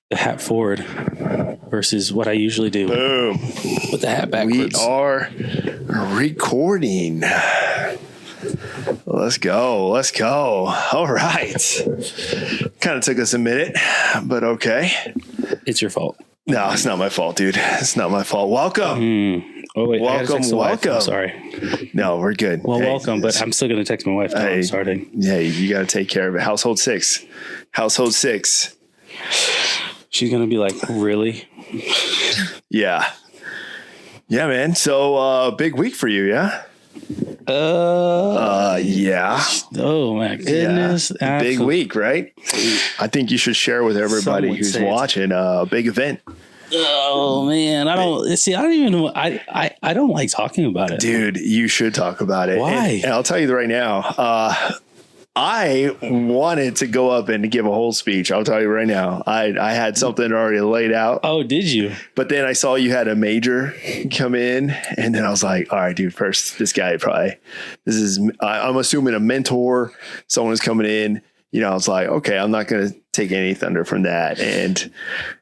the hat forward versus what I usually do. Boom. With the hat backwards. We are recording. Let's go. All right. Kind of took us a minute, but okay. It's your fault. No, it's not my fault, dude. It's not my fault. Welcome. Oh, wait. Welcome. I'm sorry. No, we're good. Well, welcome, but I'm still going to text my wife. I'm starting. Yeah, you got to take care of it. Household six. She's going to be like, really? Yeah. Yeah, man. So, big week for you, yeah? Yeah. Oh my goodness. Yeah. Big week, right? I think you should share with everybody who's watching a big event. Oh man, I don't even know. I don't like talking about it. Dude, you should talk about it. Why? And I'll tell you right now, I wanted to go up and give a whole speech. I'll tell you right now. I had something already laid out. Oh, did you? But then I saw you had a major come in, and then I was like, all right, dude, first, this guy I'm assuming a mentor, someone is coming in. You know, I was like, okay, I'm not going to take any thunder from that. And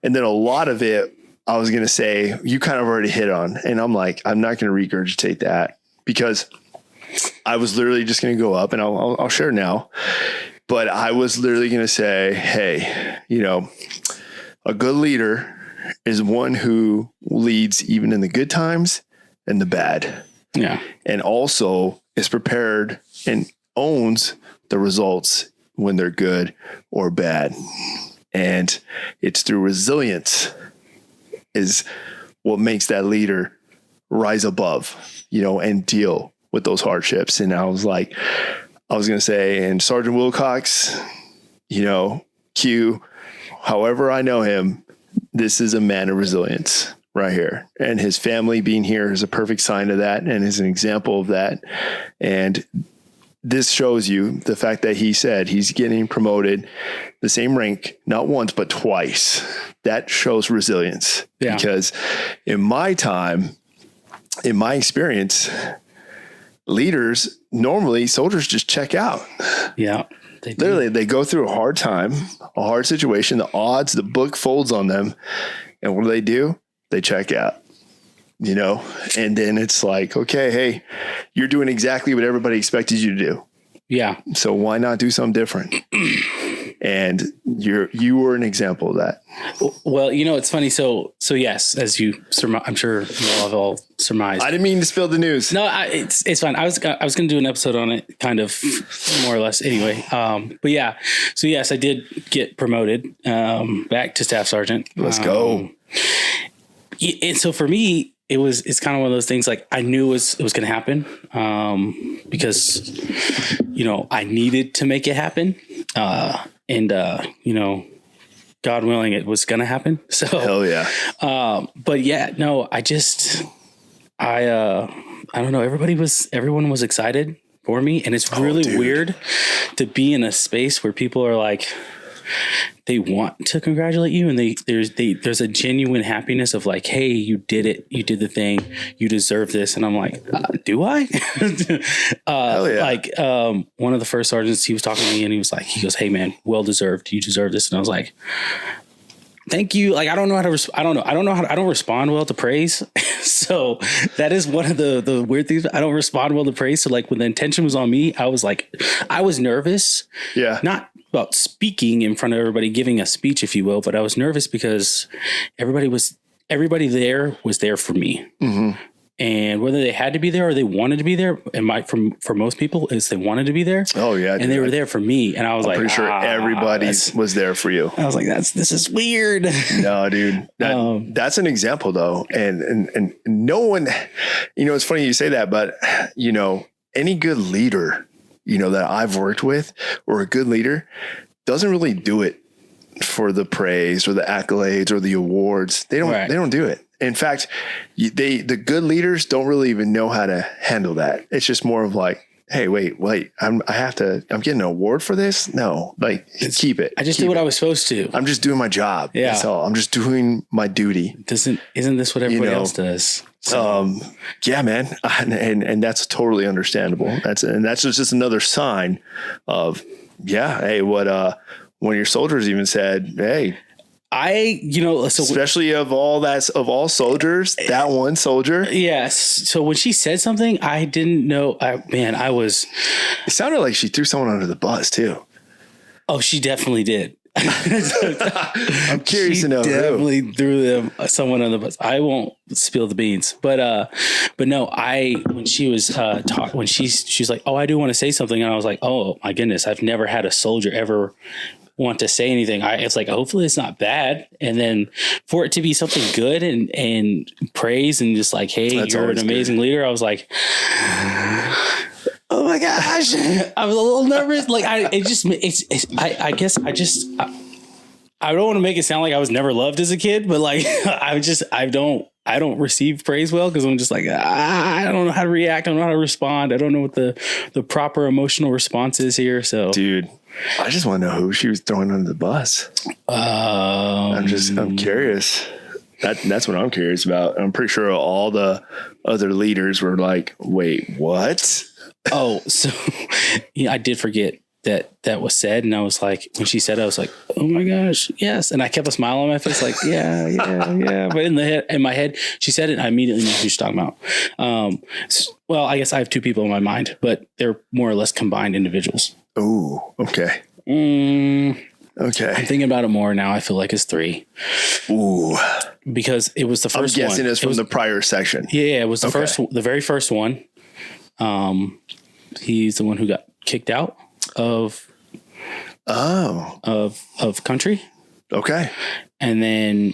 then a lot of it, I was going to say, you kind of already hit on. And I'm like, I'm not going to regurgitate that because I was literally just going to go up and I'll share now. But I was literally going to say, hey, you know, a good leader is one who leads even in the good times and the bad. Yeah. And also is prepared and owns the results when they're good or bad. And it's through resilience is what makes that leader rise above, you know, and deal with those hardships. And I was going to say, and Sergeant Wilcox, you know, Q, however I know him, this is a man of resilience right here. And his family being here is a perfect sign of that and is an example of that. And this shows you the fact that he said he's getting promoted the same rank, not once, but twice. That shows resilience. Yeah. Because in my time, in my experience, leaders, normally soldiers just check out. Yeah. Literally, they go through a hard time, a hard situation, the book folds on them. And what do? They check out. You know, and then it's like, okay, hey, you're doing exactly what everybody expected you to do. Yeah. So why not do something different? And you were an example of that. Well, you know, it's funny. So yes, as I'm sure you all have all surmised. I didn't mean to spill the news. No, it's fine. I was going to do an episode on it, kind of more or less. Anyway, but yeah. So yes, I did get promoted back to staff sergeant. Let's go. And so for me, it's kind of one of those things like I knew it was going to happen because, you know, I needed to make it happen. And you know, God willing, it was going to happen. So, hell yeah. But yeah, no, I don't know. Everyone was excited for me. And it's really weird to be in a space where people are like, they want to congratulate you, and there's a genuine happiness of like, hey, you did it, you did the thing, you deserve this, and I'm like, do I? Hell yeah. Like one of the first sergeants, he was talking to me, and he goes, hey man, well deserved, you deserve this, and I was like, thank you. Like I don't respond well to praise. So that is one of the weird things. I don't respond well to praise. So like when the intention was on me, I was nervous. Yeah. Not about speaking in front of everybody, giving a speech, if you will, but I was nervous because everybody there was there for me. Mm-hmm. And whether they had to be there or they wanted to be there, and for most people is they wanted to be there. Oh yeah, and they were there for me, and I was like, pretty sure everybody was there for you. I was like, this is weird. No, dude, that's an example though, and no one, you know, it's funny you say that, but you know, any good leader, you know, that I've worked with, or a good leader, doesn't really do it for the praise or the accolades or the awards. They don't do it. In fact, the good leaders don't really even know how to handle that. It's just more of like, hey, wait, I'm getting an award for this? No, like keep it. I just did what I was supposed to. I'm just doing my job. Yeah. That's all. I'm just doing my duty. Isn't this what everybody else does? So. Yeah, man. And that's totally understandable. That's just another sign of, yeah. Hey, what, one of your soldiers even said, hey, especially of all soldiers, that one soldier. Yes. So when she said something, I didn't know. It sounded like she threw someone under the bus too. Oh, she definitely did. I'm curious to know definitely who. Threw someone on the bus. I won't spill the beans, but no, when she was when she's like, oh, I do want to say something, and I was like, oh my goodness, I've never had a soldier ever want to say anything. It's like, hopefully it's not bad, and then for it to be something good and praise and just like, hey, that's you're an amazing leader. I was like, oh my gosh, I was a little nervous. Like I don't want to make it sound like I was never loved as a kid, but like I don't receive praise well because I'm just like, I don't know how to react. I don't know how to respond. I don't know what the proper emotional response is here. So, dude, I just want to know who she was throwing under the bus. I'm curious. That's what I'm curious about. I'm pretty sure all the other leaders were like, wait, what? Oh, so yeah, I did forget that was said. And I was like, when she said it, I was like, oh my gosh, yes. And I kept a smile on my face, like, yeah. But in my head, she said it, and I immediately knew who she's talking about. Well, I guess I have two people in my mind, but they're more or less combined individuals. Oh, okay. Okay. I'm thinking about it more now. I feel like it's three. Ooh. Because it was the first one. I'm guessing it's from the prior section. Yeah, it was the very first one. He's the one who got kicked out of country. Okay. And then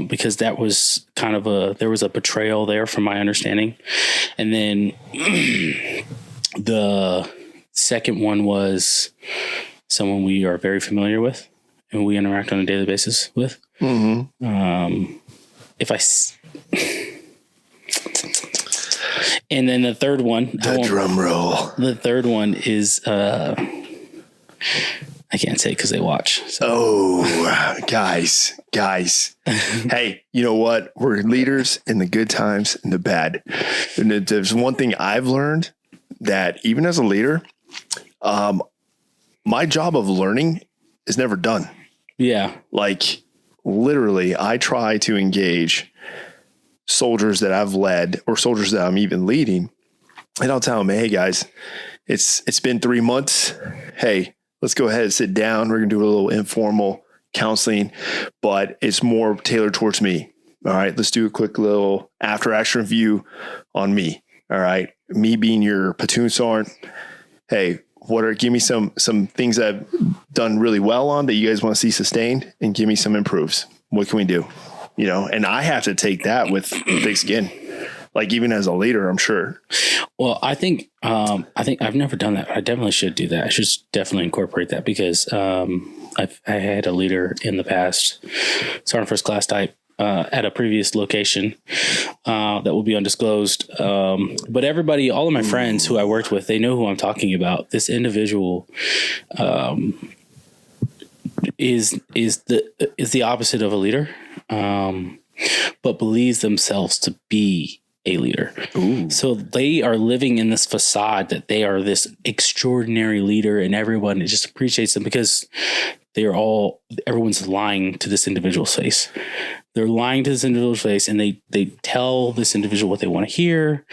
because that was kind of there was a betrayal there from my understanding. And then the second one was someone we are very familiar with and we interact on a daily basis with. Mm-hmm. And then the third one, drum roll. The third one is, I can't say because they watch. So. Oh, guys. Hey, you know what? We're leaders in the good times and the bad. And there's one thing I've learned that even as a leader, my job of learning is never done. Yeah. Like literally, I try to engage soldiers that I've led or soldiers that I'm even leading. And I'll tell them, hey guys, it's been 3 months. Hey, let's go ahead and sit down. We're going to do a little informal counseling, but it's more tailored towards me. All right. Let's do a quick little after action review on me. All right. Me being your platoon sergeant. Hey, give me some things I've done really well on that you guys want to see sustained and give me some improves. What can we do? You know, and I have to take that with thick skin, like even as a leader, I'm sure. Well, I think I've never done that. I definitely should do that. I should definitely incorporate that because I had a leader in the past, Sergeant First Class type, at a previous location that will be undisclosed. But everybody, all of my friends who I worked with, they know who I'm talking about. This individual is the opposite of a leader. But believes themselves to be a leader. Ooh. So they are living in this facade that they are this extraordinary leader and everyone just appreciates them because everyone's lying to this individual's face. They're lying to this individual's face and they tell this individual what they want to hear.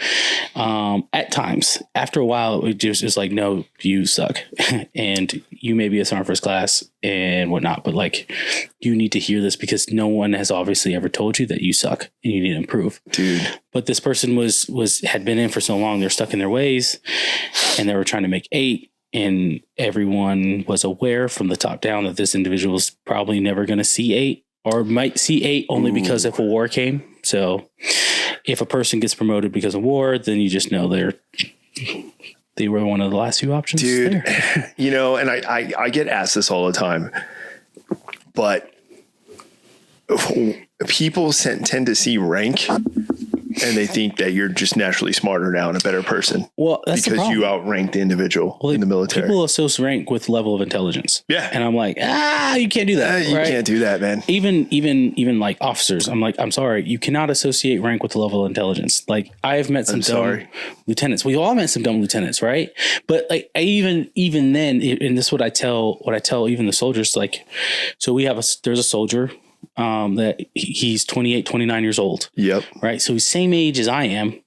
At times, after a while, it just is like, no, you suck. And you may be a Sergeant First Class and whatnot, but like, you need to hear this because no one has obviously ever told you that you suck and you need to improve. Dude. But this person had been in for so long, they're stuck in their ways and they were trying to make 8. And everyone was aware from the top down that this individual is probably never going to see 8 or might see 8 only because if a war came. So if a person gets promoted because of war, then you just know they were one of the last few options. Dude, there. You know, and I get asked this all the time, but people tend to see rank and they think that you're just naturally smarter now and a better person. Well, that's because you outrank the individual in the military. People associate rank with level of intelligence. Yeah. And I'm like, you can't do that. You can't do that, man. Even like officers, I'm like, I'm sorry, you cannot associate rank with the level of intelligence. Like I have met some dumb lieutenants. We all met some dumb lieutenants, right? But like even then, and this is what I tell even the soldiers, like, so there's a soldier that he's 28, 29 years old. Yep. Right. So he's same age as I am.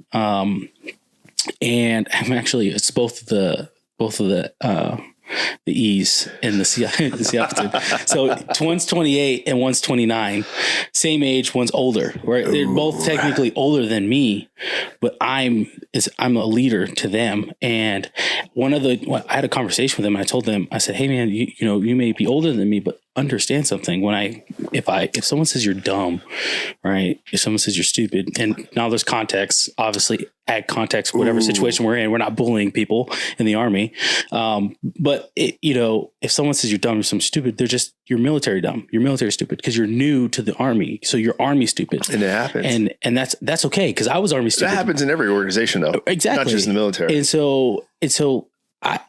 And I'm actually, it's both of the E's in the opposite. So one's 28 and one's 29, same age, one's older, right? They're both technically older than me, but I'm a leader to them. And I had a conversation with them. And I told them, I said, hey man, you may be older than me, but understand something. If someone says you're dumb, right? If someone says you're stupid, and now there's context, obviously add context for whatever situation we're in. We're not bullying people in the Army. But if someone says you're dumb or something stupid, you're military dumb. You're military stupid because you're new to the Army. So you're Army stupid. And it happens. And that's okay. Cause I was Army stupid. That happens in every organization though. Exactly. Not just in the military. And so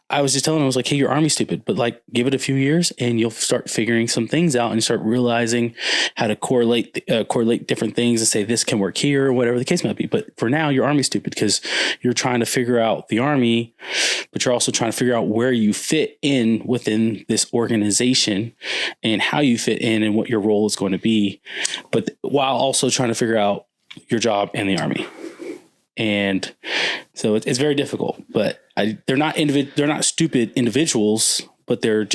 I was just telling him, I was like, hey, you're Army stupid, but like give it a few years and you'll start figuring some things out and start realizing how to correlate different things and say this can work here or whatever the case might be. But for now, you're Army stupid because you're trying to figure out the Army, but you're also trying to figure out where you fit in within this organization and how you fit in and what your role is going to be, but while also trying to figure out your job in the Army. And so it's very difficult, but they're not stupid individuals, but they're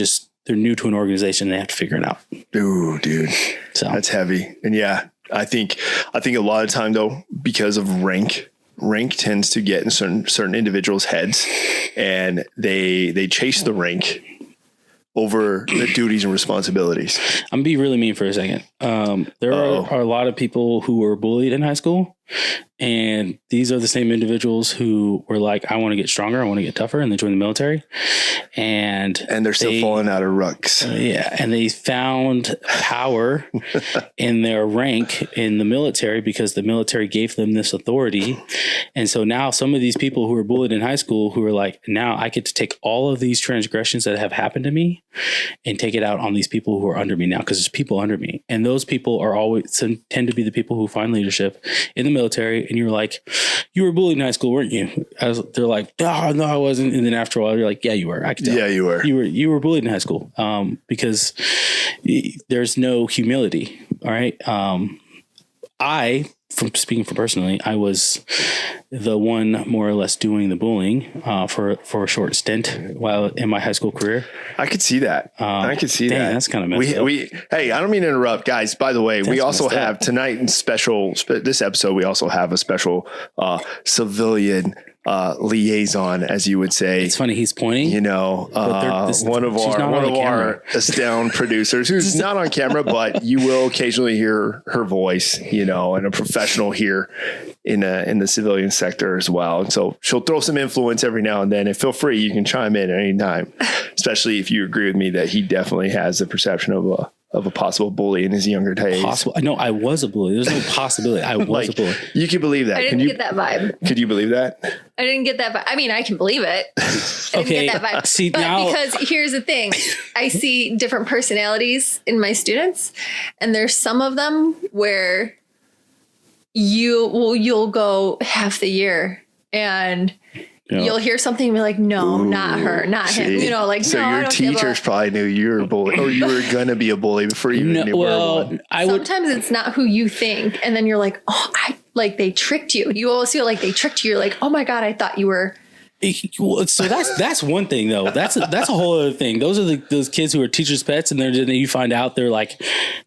new to an organization. And they have to figure it out. Ooh, dude, so that's heavy. And yeah, I think a lot of time though, because of rank tends to get in certain individuals' heads, and they chase the rank over the duties and responsibilities. I'm gonna be really mean for a second. There are a lot of people who were bullied in high school, and these are the same individuals who were like, I want to get stronger, I want to get tougher, and they joined the military. And they're still falling out of rucks. Yeah. And they found power in their rank in the military because the military gave them this authority. And so now some of these people who were bullied in high school who are like, now I get to take all of these transgressions that have happened to me and take it out on these people who are under me now, because there's people under me. And those people tend to be the people who find leadership in the military. And you're like, you were bullied in high school, weren't you? They're like, oh, no, I wasn't. And then after a while, you're like, yeah, you were. I could tell. Yeah, you were. You were bullied in high school because there's no humility. All right. From speaking for personally, I was the one more or less doing the bullying for a short stint while in my high school career. I could see that. I could see that. That's kind of messed up. Hey, I don't mean to interrupt, guys. By the way, we also have tonight in this episode, we also have a special civilian liaison, as you would say. It's funny, he's pointing. One of our astounding producers who's not on camera, but you will occasionally hear her voice, and a professional here in the civilian sector as well. And so she'll throw some influence every now and then, and feel free, you can chime in at any time, especially if you agree with me that he definitely has the perception of a possible bully in his younger days. Possible? No, I was a bully. There's no possibility. I was a bully. You can believe that. I didn't get that vibe. Could you believe that? I didn't get that vibe. I mean, I can believe it. I didn't get that vibe. See, because here's the thing. I see different personalities in my students, and there's some of them where you'll go half the year and you'll hear something and be like, no, not her, not him. So no, your teachers probably knew you were a bully, or you were going to be a bully before you knew one. Sometimes it's not who you think. And then you're like, they tricked you. You always feel like they tricked you. You're like, oh my God, I thought you were. So that's one thing though. That's a whole other thing. Those are those kids who are teachers' pets, and you find out they're like,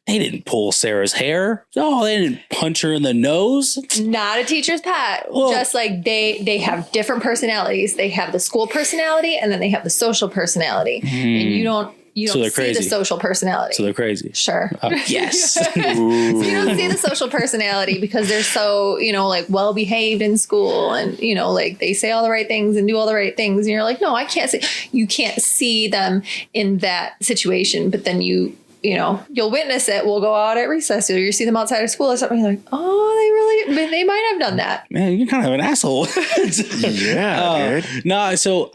they didn't pull Sarah's hair. No, they didn't punch her in the nose. Not a teacher's pet. Well, just like they have different personalities. They have the school personality, and then they have the social personality. And you don't see crazy. the social personality. So they're crazy. Sure. Yes. So you don't see the social personality because they're so, well behaved in school, and, they say all the right things and do all the right things. And you're like, no, I can't see. You can't see them in that situation. But then you'll witness it. We'll go out at recess, or you see them outside of school or something. You're like, oh, they might have done that. Man, you're kind of an asshole. Yeah. Dude. No, so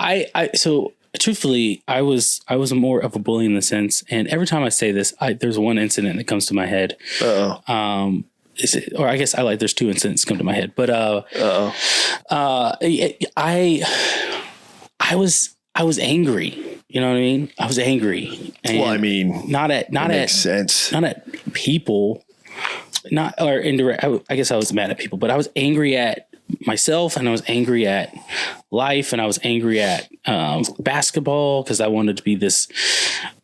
truthfully, I was more of a bully in the sense, and every time I say this, there's one incident that comes to my head. There's two incidents come to my head, but I was angry. You know what I mean? I was angry. And Well, I mean, not at sense. not at people, not or indirect. I guess I was mad at people, but I was angry at myself, and I was angry at life, and I was angry at basketball because I wanted to be this.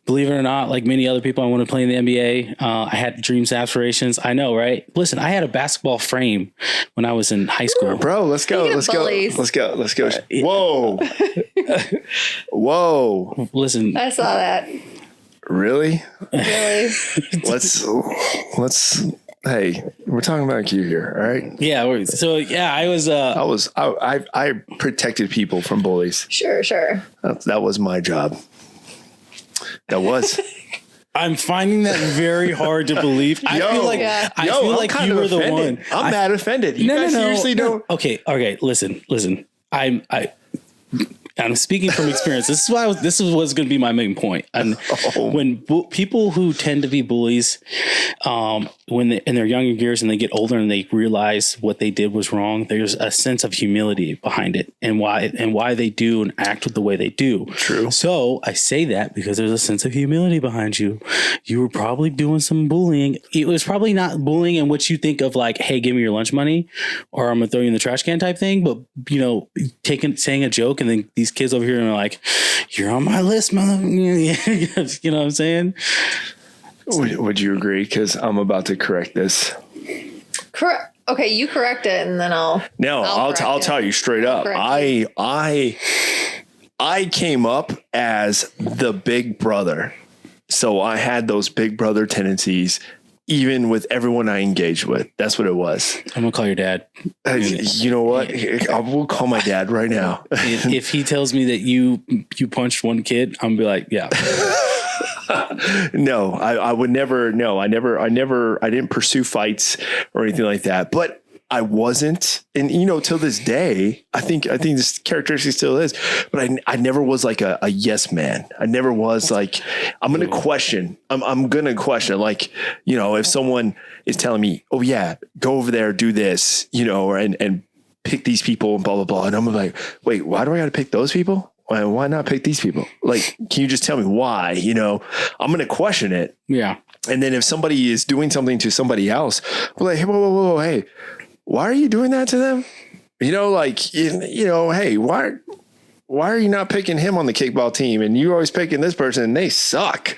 Believe it or not, like many other people, I wanted to play in the NBA. I had dreams, aspirations. I know, right? Listen, I had a basketball frame when I was in high school. Bro, let's go. Let's go. Let's go. Let's go. Whoa. Whoa. Listen. I saw that. Really? Really? Let's hey, we're talking about you here, all right? Yeah. So yeah, I protected people from bullies. Sure. That was my job. That was. I'm finding that very hard to believe. I feel like you were the one. I'm mad offended. You guys seriously don't. Okay. Listen. I'm speaking from experience. This is what's going to be my main point. And when people who tend to be bullies, when in their younger years and they get older and they realize what they did was wrong, there's a sense of humility behind it and why they do and act the way they do. True. So I say that because there's a sense of humility behind you. You were probably doing some bullying. It was probably not bullying in what you think of like, hey, give me your lunch money or I'm going to throw you in the trash can type thing. But, saying a joke and then these kids over here and are like, you're on my list, mother. You know what I'm saying? Would you agree? Because I'm about to correct this. Correct. Okay, you correct it, and then I'll tell you straight up. I came up as the big brother, so I had those big brother tendencies. Even with everyone I engaged with, that's what it was. I'm gonna call your dad. You know what? I will call my dad right now. If he tells me that you punched one kid, I'm gonna be like, yeah. No, I would never. No, I didn't pursue fights or anything like that. But I wasn't, and till this day, I think this characteristic still is, but I never was like a yes man. I never was like, I'm going to question. I'm going to question, like, if someone is telling me, oh yeah, go over there, do this, and pick these people and blah, blah, blah. And I'm like, wait, why do I got to pick those people? Why not pick these people? Like, can you just tell me why? I'm going to question it. Yeah. And then if somebody is doing something to somebody else, we're like, hey, whoa, hey, why are you doing that to them? Hey, why are you not picking him on the kickball team? And you're always picking this person and they suck.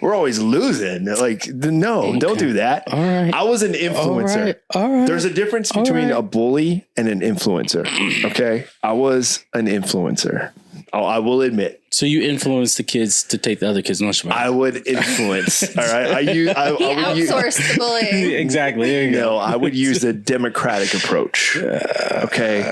We're always losing. Like, no, don't do that. All right. I was an influencer. All right. There's a difference between a bully and an influencer. Okay. I was an influencer. I will admit. So you influenced the kids to take the other kids' lunch money. I would influence. All right. He outsourced the bullying. Exactly. There you go. I would use the democratic approach. Okay.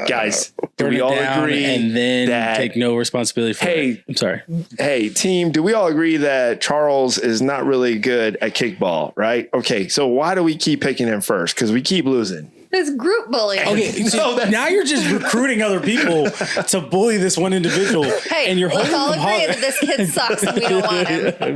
Guys, do we all agree and then that take no responsibility for it? I'm sorry. Hey, team, do we all agree that Charles is not really good at kickball, right? Okay. So why do we keep picking him first? Because we keep losing. It's group bullying. Okay, so now you're just recruiting other people to bully this one individual. Hey, and you're let's all agree that this kid sucks and we don't want him.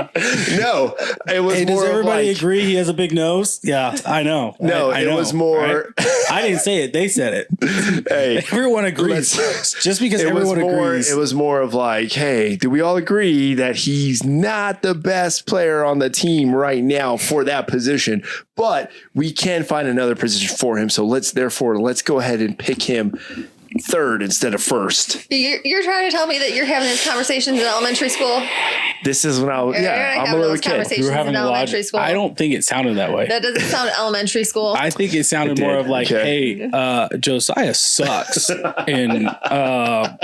No, it was more. Does everybody agree he has a big nose? Yeah, I know. No, I know, it was more. Right? I didn't say it; they said it. Hey, everyone agrees. Just because everyone agrees, it was more of like, hey, do we all agree that he's not the best player on the team right now for that position? But we can find another position for him. So let's go ahead and pick him third instead of first. You're trying to tell me that you're having these conversations in elementary school? This is when I'm a little kid. You were having elementary school. I don't think it sounded that way. That doesn't sound elementary school. I think it sounded more of like, hey, Josiah sucks. And I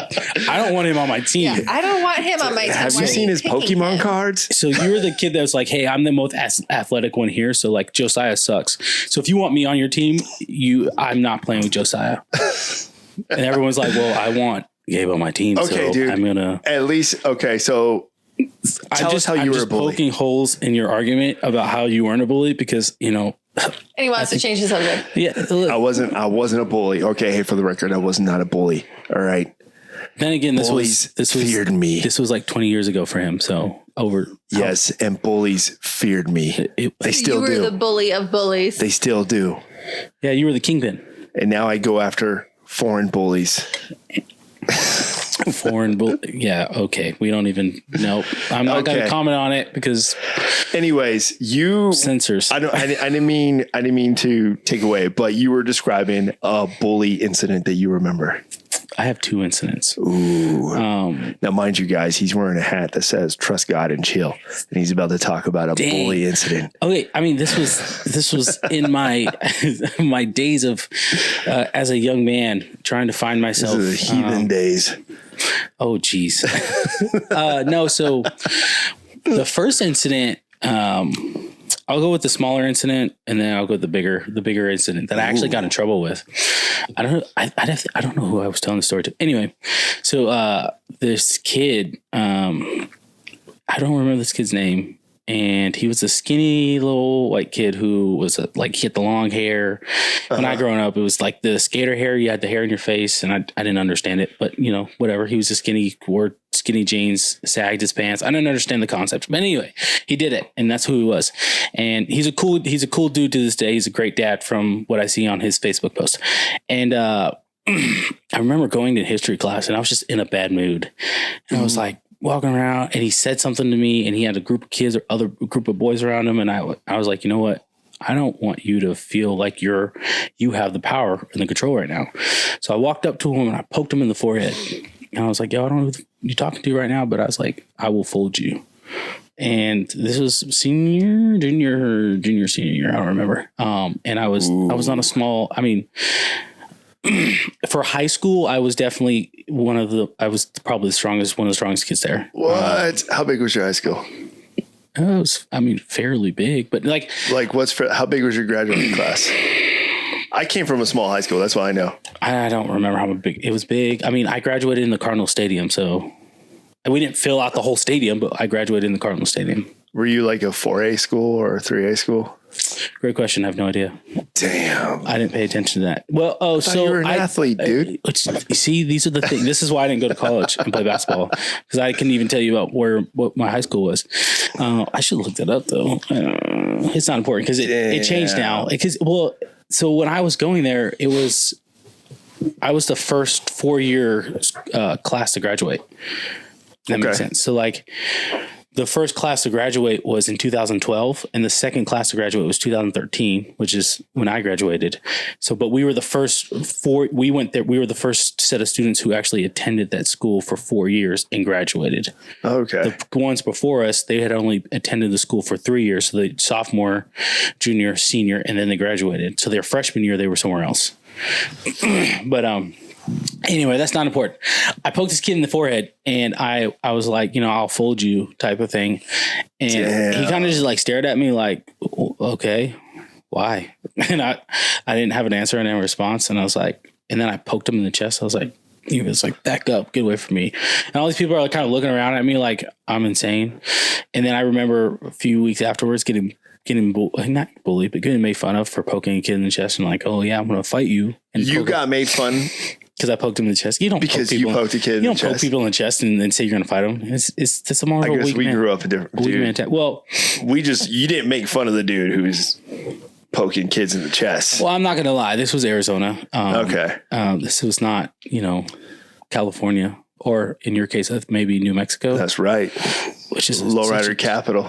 don't want him on my team. Yeah, I don't want him on my team. Have you seen his Pokemon cards? So you're the kid that's like, hey, I'm the most athletic one here. So like Josiah sucks. So if you want me on your team, I'm not playing with Josiah. And everyone's like, well, I want Gabe on my team. Okay, so dude. I'm going to. At least, okay, so tell us how you were a bully. I'm poking holes in your argument about how you weren't a bully because, And he wants to change the subject. Yeah. I wasn't a bully. Okay, hey, for the record, I was not a bully. All right. Then again, this feared me. This was like 20 years ago for him. So Yes, and bullies feared me. They still do. You were the bully of bullies. They still do. Yeah, you were the kingpin. And now I go after foreign bullies. Foreign yeah, okay. We don't even know. I'm not gonna comment on it because anyways, you censors. I didn't mean to take away, but you were describing a bully incident that you remember. I have 2 incidents. Ooh. Now, mind you guys, he's wearing a hat that says "Trust God and chill," and he's about to talk about a bully incident. Okay, I mean this was in my my days of as a young man trying to find myself. This is the heathen days. Oh, geez. No, so the first incident. I'll go with the smaller incident, and then I'll go with the bigger incident that I actually got in trouble with. I don't know. I don't know who I was telling the story to. Anyway, so this kid, I don't remember this kid's name, and he was a skinny little white kid who was like he had the long hair. When I growing up, it was like the skater hair. You had the hair in your face, and I didn't understand it, but you know, whatever. He was a skinny, wore skinny jeans, sagged his pants. I didn't understand the concept, but anyway, he did it, and that's who he was. And he's a cool dude to this day. He's a great dad from what I see on his Facebook post. And I remember going to history class, and I was just in a bad mood, and I was like walking around, and he said something to me, and he had a group of kids or other group of boys around him, and I was like, you know what? I don't want you to feel like you have the power and the control right now. So I walked up to him and I poked him in the forehead. And I was like, yo, I don't know who you're talking to right now, but I was like, I will fold you. And this was senior year. I don't remember. And I was on a small, I mean, for high school, I was definitely one of the strongest kids there. What? How big was your high school? It was, I mean, fairly big, but like how big was your graduating class? I came from a small high school. That's why I know. I don't remember how big it was. Big. I mean, I graduated in the Cardinal Stadium, so we didn't fill out the whole stadium, but I graduated in the Cardinal Stadium. Were you like a 4A school or a 3A school? Great question. I have no idea. Damn. I didn't pay attention to that. Well, so you were an athlete, dude. You see, these are the things. This is why I didn't go to college and play basketball, because I couldn't even tell you about what my high school was. I should look that up though. It's not important because it changed now. So when I was going there, I was the first 4-year class to graduate. That makes sense. So like the first class to graduate was in 2012 and the second class to graduate was 2013, which is when I graduated. So, but we were the first we went there. We were the first set of students who actually attended that school for 4 years and graduated. Okay. The ones before us, they had only attended the school for 3 years. So the sophomore, junior, senior, and then they graduated. So their freshman year, they were somewhere else. But, anyway, that's not important. I poked this kid in the forehead and I was like, you know, I'll fold you type of thing. And he kind of just like stared at me like, okay, why? And I didn't have an answer and a response. And I was like, and then I poked him in the chest. I was like, he was like, back up, get away from me. And all these people are like kind of looking around at me like I'm insane. And then I remember a few weeks afterwards getting not bullied, but getting made fun of for poking a kid in the chest and like, oh yeah, I'm going to fight you. And you got made fun because I poked him in the chest. You don't because you poked a kid in the chest. You don't poke people in the chest and then say you're going to fight them. It's a more of a weak man. Grew up a different dude. Well, you didn't make fun of the dude who's poking kids in the chest. Well, I'm not going to lie. This was Arizona. Okay. This was not, California or in your case, maybe New Mexico. That's right. Which is lowrider capital.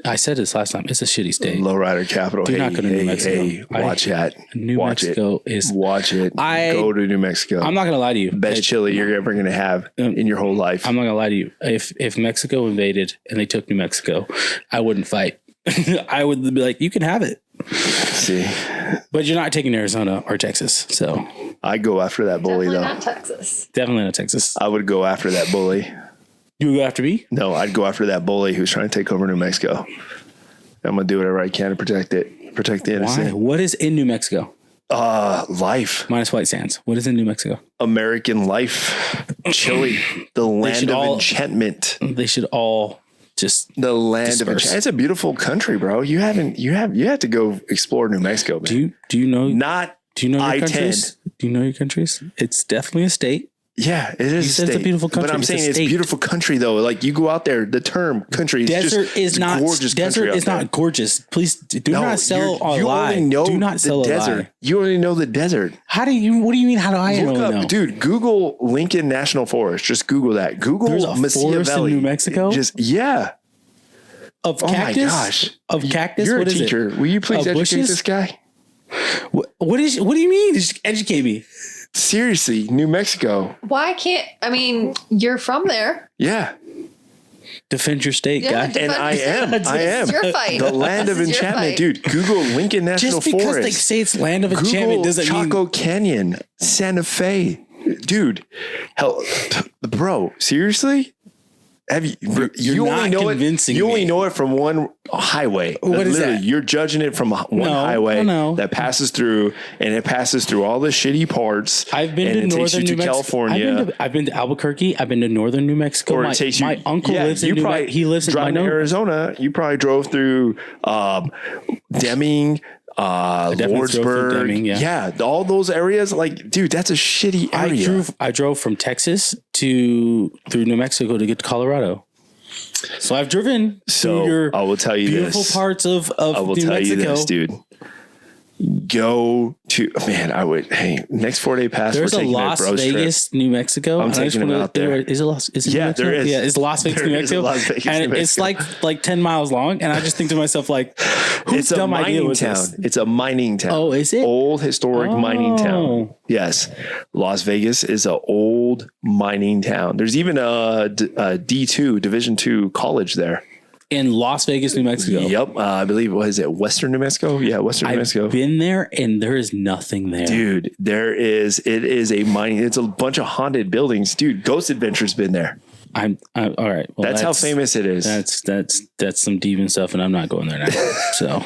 I said this last time. It's a shitty state. Lowrider capital. Do not go to New Mexico. Watch that. Watch it. Go to New Mexico. I'm not going to lie to you. Best chili you're ever going to have in your whole life. I'm not going to lie to you. If Mexico invaded and they took New Mexico, I wouldn't fight. I would be like, you can have it. See, but you're not taking Arizona or Texas, so I go after that bully. Definitely though. Not Texas. Definitely not Texas. I would go after that bully. You would go after me? No, I'd go after that bully who's trying to take over New Mexico. I'm gonna do whatever I can to protect the innocent. Why? What is in New Mexico? Life minus white sands. What is in New Mexico? American life, Chile, the land of enchantment. They should all. Just the land of enchantment. It's a beautiful country, bro. You have to go explore New Mexico, man. Do you know your countries? Do you know your countries? It's definitely a state. Yeah, it is. You said it's a beautiful country. But I'm saying it's state. beautiful country though. Like you go out there, the term country Desert is not gorgeous. Desert is not gorgeous. Please do not sell a lie. Do not sell a lie. You only know the desert. What do you mean? How do I know? Dude, Google Lincoln National Forest. Just Google that. Google There's a forest in New Mexico. Of cactus? Oh my gosh. Of cactus? You're what a is teacher. It? Will you please educate bushes? this guy? What do you mean? Just educate me. Seriously, New Mexico. Why can't, I mean, you're from there. Yeah. Defend your state, guy. And I am. It's your fight. The land of This is your enchantment. fight. Dude, Google Lincoln National Just because Forest. they say it's land of enchantment Google doesn't Chaco mean... Canyon, Santa Fe. Dude, hell, bro, seriously? Have you? You're only not know convincing it. You only me. know it from one highway. What is Literally, that? You're judging it from one highway that passes through, and it passes through all the shitty parts. I've been and to it takes northern you New to Mexico. California. I've been to Albuquerque. I've been to northern New Mexico. Or it takes you. My uncle lives in you New probably Mexico. He lives in driving to Arizona. You probably drove through Deming. Lordsburg, Deming, yeah, all those areas. Like, dude, that's a shitty area. I drove from Texas through New Mexico to get to Colorado. So I've driven through your I will tell you beautiful this. parts of I will New tell Mexico. you this, dude. Go to next 4-day pass. There's we're a taking Las bros Vegas, New Mexico. I'm taking them out there. Is it Las? Is it New Mexico? there is. Yeah, it's Las Vegas, New There is a Mexico. Las Vegas, and New it's Mexico. like 10 miles long. And I just think to myself, like, whose It's a dumb idea mining was town. this? It's a mining town. Oh, is it? Old historic mining town. Oh. Yes, Las Vegas is an old mining town. There's even a D2 Division II college there. In Las Vegas, New Mexico. Yep, I believe Western New Mexico? Yeah, Western New Mexico. I've been there, and there is nothing there, Dude, it is a mining. It's a bunch of haunted buildings, dude. Ghost Adventure's been there. I'm all right. Well, that's how famous it is. That's some demon stuff, and I'm not going there now. So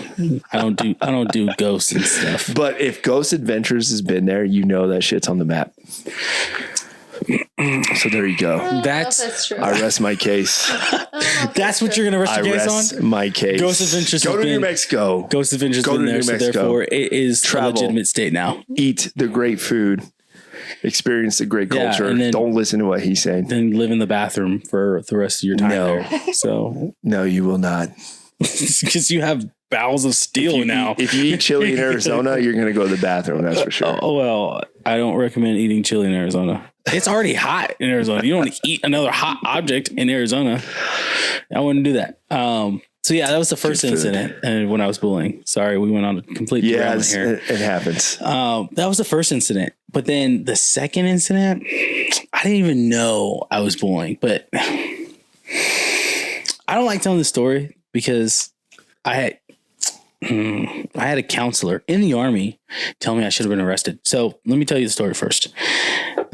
I don't do ghosts and stuff. But if Ghost Adventures has been there, you know that shit's on the map. So there you go. That's true. I rest my case. That's what you're gonna rest your case rest on. my case. Ghost Adventures. Go to New Mexico. Ghost Adventures Go been to there, New so Mexico. therefore it is Travel. a legitimate state now. Eat the great food. Experience the great culture. and then- Don't listen to what he's saying. Then live in the bathroom for the rest of your time No. there. So No, you will not. because you have bowels of steel now. If you eat chili in Arizona, you're going to go to the bathroom. That's for sure. Oh well, I don't recommend eating chili in Arizona. It's already hot in Arizona. You don't want to eat another hot object in Arizona. I wouldn't do that. So yeah, that was the first incident. And when I was bullying, sorry, we went on a complete derailment here. It happens. That was the first incident. But then the second incident, I didn't even know I was bullying. But I don't like telling the story because I had a counselor in the Army tell me I should have been arrested. So let me tell you the story first.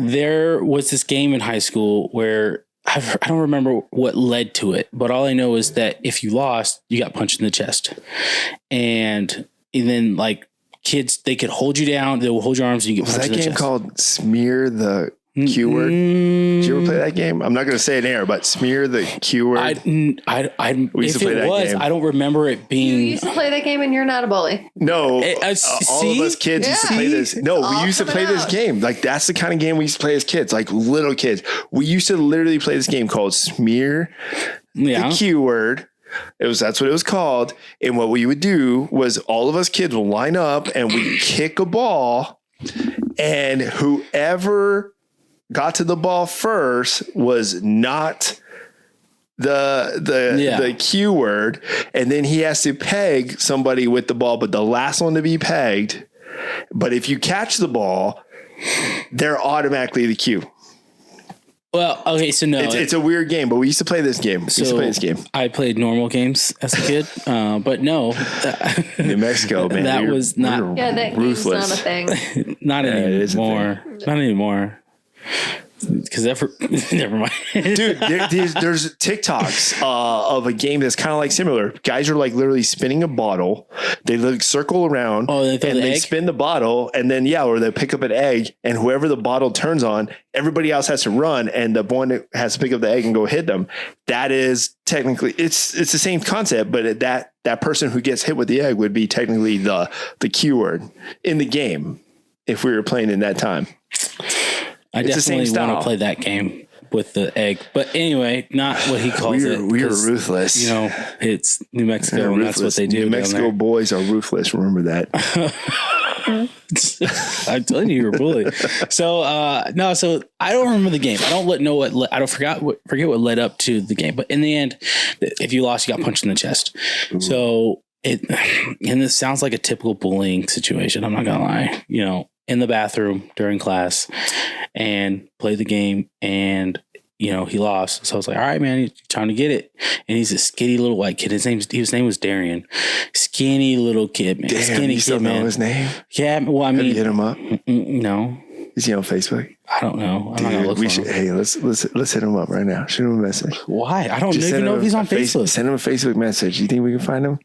There was this game in high school where I don't remember what led to it, but all I know is that if you lost, you got punched in the chest. And then like kids, they could hold you down. They will hold your arms and you get punched in the chest. Was that game called Smear the Q word? Did you ever play that game? I'm not going to say it in air, but Smear the Q word. We used to play that game. I don't remember it being. You used to play that game and you're not a bully. No, all of us kids used to play this. No, we used to play this game. Like that's the kind of game we used to play as kids, like little kids. We used to literally play this game called Smear the Q word. That's what it was called. And what we would do was all of us kids will line up and we kick a ball, and whoever got to the ball first was not the Q word, and then he has to peg somebody with the ball, but the last one to be pegged. But if you catch the ball, they're automatically the Q. Well, okay, so no, it's a weird game, but we used to play this game. I played normal games as a kid, but no, New Mexico, man, that was not. Yeah, that game's not a thing. Not anymore. Not anymore. Because never mind, dude. There's TikToks of a game that's kind of like similar. Guys are like literally spinning a bottle. They like circle around, they spin the bottle, and then or they pick up an egg, and whoever the bottle turns on, everybody else has to run, and the one that has to pick up the egg and go hit them. That is technically it's the same concept, but that person who gets hit with the egg would be technically the Q word in the game if we were playing in that time. I It's the same definitely want style. to play that game with the egg. But anyway, not what he calls it. We are 'cause, ruthless. You know, it's New Mexico, and that's what they do. New down Mexico there. boys are ruthless. Remember that. I'm telling you, you're bullied. So no, so I don't remember the game. I don't know what I don't forget what led up to the game. But in the end, if you lost, you got punched in the chest. Ooh. So and this sounds like a typical bullying situation. I'm not gonna lie. You know, in the bathroom during class, and play the game, and you know, he lost. So I was like, all right, man, he's trying to get it. And he's a skinny little white kid. His name was Darian. Skinny little kid, man. Damn, skinny you still kid, know man. his name? Yeah, well, I Have mean, you hit him up? No. Is he on Facebook? I don't know. I'm not gonna look for him. Hey, let's hit him up right now. Shoot him a message. Why? I don't even know if he's on Facebook. Send him a Facebook message. You think we can find him?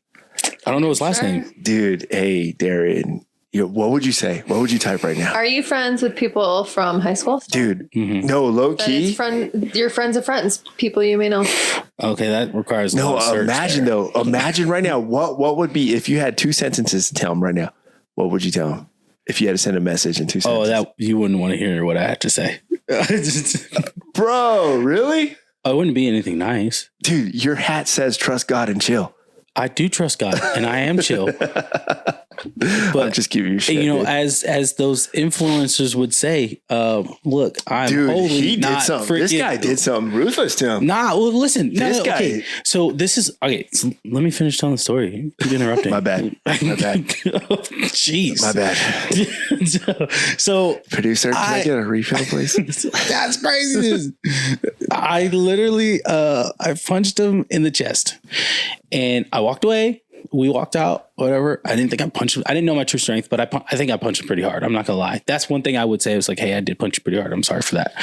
I don't know his last name. Dude, hey, Darian. What would you say? What would you type right now? Are you friends with people from high school? Dude, no, low key. Your friends of friends, people you may know. Okay, that requires no. Imagine though. Imagine right now. What would be if you had 2 sentences to tell him right now? What would you tell him if you had to send a message in 2 sentences? Oh, that you wouldn't want to hear what I had to say, bro. Really? It wouldn't be anything nice, dude. Your hat says "Trust God and chill." I do trust God, and I am chill. But I'm just giving you shit. You know, dude. as those influencers would say, look, I'm holy. He not did something. freaking, This guy did something ruthless to him. Nah, well, listen. This guy. Okay. So this is okay. So let me finish telling the story. Keep interrupting. My bad. Jeez. My bad. So producer, can I get a refill, please? That's crazy. I literally, I punched him in the chest, and I walked away. We walked out, whatever. I didn't think I punched him. I didn't know my true strength, but I think I punched him pretty hard. I'm not gonna lie. That's one thing I would say. I was like, hey, I did punch you pretty hard. I'm sorry for that.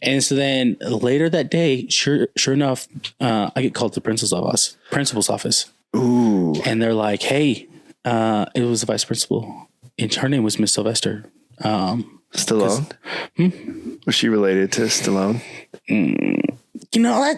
And so then later that day, sure enough, I get called to the principal's office. Ooh. And they're like, hey, it was the vice principal. And her name was Miss Sylvester. Stallone? Was she related to Stallone? You know, I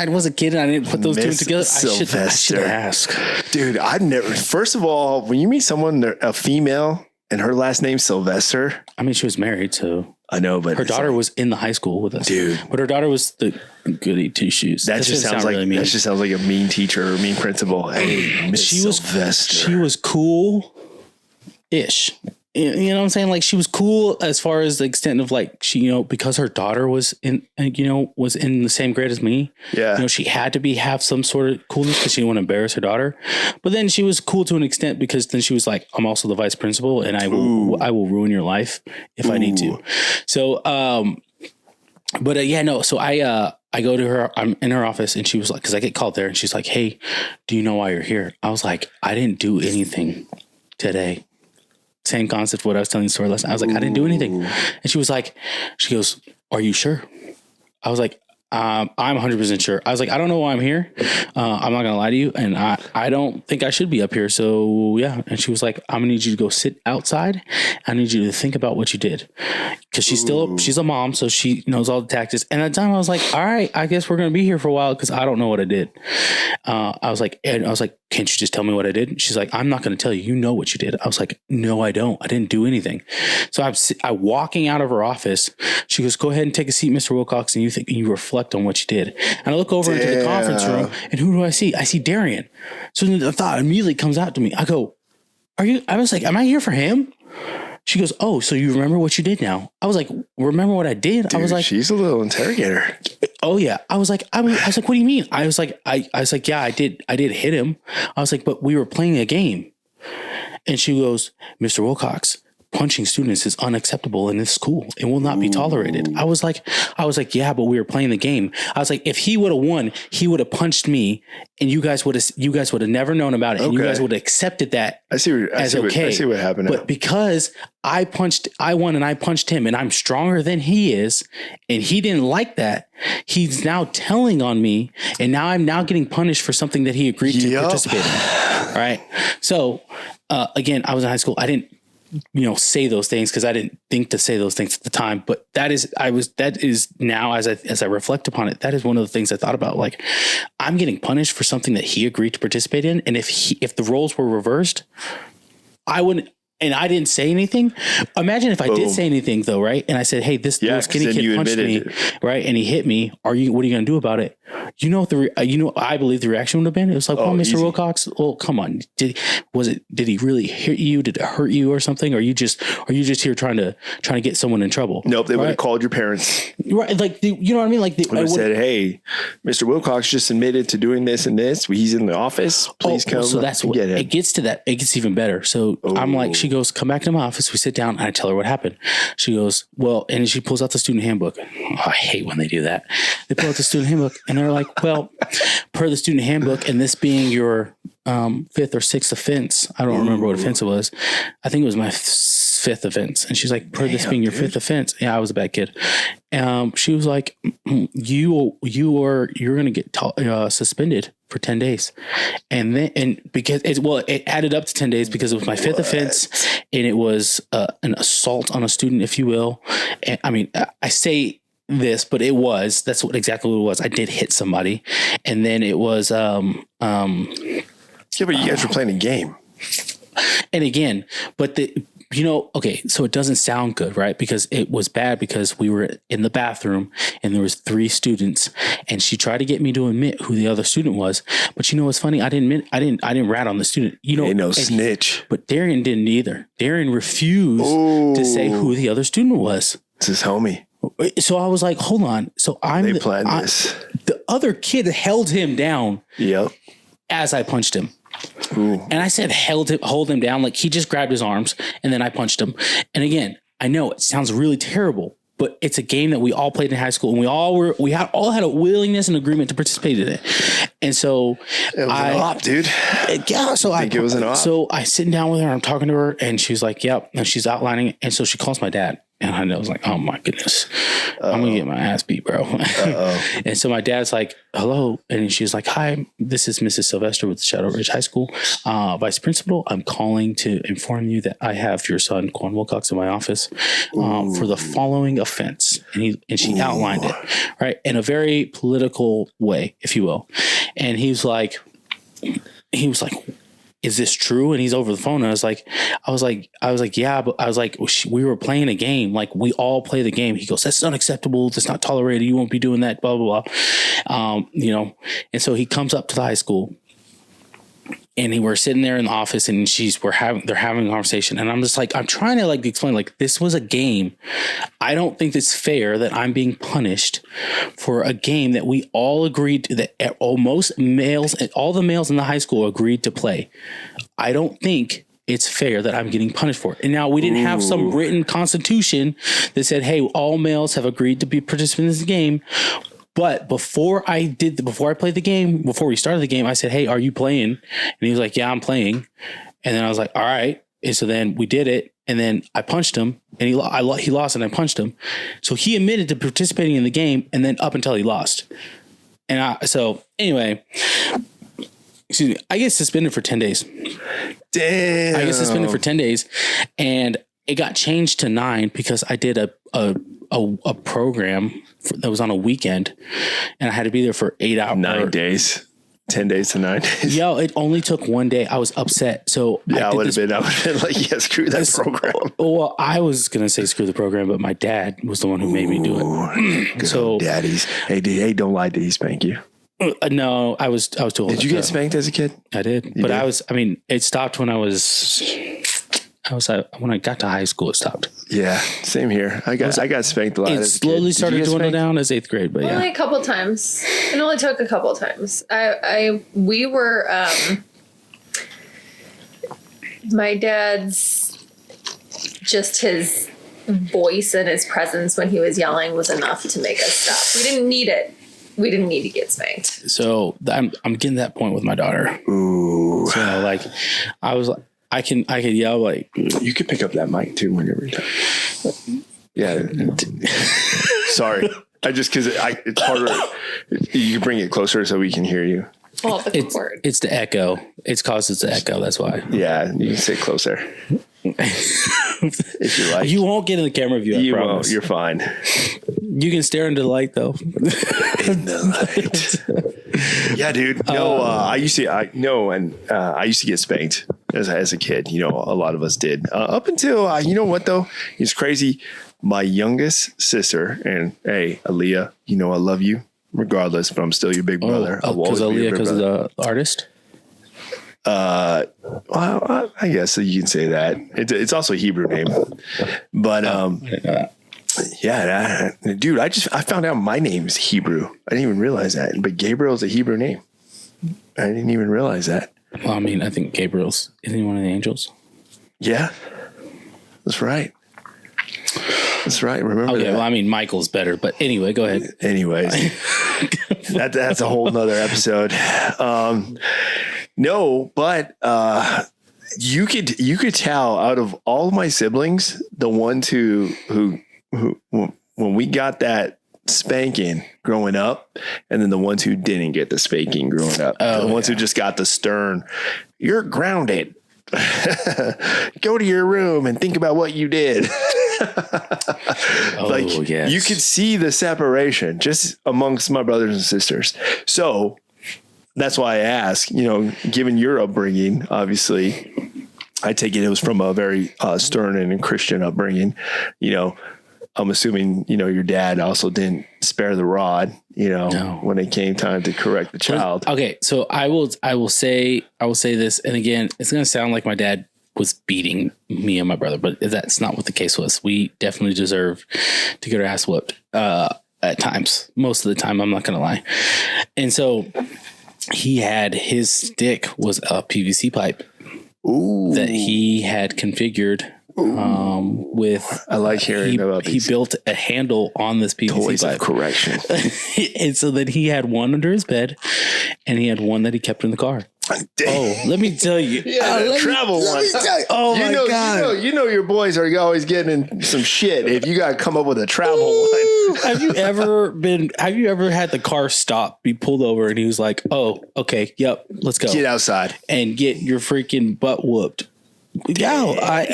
was a kid and I didn't put those two together. I should ask. Dude, I've never, first of all, when you meet someone, a female, and her last name's Sylvester. I mean, she was married, so. I know, but her daughter was in the high school with us. Dude. But her daughter was the goody two shoes. That just sounds like, really that just sounds like a mean teacher or mean principal. Hey, Miss Sylvester. She was cool-ish. You know what I'm saying? Like, she was cool as far as the extent of like, she, you know, because her daughter was in the same grade as me. Yeah. You know, she had to have some sort of coolness because she didn't want to embarrass her daughter. But then she was cool to an extent because then she was like, I'm also the vice principal and I will ruin your life if I need to. So, but yeah, no. So I go to her, I'm in her office and she was like, cause I get called there and she's like, hey, do you know why you're here? I was like, I didn't do anything today. Same concept of what I was telling the story last night. I was like, I didn't do anything. And she goes, are you sure? I was like, I'm 100% sure. I was like, I don't know why I'm here. I'm not going to lie to you. And I don't think I should be up here. So yeah. And she was like, I'm gonna need you to go sit outside. I need you to think about what you did. Cause she's a mom. So she knows all the tactics. And at the time I was like, all right, I guess we're going to be here for a while. Cause I don't know what I did. I was like, can't you just tell me what I did? She's like, I'm not going to tell you. You know what you did. I was like, no, I don't. I didn't do anything. So I'm walking out of her office. She goes, go ahead and take a seat, Mr. Wilcox. And you reflect on what you did. And I look over into the conference room and who do I see? I see Darian. So the thought immediately comes out to me. I go, I was like, am I here for him? She goes, oh, so you remember what you did now? I was like, remember what I did? Dude, I was like, she's a little interrogator. Oh yeah. I was like, what do you mean? I was like, yeah, I did hit him. I was like, but we were playing a game. And she goes, Mr. Wilcox, punching students is unacceptable in this school. It will not be tolerated. I was like, yeah, but we were playing the game. I was like, if he would have won, he would have punched me and you guys would have never known about it. And you guys would have accepted that. I see what happened. But because I won and I punched him and I'm stronger than he is, and he didn't like that, he's now telling on me. And now I'm getting punished for something that he agreed to participate in. All right. So, again, I was in high school. I didn't, say those things because I didn't think to say those things at the time. But that is now as I reflect upon it, that is one of the things I thought about. Like, I'm getting punished for something that he agreed to participate in. And if the roles were reversed, I wouldn't and I didn't say anything. Imagine if I did say anything though, right? And I said, "Hey, this little skinny kid punched me, right? And he hit me. What are you going to do about it?" I believe the reaction would have been. It was like, "Well, Mr. Wilcox, well, come on. Did he really hit you? Did it hurt you or something? Or are you just here trying to get someone in trouble?" Nope. They would have called your parents, right? Like, you know what I mean? Like, they would have said, "Hey, Mr. Wilcox just admitted to doing this and this. He's in the office. Please come." So that's what it gets to. That it gets even better. So I'm like, she goes, "Come back to my office." We sit down and I tell her what happened. She goes, "Well," and she pulls out the student handbook. Oh, I hate when they do that. They pull out the student handbook and they're like, "Well, per the student handbook, and this being your fifth or sixth offense," I don't remember what offense it was. I think it was my fifth offense. And she's like, "Per this being your fifth offense." Yeah, I was a bad kid. She was like, you're going to get suspended for 10 days. And because it added up to 10 days because it was my fifth offense and it was an assault on a student, if you will. And, I mean, I say this, but that's exactly what it was. I did hit somebody. And then it was, yeah, but you guys were playing a game. And again, but okay, so it doesn't sound good, right? Because it was bad because we were in the bathroom and there was 3 students and she tried to get me to admit who the other student was. But you know what's funny? I didn't rat on the student. Ain't no snitch. But Darian didn't either. Darian refused to say who the other student was. It's his homie. So I was like, hold on. So they planned this. The other kid held him down. Yep. As I punched him. Ooh. And I said, hold him down. Like he just grabbed his arms and then I punched him. And again, I know it sounds really terrible, but it's a game that we all played in high school and we all had a willingness and agreement to participate in it. And so it was an op, dude. Yeah. So I think it was an op. So I sitting down with her, I'm talking to her and she's like, yep. And she's outlining it. And so she calls my dad. And I was like, oh my goodness, I'm going to get my ass beat, bro. And so my dad's like, hello. And she's like, hi, this is Mrs. Sylvester with Shadow Ridge High School, vice principal. I'm calling to inform you that I have your son, Quan Wilcox, in my office for the following offense. And she outlined it, right, in a very political way, if you will. And he was like, is this true? And he's over the phone. And I was like, yeah, but I was like, we were playing a game. Like we all play the game. He goes, that's unacceptable. That's not tolerated. You won't be doing that, blah, blah, blah. And so he comes up to the high school and we're sitting there in the office and they're having a conversation. And I'm just like, I'm trying to like explain, like, this was a game. I don't think it's fair that I'm being punished for a game that we all agreed to, that all the males in the high school agreed to play. I don't think it's fair that I'm getting punished for it. And now we didn't have some written constitution that said, hey, all males have agreed to be participants in this game. But before we started the game, I said, hey, are you playing? And he was like, yeah, I'm playing. And then I was like, all right. And so then we did it. And then I punched him and he lost and I punched him. So he admitted to participating in the game and then up until he lost. So anyway, excuse me, I get suspended for 10 days. Damn. I get suspended for 10 days and it got changed to 9 because I did a program that was on a weekend and I had to be there for 8 hours. 9 days. 10 days to 9 days. Yo, it only took one day. I was upset. So yeah, I would have been like, yeah, screw that program. Well, I was going to say screw the program, but my dad was the one who made me do it. So daddies. Hey, don't lie. Did he spank you? No, I was too old. Did you get spanked as a kid? I did. It stopped when when I got to high school, it stopped. Yeah, same here. I got spanked a lot. It slowly started to dwindle down as 8th grade, but only a couple times. It only took a couple times. We were my dad's just his voice and his presence when he was yelling was enough to make us stop. We didn't need it. We didn't need to get spanked. So I'm getting to that point with my daughter. Ooh. So like I was like. I can yell like you can pick up that mic too whenever you're done. Yeah. Sorry. It's harder. You can bring it closer so we can hear you. Well, it's the echo. It's caused the echo. That's why. Yeah, you can sit closer. If you like. You won't get in the camera view. You won't. You're fine. You can stare into the light though. In the light. Yeah, dude. No, I used to get spanked. as a kid. You know, a lot of us did. Up until, you know what, though? It's crazy. My youngest sister, and hey, Aaliyah, you know I love you regardless, but I'm still your big brother. Because Aaliyah, because of the artist? Well, I guess you can say that. It's also a Hebrew name. But yeah, dude, I found out my name's Hebrew. I didn't even realize that. But Gabriel's a Hebrew name. I didn't even realize that. Well, I mean, I think Gabriel's, isn't he one of the angels? Yeah, that's right. That's right. Remember that. Well, I mean, Michael's better, but anyway, go ahead. Anyways, that's a whole nother episode. No, but you could tell out of all of my siblings, the ones who when we got that spanking growing up, and then the ones who didn't get the spanking growing up, the ones who just got the stern, you're grounded. Go to your room and think about what you did. You could see the separation just amongst my brothers and sisters. So that's why I ask, you know, given your upbringing, obviously, I take it was from a very stern and Christian upbringing. You know, I'm assuming, you know, your dad also didn't spare the rod, you know, when it came time to correct the child. Okay. So I will say this. And again, it's going to sound like my dad was beating me and my brother, but that's not what the case was. We definitely deserve to get our ass whooped at times. Most of the time, I'm not going to lie. And so his stick was a PVC pipe that he had configured with. I like hearing about these. He built a handle on this PVC toys pipe. Of correction. And so that he had one under his bed and he had one that he kept in the car. Oh, let me tell you. Yeah, travel one. Oh my God. You know your boys are always getting in some shit if you got to come up with a travel one. Have you ever had the car stop, be pulled over, and he was like, oh, okay, yep, let's go. Get outside. And get your freaking butt whooped. Yeah, I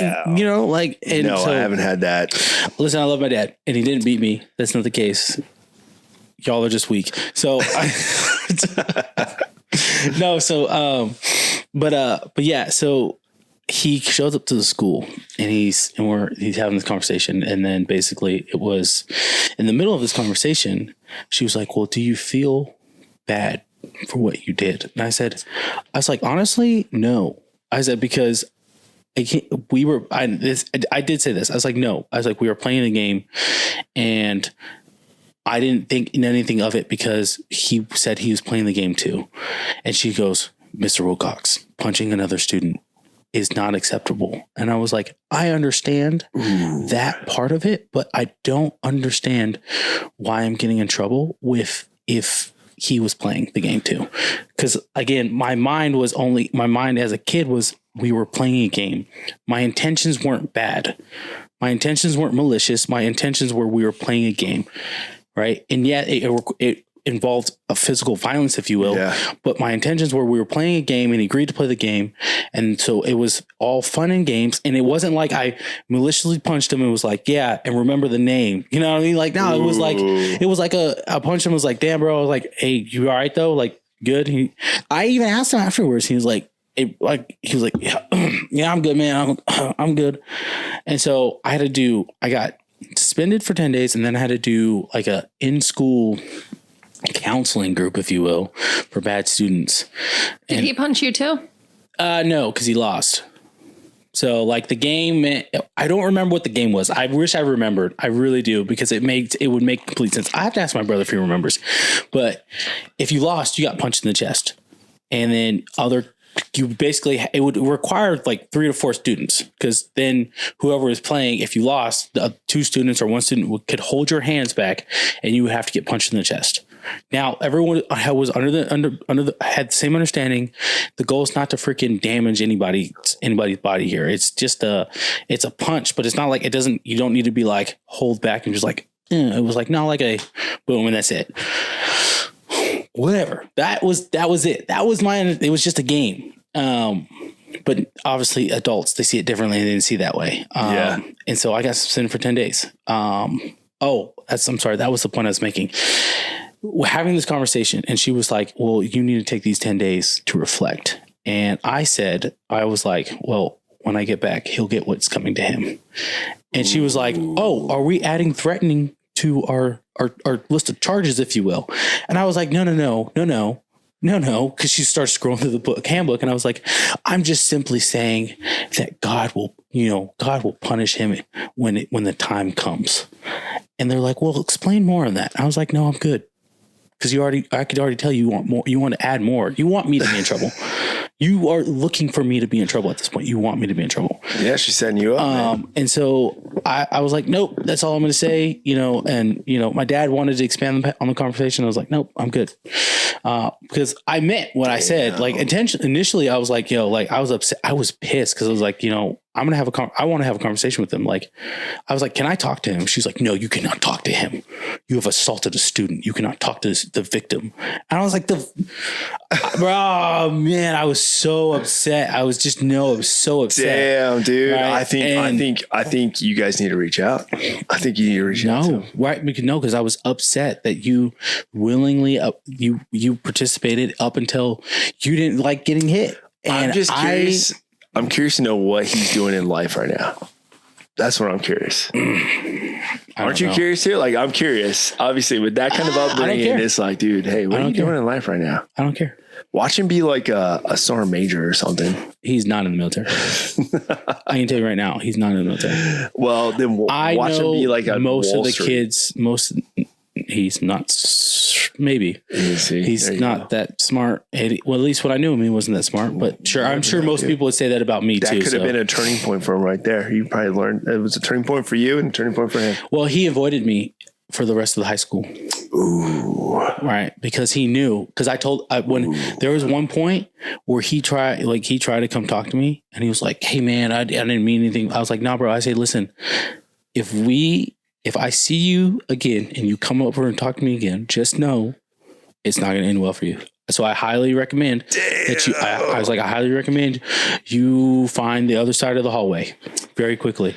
haven't had that. Listen, I love my dad, and he didn't beat me. That's not the case. Y'all are just weak. So but yeah, so he shows up to the school and he's having this conversation, and then basically it was in the middle of this conversation, she was like, well, do you feel bad for what you did? And I was like, honestly, no. I said, because I did say this. I was like, no. I was like, we were playing the game and I didn't think anything of it because he said he was playing the game too. And she goes, Mr. Wilcox, punching another student is not acceptable. And I was like, I understand that part of it, but I don't understand why I'm getting in trouble if he was playing the game too. Because again, my mind as a kid was, we were playing a game. My intentions weren't bad. My intentions weren't malicious. My intentions were, we were playing a game. Right. And yet it involved a physical violence, if you will. Yeah. But my intentions were, we were playing a game and he agreed to play the game. And so it was all fun and games. And it wasn't like I maliciously punched him and was like, yeah, and remember the name. You know what I mean? Like, no, it was like I punched him, was like, damn, bro. I was like, hey, you all right though? Like, good. I even asked him afterwards. He was like, yeah, I'm good, man. I'm good. And so I got suspended for 10 days, and then I had to do like a in-school counseling group, if you will, for bad students. Did he punch you too? No, because he lost. So like the game, I don't remember what the game was. I wish I remembered. I really do, because it would make complete sense. I have to ask my brother if he remembers. But if you lost, you got punched in the chest. And then it would require like 3 to 4 students, because then whoever is playing, if you lost, the 2 students or 1 student could hold your hands back and you would have to get punched in the chest. Now, everyone was had the same understanding. The goal is not to freaking damage anybody's body here. It's just it's a punch, but it's not like you don't need to be like hold back and just like, it was like, not like a boom and that's it. Whatever. That was it. It was just a game. But obviously adults, they see it differently. They didn't see it that way. And so I got suspended for 10 days. I'm sorry. That was the point I was making. We're having this conversation and she was like, well, you need to take these 10 days to reflect. And I was like, well, when I get back, he'll get what's coming to him. And she was like, oh, are we adding threatening to our list of charges, if you will? And I was like, no. Cause she starts scrolling through the handbook. And I was like, I'm just simply saying that God will punish him when the time comes. And they're like, well, explain more on that. I was like, no, I'm good. Cause I could already tell you want more. You want to add more. You want me to be in trouble. You are looking for me to be in trouble at this point. You want me to be in trouble. Yeah, she's setting you up. Man. And so I was like, nope, that's all I'm going to say, and my dad wanted to expand on the conversation. I was like, nope, I'm good. Because I meant what I said, like initially I was like, I was upset. I was pissed because I was like, I want to have a conversation with him. Like, I was like, can I talk to him? She's like, no, you cannot talk to him. You have assaulted a student. You cannot talk to the victim. And I was like, bro, man, I was so upset. I was so upset. Damn, dude. Right? I think you guys need to reach out. I think you need to reach out. No, right? Because I was upset that you willingly you participated up until you didn't like getting hit. And I'm just curious. I'm curious to know what he's doing in life right now. That's what I'm curious. Aren't you curious too? Like, I'm curious. Obviously, with that kind of upbringing, it's like, dude, hey, what are you doing in life right now? I don't care. Watch him be like a sergeant major or something. He's not in the military. I can tell you right now, he's not in the military. Well, then watch him be like a most Wall of the Street. kids. He's not. Maybe he's not that smart. Well, at least when I knew him, he wasn't that smart. But sure, I'm sure most people would say that about me too. That could have been a turning point for him right there. You probably learned it was a turning point for you and a turning point for him. Well, he avoided me for the rest of the high school. Ooh, right, because he knew. Because there was one point where he tried to come talk to me, and he was like, "Hey, man, I didn't mean anything." I was like, "Nah, bro." I say, "Listen, if I see you again and you come over and talk to me again, just know it's not going to end well for you." So I highly recommend that I highly recommend you find the other side of the hallway very quickly.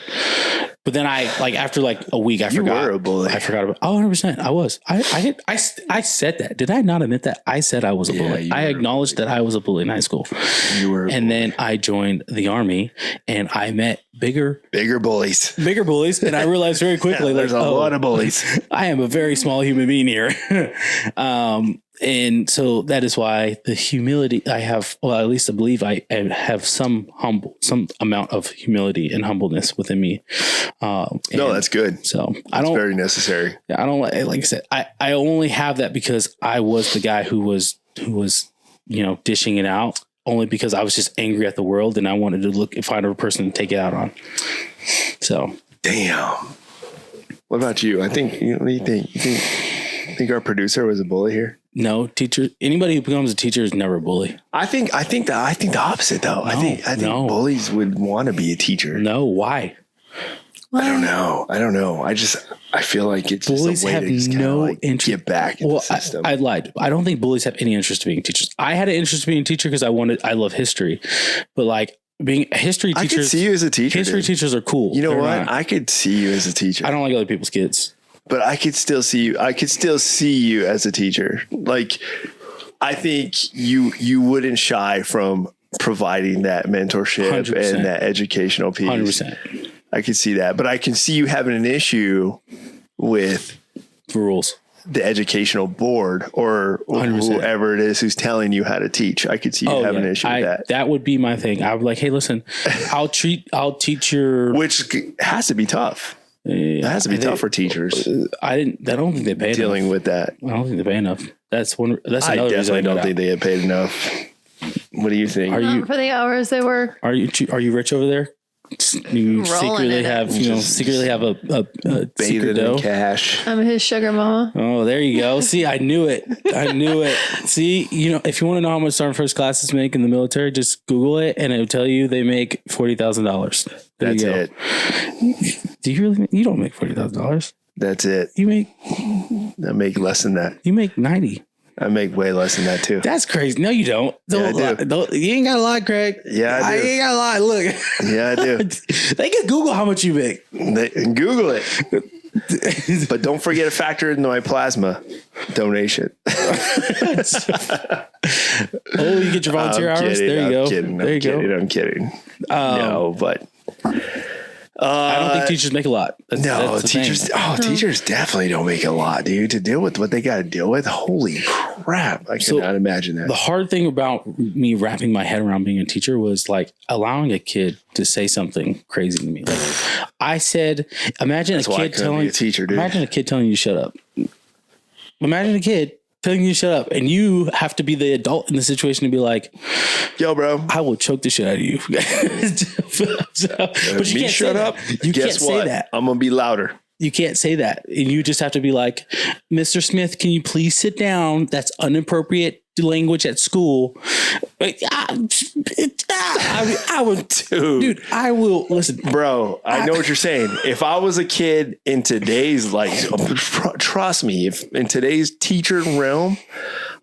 But then after a week, I forgot. You were a bully. I forgot about. 100%. I was. I said that. Did I not admit that? I said I was a bully. I acknowledged that I was a bully in high school. You were. And then I joined the Army, and I met bigger bullies. And I realized very quickly, there's a lot of bullies. I am a very small human being here. And so that is why the humility I have, well, at least I believe I have some amount of humility and humbleness within me. No, that's good. So that's very necessary. I don't like I said, I only have that because I was the guy who was, dishing it out, only because I was just angry at the world and I wanted to find a person to take it out on. So, damn. What about you? What do you think? You think our producer was a bully here? No, teacher. Anybody who becomes a teacher is never a bully. I think the opposite though. I think bullies would want to be a teacher. No, why? What? I don't know. I feel like it's bullies just a way have to just no interest. Get back in the system. I lied. I don't think bullies have any interest in being teachers. I had an interest in being a teacher because I love history, but being a history teacher. I could see you as a teacher. History teachers are cool. You know what? I could see you as a teacher. I don't like other people's kids. But I could still see you. I could still see you as a teacher. I think you wouldn't shy from providing that mentorship 100%. And that educational piece. 100%. I could see that. But I can see you having an issue with the rules, the educational board, or 100%. Whoever it is who's telling you how to teach. I could see you having an issue with that. That would be my thing. I would be like, hey, listen, I'll teach your, which has to be tough. It has to be tough for teachers. I don't think they pay dealing enough. With that. I don't think they pay enough. That's another reason. I definitely don't think they get paid enough. What do you think? For the hours they work. Are you rich over there? You secretly have a secret dough. In cash. I'm his sugar mama. Oh, there you go. See, I knew it. See, if you want to know how much sergeant first classes make in the military, just Google it and it'll tell you they make $40,000. That's it. Do you really? You don't make $40,000. That's it. I make less than that. You make 90. I make way less than that too. That's crazy. No, you don't. Yeah, I do. You ain't got to lie, Craig. Yeah, I do. You ain't got to lie. Look. Yeah, I do. They can Google how much you make. They can Google it. But don't forget to factor in my plasma donation. You get your volunteer hours. There you go. I'm kidding. No, but I don't think teachers make a lot. That's teachers definitely don't make a lot, dude. To deal with what they got to deal with. Holy crap! I cannot imagine that. The hard thing about me wrapping my head around being a teacher was like allowing a kid to say something crazy to me. Like I said, imagine a kid telling you to shut up. Imagine a kid telling you to shut up, and you have to be the adult in the situation to be like, yo, bro, I will choke the shit out of you. But you can't shut up. You can't say that. I'm going to be louder. You can't say that. And you just have to be like, Mr. Smith, can you please sit down? That's inappropriate language at school. I would, dude, I will listen, bro. I know what you're saying. If I was a kid in today's, like, trust me, if in today's teacher realm,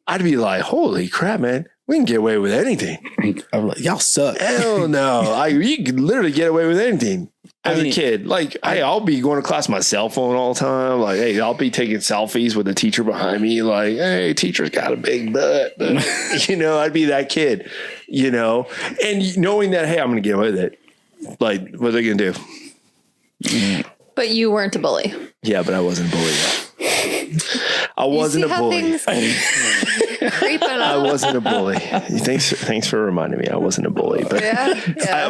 I'd be like, holy crap, man, we can get away with anything. I'm like, y'all suck. Hell no. You can literally get away with anything. As a kid, like, hey, I'll be going to class with my cell phone all the time. Like, hey, I'll be taking selfies with the teacher behind me. Like, hey, teacher's got a big butt. I'd be that kid, and knowing that, hey, I'm going to get away with it. Like, what are they going to do? But you weren't a bully. Yeah, but I wasn't a bully. I wasn't a bully. I wasn't a bully. Thanks for reminding me. I wasn't a bully, but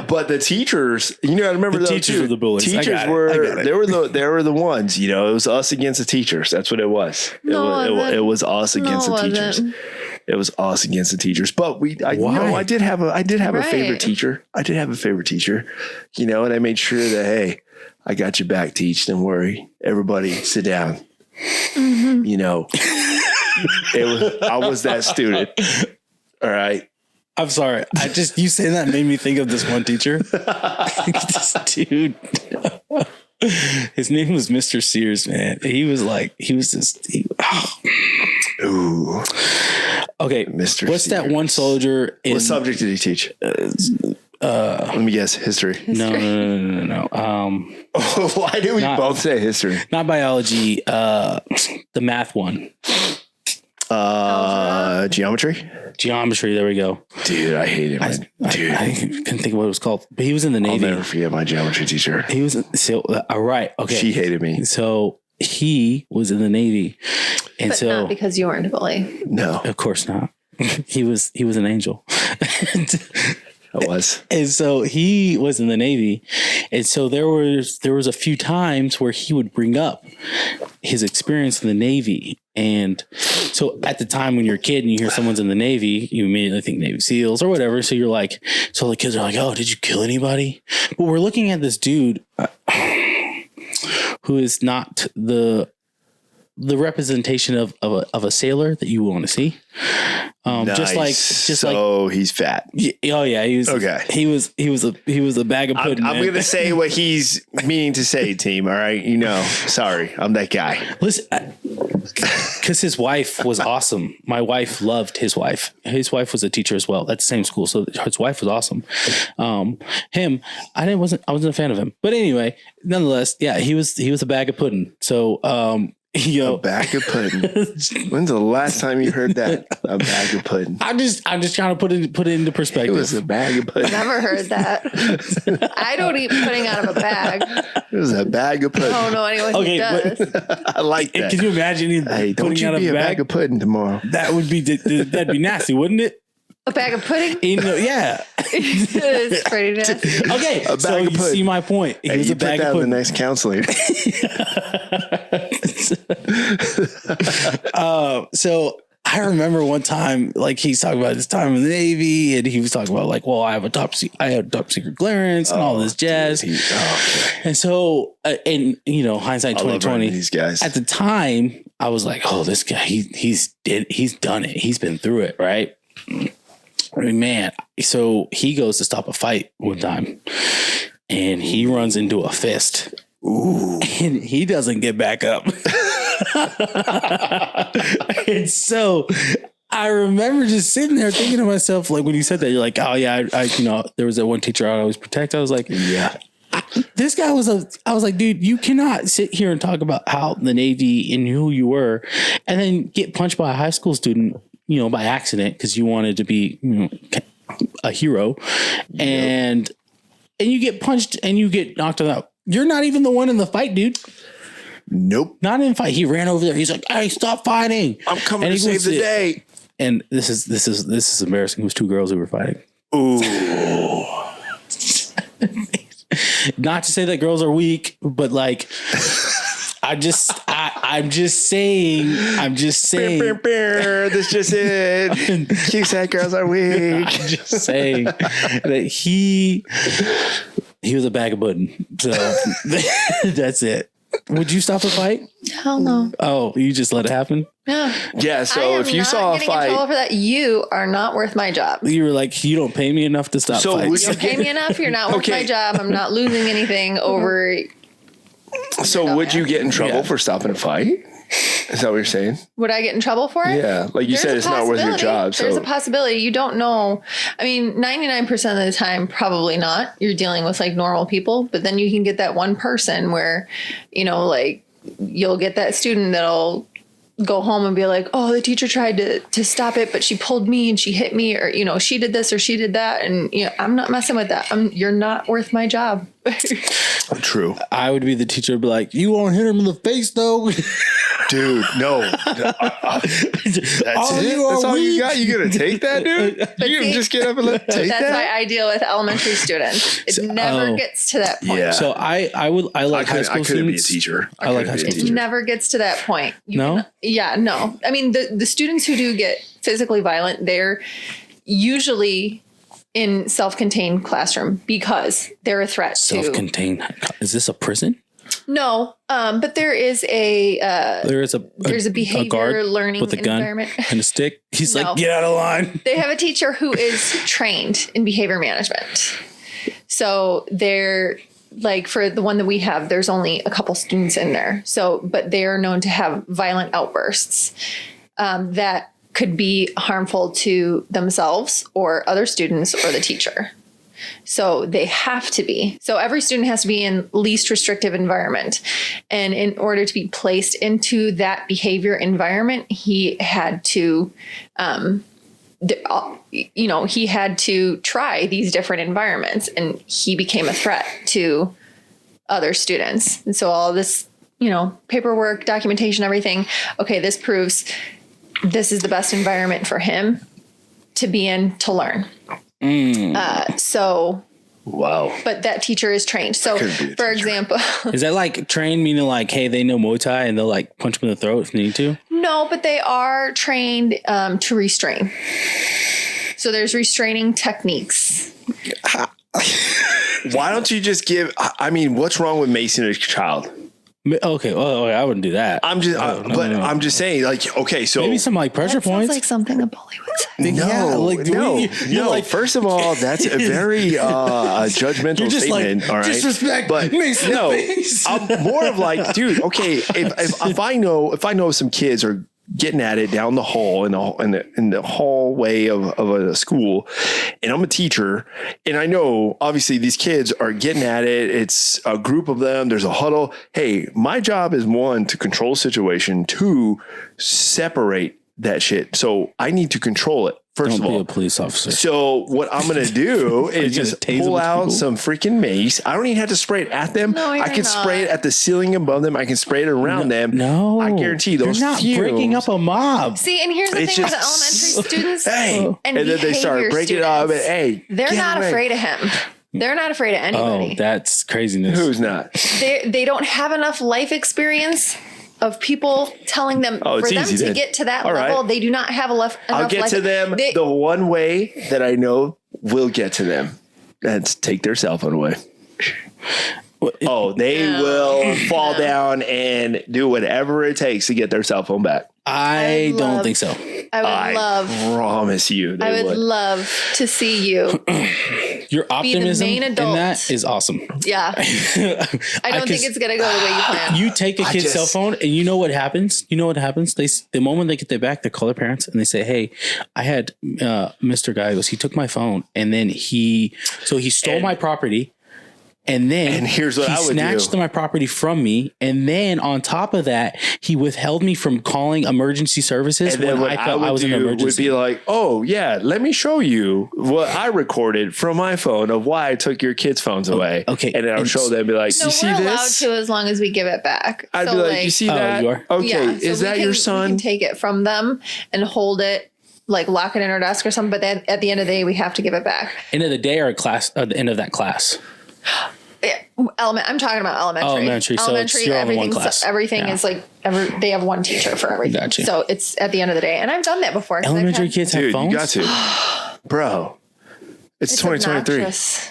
but the teachers, I remember the teachers were the bullies. Teachers they were the ones. It was us against the teachers. That's what it was. It was us against the teachers. It was us against the teachers. But I did have a favorite teacher. I did have a favorite teacher. And I made sure that, hey, I got your back, teach. Don't worry. Everybody, sit down. Mm-hmm. I was that student. All right. I'm sorry. You saying that made me think of this one teacher. This dude. His name was Mr. Sears, man. Ooh. Okay. Mr. What's Sears. that one soldier? What subject did he teach? Let me guess. History. No. Why did we both say history? Not biology. The math one. Geometry. There we go. Dude, I hate him. I couldn't think of what it was called, but he was in the Navy. I'll never forget my geometry teacher. He was all right. Okay. She hated me. So he was in the Navy, and but not because you weren't a bully. No, of course not. He was an angel. I was. And so he was in the Navy. And so there was a few times where he would bring up his experience in the Navy. And so at the time when you're a kid and you hear someone's in the Navy, you immediately think Navy SEALs or whatever. So you're like, so the kids are like, oh, did you kill anybody? But we're looking at this dude who is not the representation of a sailor that you want to see. Nice. He's fat. Oh yeah, he was okay. He was a bag of pudding. I'm gonna say what he's meaning to say, team. All right, sorry, I'm that guy. Listen, because his wife was awesome. My wife loved his wife. His wife was a teacher as well at the same school, so his wife was awesome. I wasn't a fan of him, but anyway, nonetheless, yeah, he was a bag of pudding. So. A bag of pudding. When's the last time you heard that? A bag of pudding. I'm just trying to put it into perspective. It was a bag of pudding. Never heard that. I don't eat pudding out of a bag. It was a bag of pudding. I don't know anyone who does. I like that. Can you imagine don't you be a bag of pudding tomorrow? That'd be nasty, wouldn't it? A bag of pudding? Yeah. It's pretty nasty. Okay, so you see my point. He was a bag of pudding. The next counseling. So I remember one time, like he's talking about his time in the Navy, and he was talking about like, well, I had top secret clearance and all this jazz. And so, hindsight 2020. These guys at the time, I was like, oh, this guy, he's done it. He's been through it, right? I mean, man. So he goes to stop a fight one time, and he runs into a fist. Ooh. And he doesn't get back up. And so I remember just sitting there thinking to myself, like when you said that, you're like, oh yeah, I there was that one teacher I always protect. I was like, yeah. This guy I was like, dude, you cannot sit here and talk about how the Navy and who you were and then get punched by a high school student, by accident because you wanted to be, a hero and you get punched and you get knocked out. You're not even the one in the fight, dude. Nope. Not in the fight. He ran over there. He's like, hey, stop fighting. I'm coming to save the day. And this is embarrassing. It was two girls who were fighting. Ooh. Not to say that girls are weak, but like I'm just saying. This just it. You said girls are weak. I'm just saying that he was a bag of pudding. So that's it. Would you stop a fight? Hell no. Oh, you just let it happen? Yeah. Yeah. So if you saw a fight, in trouble for that, you are not worth my job. You were like, you don't pay me enough to stop fights. You don't pay me enough. You're not worth my job. I'm not losing anything over. So would you get in trouble for stopping a fight? Is that what you're saying? Would I get in trouble for it? Yeah. Like you said, it's not worth your job. So there's a possibility. You don't know. I mean, 99% of the time, probably not. You're dealing with like normal people, but then you can get that one person where, like you'll get that student that'll go home and be like, oh, the teacher tried to stop it, but she pulled me and she hit me, or, she did this or she did that. And, I'm not messing with that. You're not worth my job. True. I would be the teacher, and be like, you won't hit him in the face though. Dude, no. That's it? That's all you got? You gonna take that, dude? You can just get up and take that? That's why I deal with elementary students. It never gets to that point. Yeah. So I like high school students. I couldn't be a teacher. I like high school students. It never gets to that point. No? No. I mean, the students who do get physically violent, they're usually in self-contained classroom because they're a threat to... Self-contained? Is this a prison? No, but there is there's a behavior guard learning with a gun environment and a stick. He's like, get out of line. They have a teacher who is trained in behavior management. So they're like, for the one that we have, there's only a couple students in there. So, but they are known to have violent outbursts that could be harmful to themselves or other students or the teacher. So they have to be. So every student has to be in least restrictive environment. And in order to be placed into that behavior environment, he had to, he had to try these different environments, and he became a threat to other students. And so all this, paperwork, documentation, everything. Okay, this proves this is the best environment for him to be in to learn. Wow. But that teacher is trained. So for example, is that like trained meaning like, hey, they know Muay Thai and they'll like punch them in the throat if they need to? No, but they are trained to restrain. So there's restraining techniques. Why don't you just what's wrong with macing a child? Okay, well, I wouldn't do that. I'm just, I'm just saying, like, okay, so maybe some like pressure points. Sounds like something a bully would say. No. Like, first of all, that's a very judgmental statement. Like, all right, disrespect. But no, I'm more of like, dude. Okay, if I know some kids are getting at it down the hall in the hallway of a school, and I'm a teacher, and I know obviously these kids are getting at it. It's a group of them. There's a huddle. Hey, my job is 1, to control the situation, 2, separate that shit. So I need to control it. First of all, be a police officer. So what I'm going to do is just pull out some freaking mace. I don't even have to spray it at them. No, I can spray it at the ceiling above them. I can spray it around them. No, I guarantee those you're not fumes, breaking up a mob. See, and here's the thing with the elementary students. Hey, and then they start breaking it up. And hey, they're not afraid of him. They're not afraid of anybody. Oh, that's craziness. Who's not? They don't have enough life experience of people telling them for them to get to that level. They do not have enough I'll get to them the one way that I know will get to them. That's take their cell phone away. They will fall down and do whatever it takes to get their cell phone back. I don't think so. I promise you. I would love to see you. Your optimism in that is awesome. Yeah. I don't think it's going to go the way you plan. You take a kid's cell phone and you know what happens? The moment they get their back, they call their parents and they say, hey, I had Mr. Guy goes, he took my phone and then he stole my property. And then here's what I would snatched do. my property from me. And then on top of that, he withheld me from calling emergency services And then when what I felt I was in an would emergency. be like, oh yeah, let me show you what I recorded from my phone of why I took your kids' phones away. Okay. And then I'll show them and be like, No, you see we're allowed this? to as long as we give it back. I'd So, be like, you see that? you are? Okay, yeah, so is we that can- your We son? can take it from them and hold it, like lock it in our desk or something. But then at the end of the day, we have to give it back. End of the day or class, or the end of that class. Yeah, I'm talking about elementary. Elementary, so it's- you're only one class. Everything Yeah. is like they have one teacher for everything. Gotcha. So it's at the end of the day, and I've done that before. 'cause I've Elementary had- kids have Dude, phones? you got to. Bro, it's 2023. obnoxious.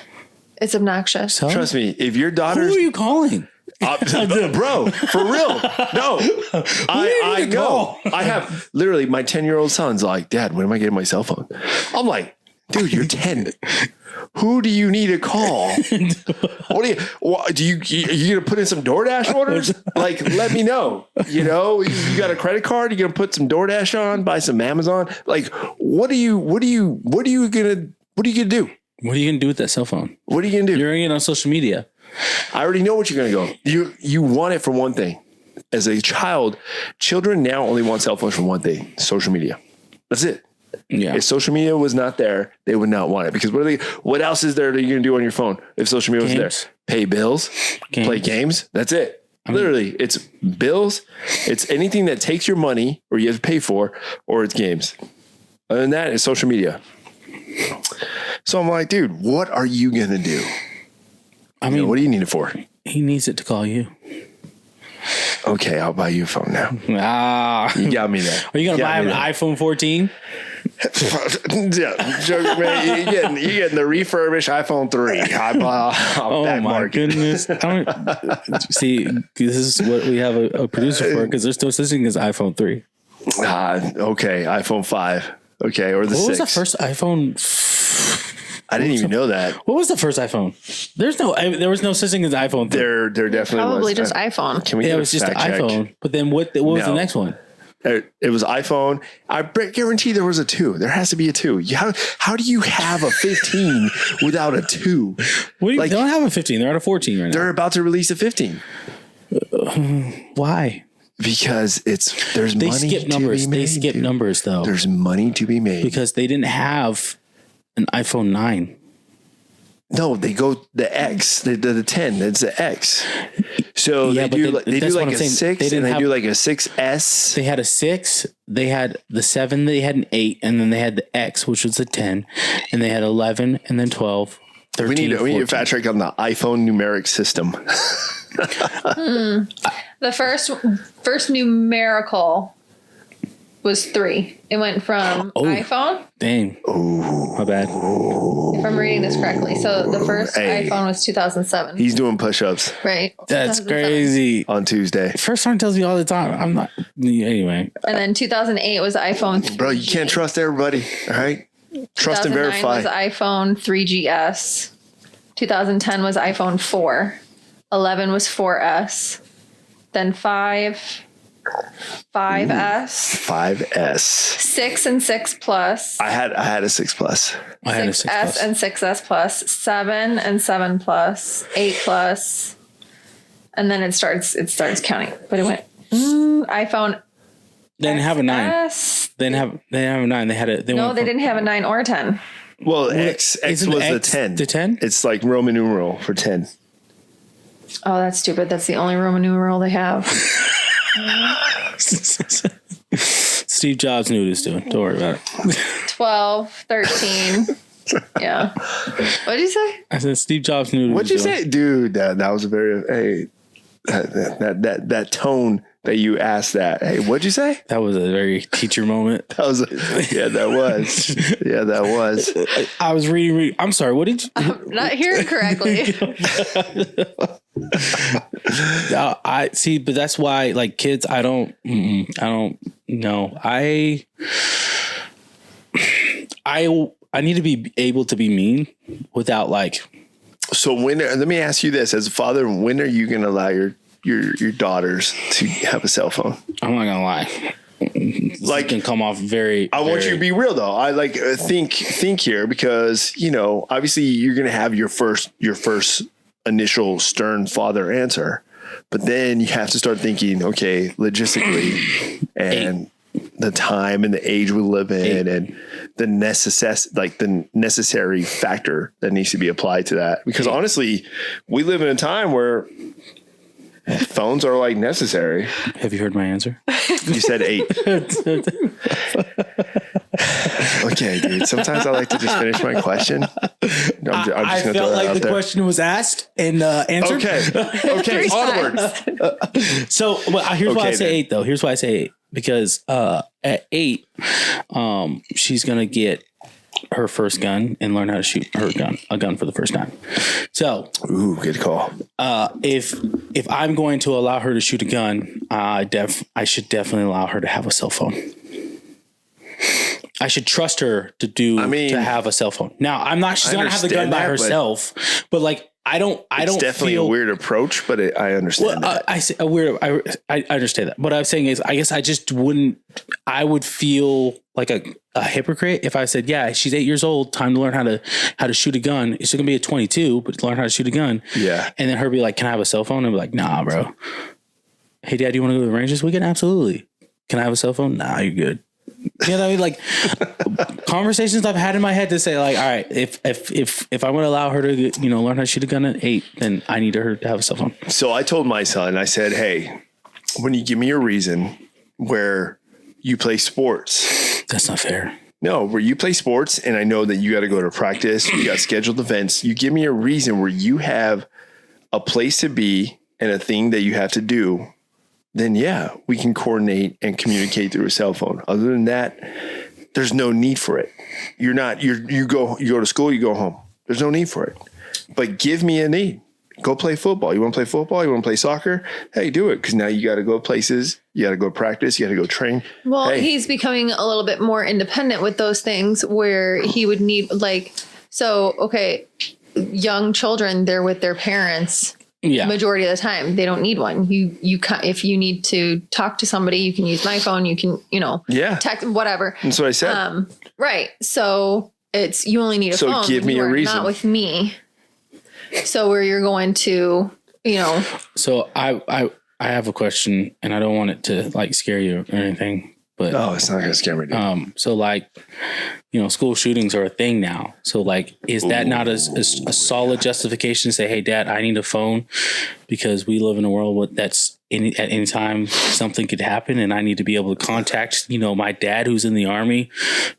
It's obnoxious. So? Trust me, if your Who daughter's are you calling? bro, for real. No, I need to know. call? I have literally my 10-year-old son's like, Dad, when am I getting my cell phone? I'm like, dude, you're 10. Who do you need to call? What do you gonna put in some DoorDash orders? Like, let me know. You know, you got a credit card? You gonna put some DoorDash on? Buy some Amazon? Like, what are you gonna do? What are you going to do with that cell phone? What are you gonna do? You're going on social media. I already know what you're going to go. You want it for one thing. As a child, children now only want cell phones for one thing: social media. That's it. Yeah. If social media was not there, they would not want it, because what else is there that you're going to do on your phone if social media was Games. there? Pay bills, play games. That's it. Literally, it's bills. It's anything that takes your money or you have to pay for, or it's games. Other than that, it's social media. So I'm like, dude, what are you going to do? I mean, What do you need it for? he needs it to call you. Okay, I'll buy you a phone now. You got me there. Are you going to buy him an iPhone 14? Yeah, joke, man. You're getting the refurbished iPhone 3. Oh my goodness. See, this is what we have a producer for, because there's no such thing as iPhone 3. Okay, iPhone 5. Okay, or the What 6. was the first iPhone? I didn't even know that. What was the first iPhone? There was no such thing as iPhone 3. There definitely Probably was. just iPhone. Can we Yeah, get it a was just an fact check? iPhone. But then what was No. the next one? It was iPhone. I guarantee there was a 2. There has to be a 2. How do you have a 15 without a 2? What do you, Like- they don't have a 15. They're at a 14 right now. They're about to release a 15 Why? because there's They money skip numbers. to be made. They skip dude. numbers though, There's money to be made. because they didn't have an iPhone 9. No, they go the X, the 10. That's the X. So Yeah, they but do they- like they do that's what like I'm a saying. 6, They didn't and they do have- like a 6S. They had a 6, they had the 7, they had an 8, and then they had the X, which was a 10, and they had 11, and then 12, 13, We need a 14. fact check on the iPhone numeric system. The first numerical was 3. It went from iPhone. Dang. My bad. If I'm reading this correctly, so the first Hey. iPhone was 2007. He's doing push-ups Right. That's 2007. crazy. on Tuesday. First time tells me all the time. I'm not. Anyway. And then 2008 was iPhone 3G. Bro, you can't trust everybody, all right? Trust and 2009 verify. was iPhone 3GS. 2010 was iPhone 4. 11 was 4S. Then 5. 5S. 5S. 6 and 6 Plus. I had a 6 Plus. I had a 6S 6 plus. and 6S Plus. 7 and 7 Plus. 8 Plus. And then it starts counting. But it went iPhone They didn't have a 9. S. They didn't have a 9. They had a. No, went they from- didn't have a 9 or a 10. Well, X isn't was the X 10. the 10? It's like Roman numeral for 10. Oh, that's stupid. That's the only Roman numeral they have. Steve Jobs knew what he was doing. Don't worry about it. 12, 13. Yeah. What'd you say? I said Steve Jobs knew what What'd he you was doing. say? Dude, that was a very, that tone that you asked that. Hey, what'd you say? That was a very teacher moment. That was, that was. Yeah, that was. I was reading. I'm sorry. What did you? Not hearing correctly. I see, but that's why, like, kids, I don't know. I need to be able to be mean without, like. So let me ask you this, as a father, when are you going to allow your daughters to have a cell phone? I'm not gonna lie. Like, can come off very. I want you to be real though. I like think here, because obviously you're going to have your first initial stern father answer. But then you have to start thinking, okay, logistically and the time and the age we live in and the necessary factor that needs to be applied to that. Because honestly, we live in a time where phones are like necessary. Have you heard my answer? You said 8. Okay, dude. Sometimes I like to just finish my question. I felt like the question was asked and answered. Okay. Onward. So here's why I say 8, though. Here's why I say 8. Because at 8, she's going to get her first gun and learn how to shoot a gun for the first time. So, ooh, good call. If I'm going to allow her to shoot a gun, I should definitely allow her to have a cell phone. I should trust her to have a cell phone. Now, she's going to have the gun by herself, but like, I don't definitely feel a weird approach, but I understand that. I say a weird. I understand that. What I'm saying is, I guess I just wouldn't. I would feel like a hypocrite if I said, "Yeah, she's 8 years old. Time to learn how to shoot a gun." She's gonna be at 22, but learn how to shoot a gun. Yeah. And then her be like, "Can I have a cell phone?" And be like, "Nah, bro. Hey, Dad, do you want to go to the range this weekend? Absolutely. Can I have a cell phone? Nah, you're good." You know what I mean? Like conversations I've had in my head to say, like, all right, if I want to allow her to, learn how to shoot a gun at 8, then I need her to have a cell phone. So I told my son, I said, hey, when you give me a reason where you play sports. That's not fair. No, where you play sports and I know that you got to go to practice, you got scheduled events. You give me a reason where you have a place to be and a thing that you have to do. Then yeah, we can coordinate and communicate through a cell phone. Other than that, there's no need for it. You go to school, you go home. There's no need for it. But give me a need. Go play football. You want to play football? You want to play soccer? Hey, do it. Because now you got to go places. You got to go practice. You got to go train. Well, he's becoming a little bit more independent with those things where he would need young children, they're with their parents. Yeah. Majority of the time, they don't need one. If you need to talk to somebody, you can use my phone. You can, text, whatever. That's what I said. Right. So you only need a phone. So give me a reason. Not with me. So where you're going to, So I have a question, and I don't want it to like scare you or anything. But it's not gonna scare me, dude. So like, school shootings are a thing now. So like, is that not a solid justification to say, hey, Dad, I need a phone because we live in a world that's at any time something could happen, and I need to be able to contact, my dad who's in the army,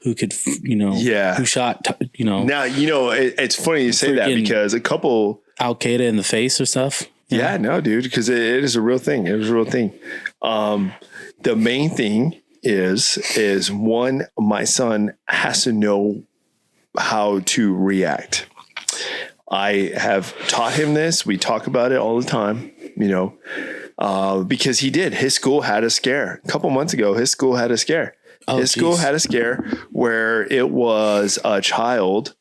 who could, who shot, Now, it's funny you say that because a couple Al Qaeda in the face or stuff. Yeah, no, dude, because it is a real thing. It was a real thing. The main thing is one, my son has to know how to react. I have taught him this. We talk about it all the time, because his school had a scare a couple months ago. His school had a scare. School had a scare where it was a child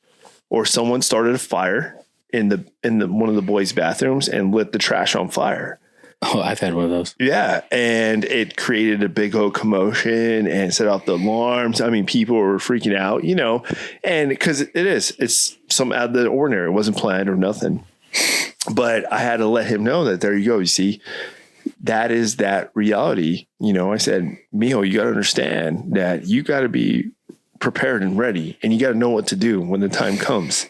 or someone started a fire in the one of the boys' bathrooms and lit the trash on fire. Oh, I've had one of those. Yeah. And it created a big old commotion and set off the alarms. I mean, people were freaking out, and because it's some out of the ordinary. It wasn't planned or nothing. But I had to let him know that there you go. You see, that is that reality. I said, Mijo, you got to understand that you got to be prepared and ready, and you got to know what to do when the time comes.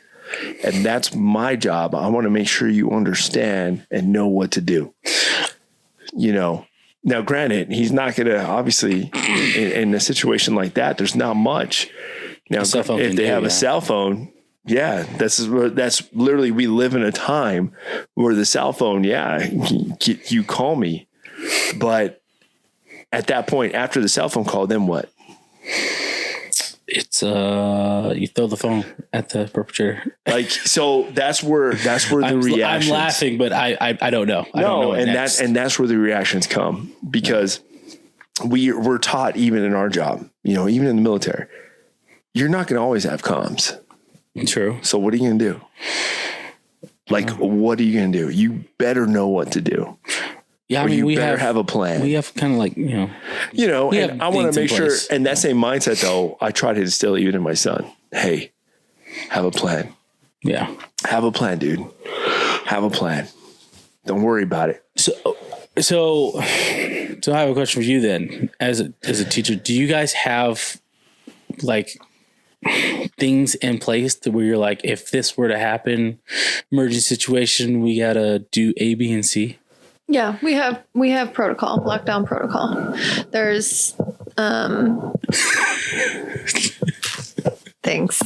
And that's my job. I want to make sure you understand and know what to do. Now granted, he's not going to, obviously in a situation like that, there's not much. Now, if they have a cell phone, that's literally, we live in a time where the cell phone, you call me. But at that point, after the cell phone call, then what? It's you throw the phone at the perpetrator. So that's where the reactions. I'm laughing, but I don't know. I don't know that's where the reactions come, because we're taught, even in our job, even in the military, you're not going to always have comms. True. So what are you going to do? What are you going to do? You better know what to do. Yeah, I mean, we have a plan. We have kind of and I want to make sure, and that same mindset though, I try to instill even in my son. Hey, have a plan. Yeah. Have a plan, dude. have a plan. Don't worry about it. So I have a question for you then. As a teacher, do you guys have like things in place to where you're like, if this were to happen, emergency situation, we gotta do A, B, and C? Yeah, we have protocol, lockdown protocol. There's thanks.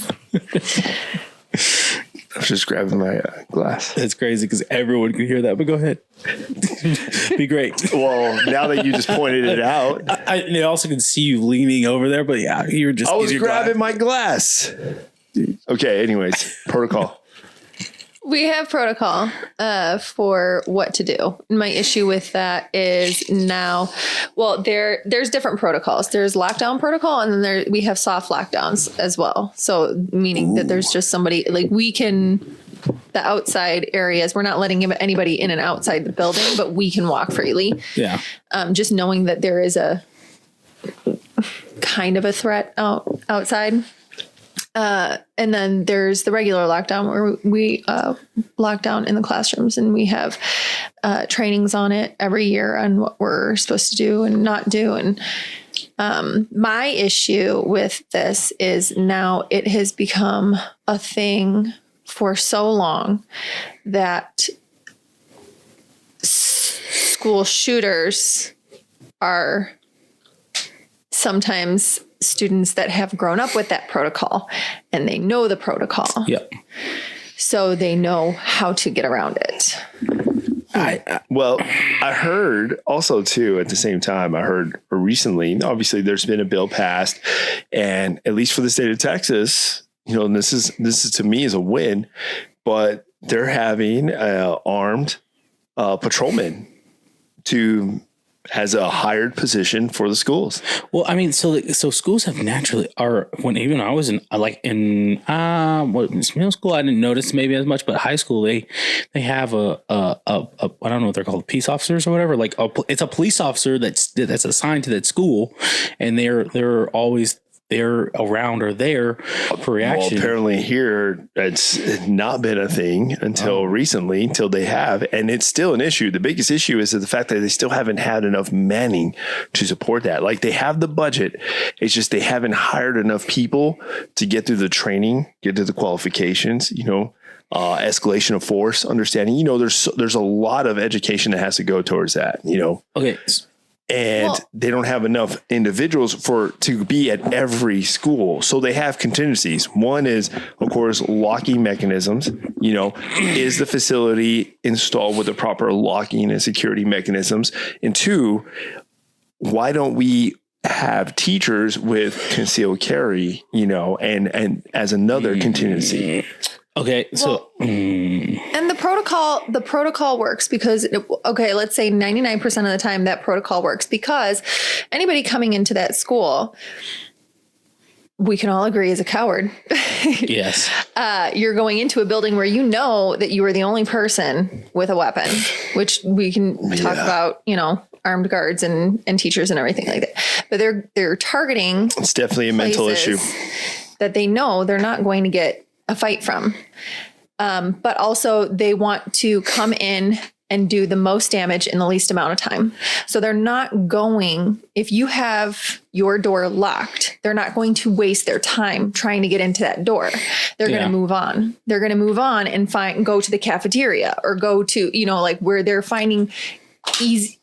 I was just grabbing my glass. That's crazy because everyone can hear that, but go ahead. Be great. Well, now that you just pointed it out. I also can see you leaning over there, but yeah, you're just. I was grabbing my glass. Okay, anyways, protocol. We have protocol for what to do. My issue with that is now, well, there's different protocols. There's lockdown protocol, and then we have soft lockdowns as well. So meaning that there's just somebody like the outside areas, we're not letting anybody in and outside the building, but we can walk freely. Yeah. Just knowing that there is a kind of a threat outside. And then there's the regular lockdown where we lock down in the classrooms, and we have trainings on it every year on what we're supposed to do and not do. And my issue with this is now it has become a thing for so long that school shooters are sometimes students that have grown up with that protocol and they know the protocol. Yep. So they know how to get around it. I heard also too, at the same time, I heard recently, obviously there's been a bill passed, and at least for the state of Texas, and this is to me is a win, but they're having armed patrolmen as a hired position for the schools. Well, I mean, so schools have naturally even I was in middle school, I didn't notice maybe as much, but high school, they have a I don't know what they're called, peace officers or whatever. Like it's a police officer that's assigned to that school, and they're always they're around or there for reaction. Well, apparently here it's not been a thing until recently, until they have, and it's still an issue. The biggest issue is the fact that they still haven't had enough manning to support that. Like they have the budget, it's just they haven't hired enough people to get through the training, get through the qualifications, escalation of force, understanding. There's a lot of education that has to go towards that. Okay. And they don't have enough individuals to be at every school. So they have contingencies. One is, of course, locking mechanisms. Is the facility installed with the proper locking and security mechanisms? And two, why don't we have teachers with concealed carry, and as another contingency? Okay, so and the protocol works because let's say 99% of the time that protocol works because anybody coming into that school, we can all agree is a coward. Yes. You're going into a building where you know that you are the only person with a weapon, which we can talk about, armed guards and teachers and everything like that. But they're targeting. It's definitely a mental issue that they know they're not going to get a fight from. But also they want to come in and do the most damage in the least amount of time. So they're not going, if you have your door locked, they're not going to waste their time trying to get into that door. They're going to move on. They're going to move on and go to the cafeteria or go to, where they're finding easy,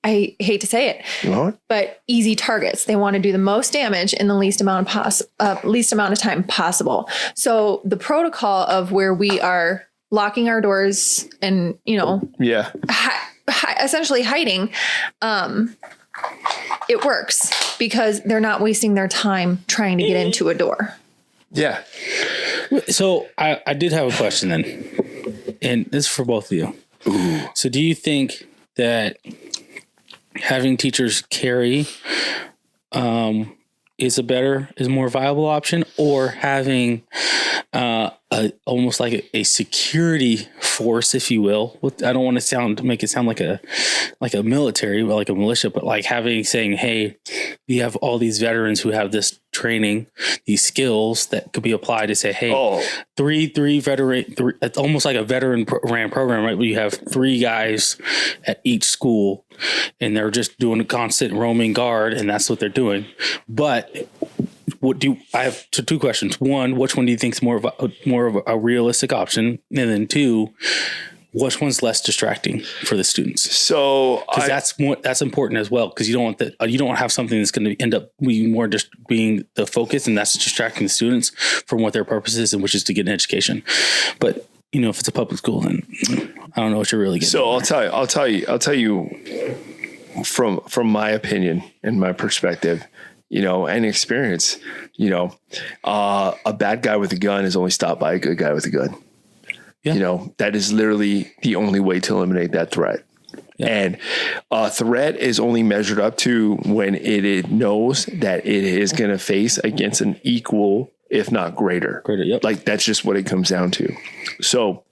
I hate to say it, but easy targets. They want to do the most damage in the least amount of time possible. So the protocol of where we are locking our doors and, essentially hiding, it works because they're not wasting their time trying to get into a door. Yeah. So I did have a question then, and this is for both of you. Ooh. So do you think that having teachers carry is a more viable option, or having almost like a security force, if you will? I don't want to make it sound like a military, like a militia, but like saying, hey, we have all these veterans who have this training, these skills that could be applied to say, hey, Oh. three veteran, it's almost like a veteran ran program, right? Where you have 3 guys at each school and they're just doing a constant roaming guard, and that's what they're doing. But I have 2 questions. 1, which one do you think is more of a realistic option? And then 2, which one's less distracting for the students? So that's important as well, because you don't want you don't have something that's going to end up being more just being the focus, and that's distracting the students from what their purpose is, and which is to get an education. But if it's a public school, then I don't know what you're really getting. So I'll tell you from my opinion and my perspective, and experience, a bad guy with a gun is only stopped by a good guy with a gun. Yeah. That is literally the only way to eliminate that threat. Yeah. And a threat is only measured up to when it knows that it is going to face against an equal, if not greater. Yep. Like, that's just what it comes down to. So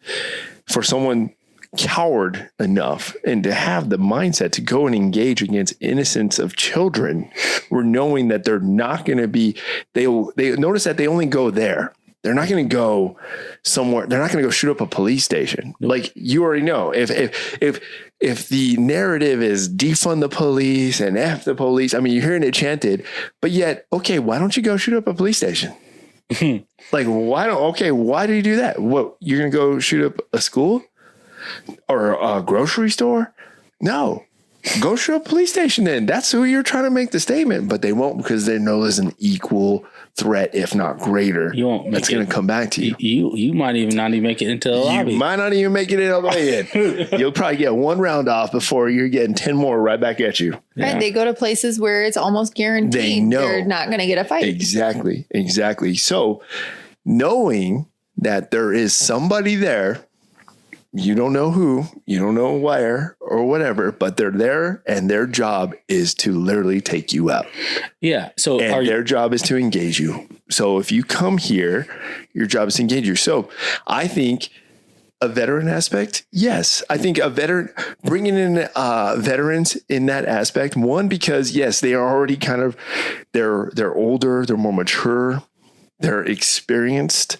for someone coward enough and to have the mindset to go and engage against innocence of children, we're knowing that they're not going to be, they notice that they only go there. They're not going to go somewhere. They're not going to go shoot up a police station. Nope. Like, you already know, if the narrative is defund the police and F the police, I mean, you're hearing it chanted, but yet, okay, why don't you go shoot up a police station? Like, why do you do that? What, you're going to go shoot up a school or a grocery store? No. Go shoot up a police station then. That's who you're trying to make the statement, but they won't, because they know there's an equal threat, if not greater. You won't. That's going to come back to you. You might even not even make it into the lobby. You might not even make it all the way in. You'll probably get 1 round off before you're getting 10 more right back at you. Right. Yeah. They go to places where it's almost guaranteed they know they're not going to get a fight. Exactly. So knowing that there is somebody there, you don't know who, you don't know where or whatever, but they're there, and their job is to literally take you out. Yeah. So their job is to engage you. So if you come here, your job is to engage you. So I think a veteran aspect, yes. I think a veteran, bringing in veterans in that aspect, one, because yes, they are already kind of, they're older, they're more mature, they're experienced,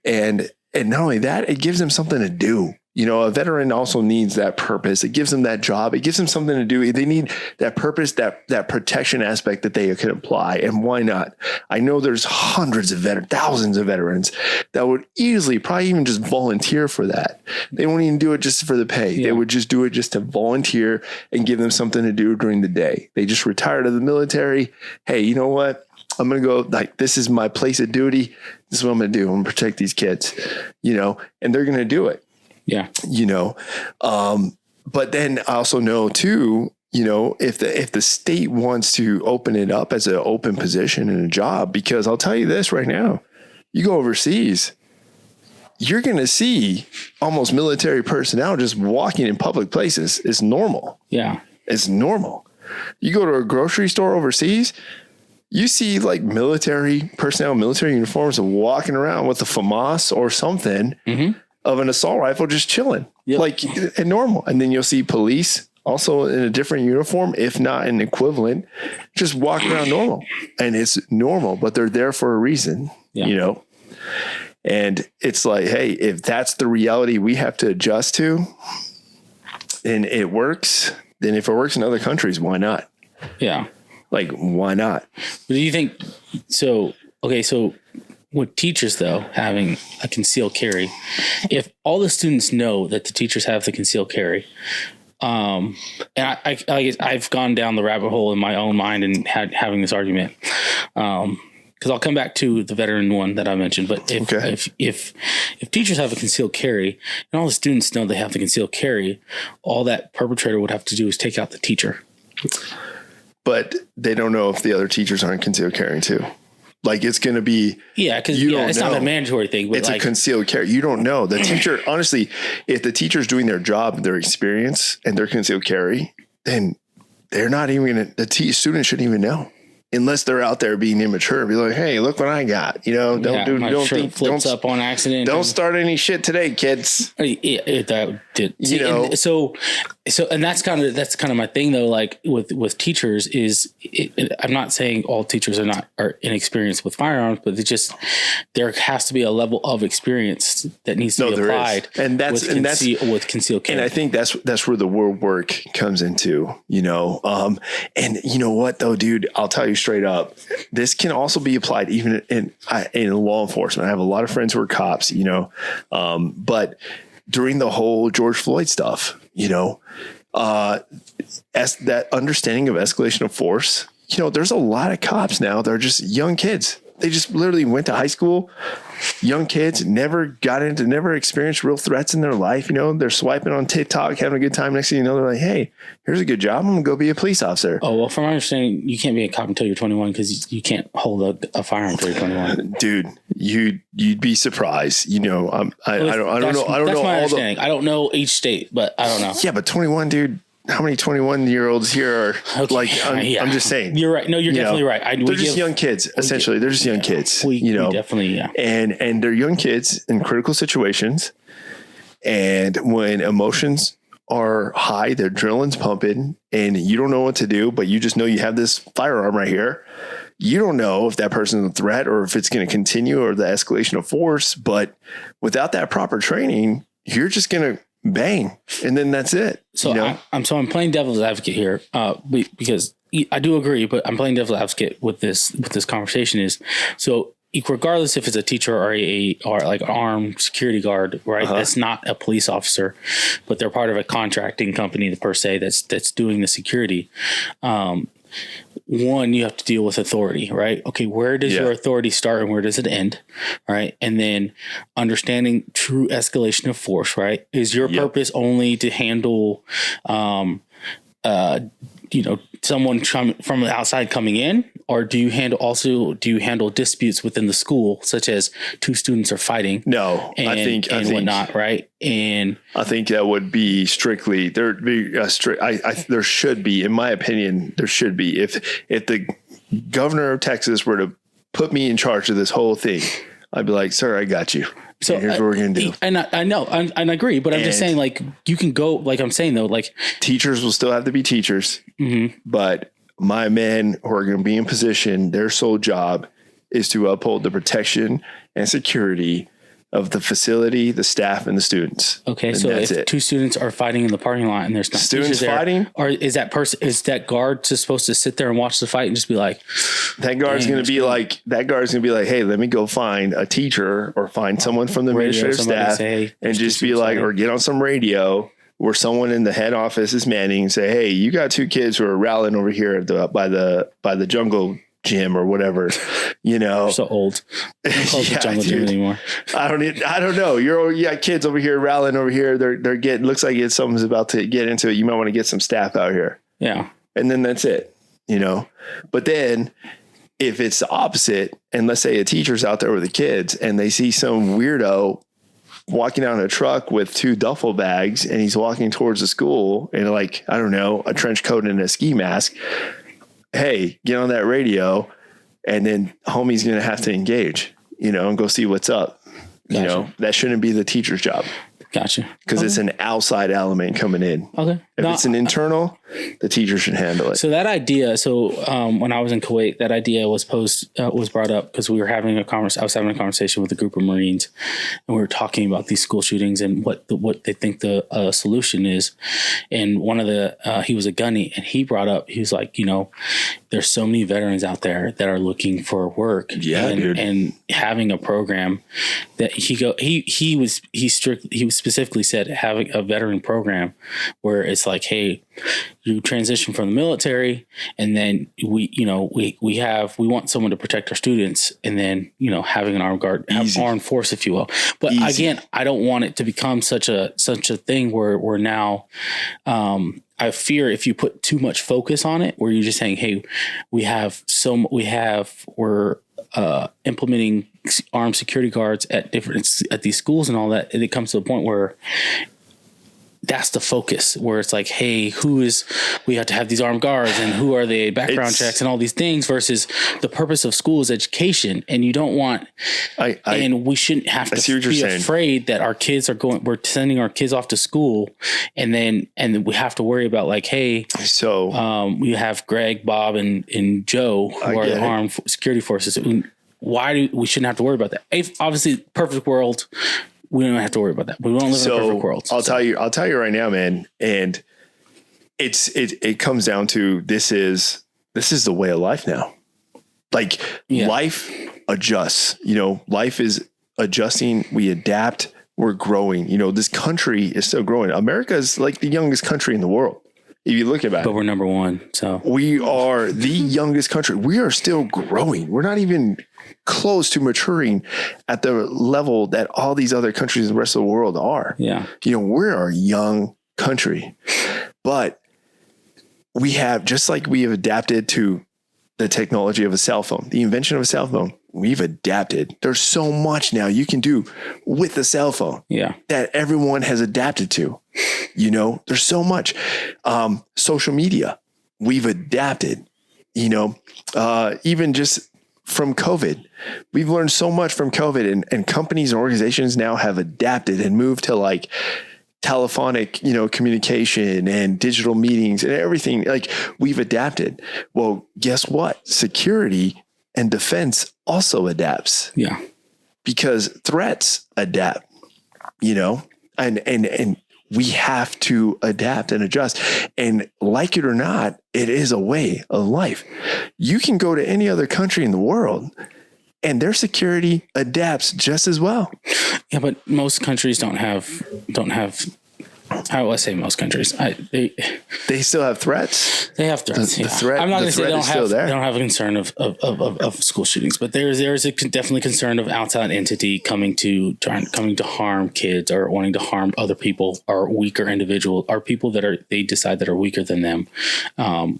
and not only that, it gives them something to do. A veteran also needs that purpose. It gives them that job. It gives them something to do. They need that purpose, that protection aspect that they can apply. And why not? I know there's hundreds of thousands of veterans that would easily probably even just volunteer for that. They won't even do it just for the pay. Yeah. They would just do it just to volunteer and give them something to do during the day. They just retired of the military. Hey, you know what? I'm going to go, like, this is my place of duty. This is what I'm going to do. I'm going to protect these kids, and they're going to do it. Yeah. But then I also know too, if the state wants to open it up as an open position and a job, because I'll tell you this right now, you go overseas, you're going to see almost military personnel just walking in public places. It's normal. Yeah. It's normal. You go to a grocery store overseas, you see like military personnel, military uniforms walking around with a FAMAS or something of an assault rifle, just chilling, like and normal. And then you'll see police also in a different uniform, if not an equivalent, just walking around normal. And it's normal, but they're there for a reason, and it's like, hey, if that's the reality we have to adjust to, and it works, then if it works in other countries, why not? Yeah. Like, why not? But do you think so? Okay. So with teachers though, having a concealed carry, if all the students know that the teachers have the concealed carry, and I've gone down the rabbit hole in my own mind and having this argument, because I'll come back to the veteran one that I mentioned. But if teachers have a concealed carry and all the students know they have the concealed carry, all that perpetrator would have to do is take out the teacher. But they don't know if the other teachers aren't concealed carrying too. Like, it's going to be, because it's not a mandatory thing, but it's a concealed carry. You don't know. The teacher, honestly, if the teacher's doing their job, their experience, and their concealed carry, then they're not even going to, the student shouldn't even know. Unless they're out there being immature, be like, "Hey, look what I got!" Don't flips up on accident. Don't start any shit today, kids. That So and that's kind of my thing though. Like with teachers I'm not saying all teachers are inexperienced with firearms, but there has to be a level of experience that needs to be applied. And that's with concealed carry. And I think that's where the word work comes into, and you know what though, dude, I'll tell you straight up, this can also be applied even in law enforcement. I have a lot of friends who are cops, but during the whole George Floyd stuff, as that understanding of escalation of force, there's a lot of cops now that are just young kids. They just literally went to high school, young kids, never experienced real threats in their life. They're swiping on TikTok, having a good time. Next thing you know, they're like, hey, here's a good job. I'm going to go be a police officer. Oh, well, from my understanding, you can't be a cop until you're 21 because you can't hold a firearm until you're 21. Dude, you'd be surprised. I don't know. That's my understanding. I don't know each state, but I don't know. Yeah, but 21, dude. How many 21-year-olds here are I'm just saying. You're right. No, you're definitely right. They're just young kids, essentially. They're just young kids. We definitely, yeah. And they're young kids in critical situations. And when emotions are high, their adrenaline's pumping, and you don't know what to do, but you just know you have this firearm right here. You don't know if that person's a threat or if it's going to continue or the escalation of force. But without that proper training, you're just going to bang, and then that's it. So I'm playing devil's advocate here, because I do agree, but I'm playing devil's advocate with this conversation is so regardless if it's a teacher or like an armed security guard, right? That's not a police officer, but they're part of a contracting company per se that's doing the security. One, you have to deal with authority, right? Okay, where does your authority start and where does it end, right? And then understanding true escalation of force, right? Is your purpose only to handle, someone from the outside coming in, or do you handle disputes within the school, such as two students are fighting? No, I think whatnot, right? And I think that would be strictly there'd be a strict. There should be, in my opinion, there should be. If the governor of Texas were to put me in charge of this whole thing, I'd be like, sir, I got you. So here's what we're going to do. And I know, and I agree, but I'm just saying, like, you can go, like I'm saying though, like teachers will still have to be teachers, but my men who are going to be in position, their sole job is to uphold the protection and security of the facility, the staff, and the students. Okay, so if two students are fighting in the parking lot and there's not students fighting, or is that guard just supposed to sit there and watch the fight and just be like, that guard's going to be like, hey, let me go find a teacher or find someone from the administrative staff and just be like, or get on some radio where someone in the head office is manning and say, hey, you got two kids who are rallying over here by the jungle gym or whatever, so old. The jungle gym anymore. I don't know. You got kids over here rallying over here. They're getting, looks like something's about to get into it. You might want to get some staff out here. Yeah. And then that's it, but then if it's the opposite, and let's say a teacher's out there with the kids and they see some weirdo walking down a truck with two duffel bags and he's walking towards the school in a trench coat and a ski mask. Hey, get on that radio, and then homie's going to have to engage, and go see what's up. Gotcha. That shouldn't be the teacher's job. Gotcha. Because it's an outside element coming in. Okay. If it's an internal, the teacher should handle it. So that idea, when I was in Kuwait, that idea was brought up because we were having I was having a conversation with a group of Marines, and we were talking about these school shootings and what they think the solution is. And one of he was a gunny, and he brought up, he was like, there's so many veterans out there that are looking for work. Yeah, dude. And having a program that he specifically said having a veteran program where it's like, hey, you transition from the military, and then we want someone to protect our students, and then having an armed force, if you will. But again, I don't want it to become such a thing where we're now. I fear if you put too much focus on it, where you're just saying, hey, we're implementing armed security guards at these schools and all that, and it comes to a point where that's the focus where it's like, hey, we have to have these armed guards and who are they, background checks and all these things, versus the purpose of school is education. And you don't want, and we shouldn't have to be afraid that we're sending our kids off to school and we have to worry about like, hey, so we have Greg, Bob and Joe who are the armed security forces. We shouldn't have to worry about that. Obviously, perfect world, we don't have to worry about that. We don't live in a perfect world. I'll tell you right now, man. And it comes down to this is the way of life now. Like life adjusts, life is adjusting. We adapt. We're growing. This country is still growing. America is like the youngest country in the world. If you look at it, but we're number one. So we are the youngest country. We are still growing. We're not even close to maturing at the level that all these other countries in the rest of the world are. Yeah. We're a young country, but we have, just like we have adapted to the technology of a cell phone, the invention of a cell phone, we've adapted. There's so much now you can do with a cell phone that everyone has adapted to. There's so much. Social media, we've adapted, even just from COVID, we've learned so much from COVID, and companies and organizations now have adapted and moved to like telephonic, communication and digital meetings and everything. Like we've adapted. Well, guess what? Security and defense also adapts. Yeah. Because threats adapt, and we have to adapt and adjust. And like it or not, it is a way of life. You can go to any other country in the world and their security adapts just as well. Yeah, but most countries don't have how do I say most countries? They still have threats. They have threats. The threat, I'm not going to say they they don't have a concern of school shootings, but there is definitely concern of outside entity coming to harm kids or wanting to harm other people or weaker individuals or people that they decide that are weaker than them,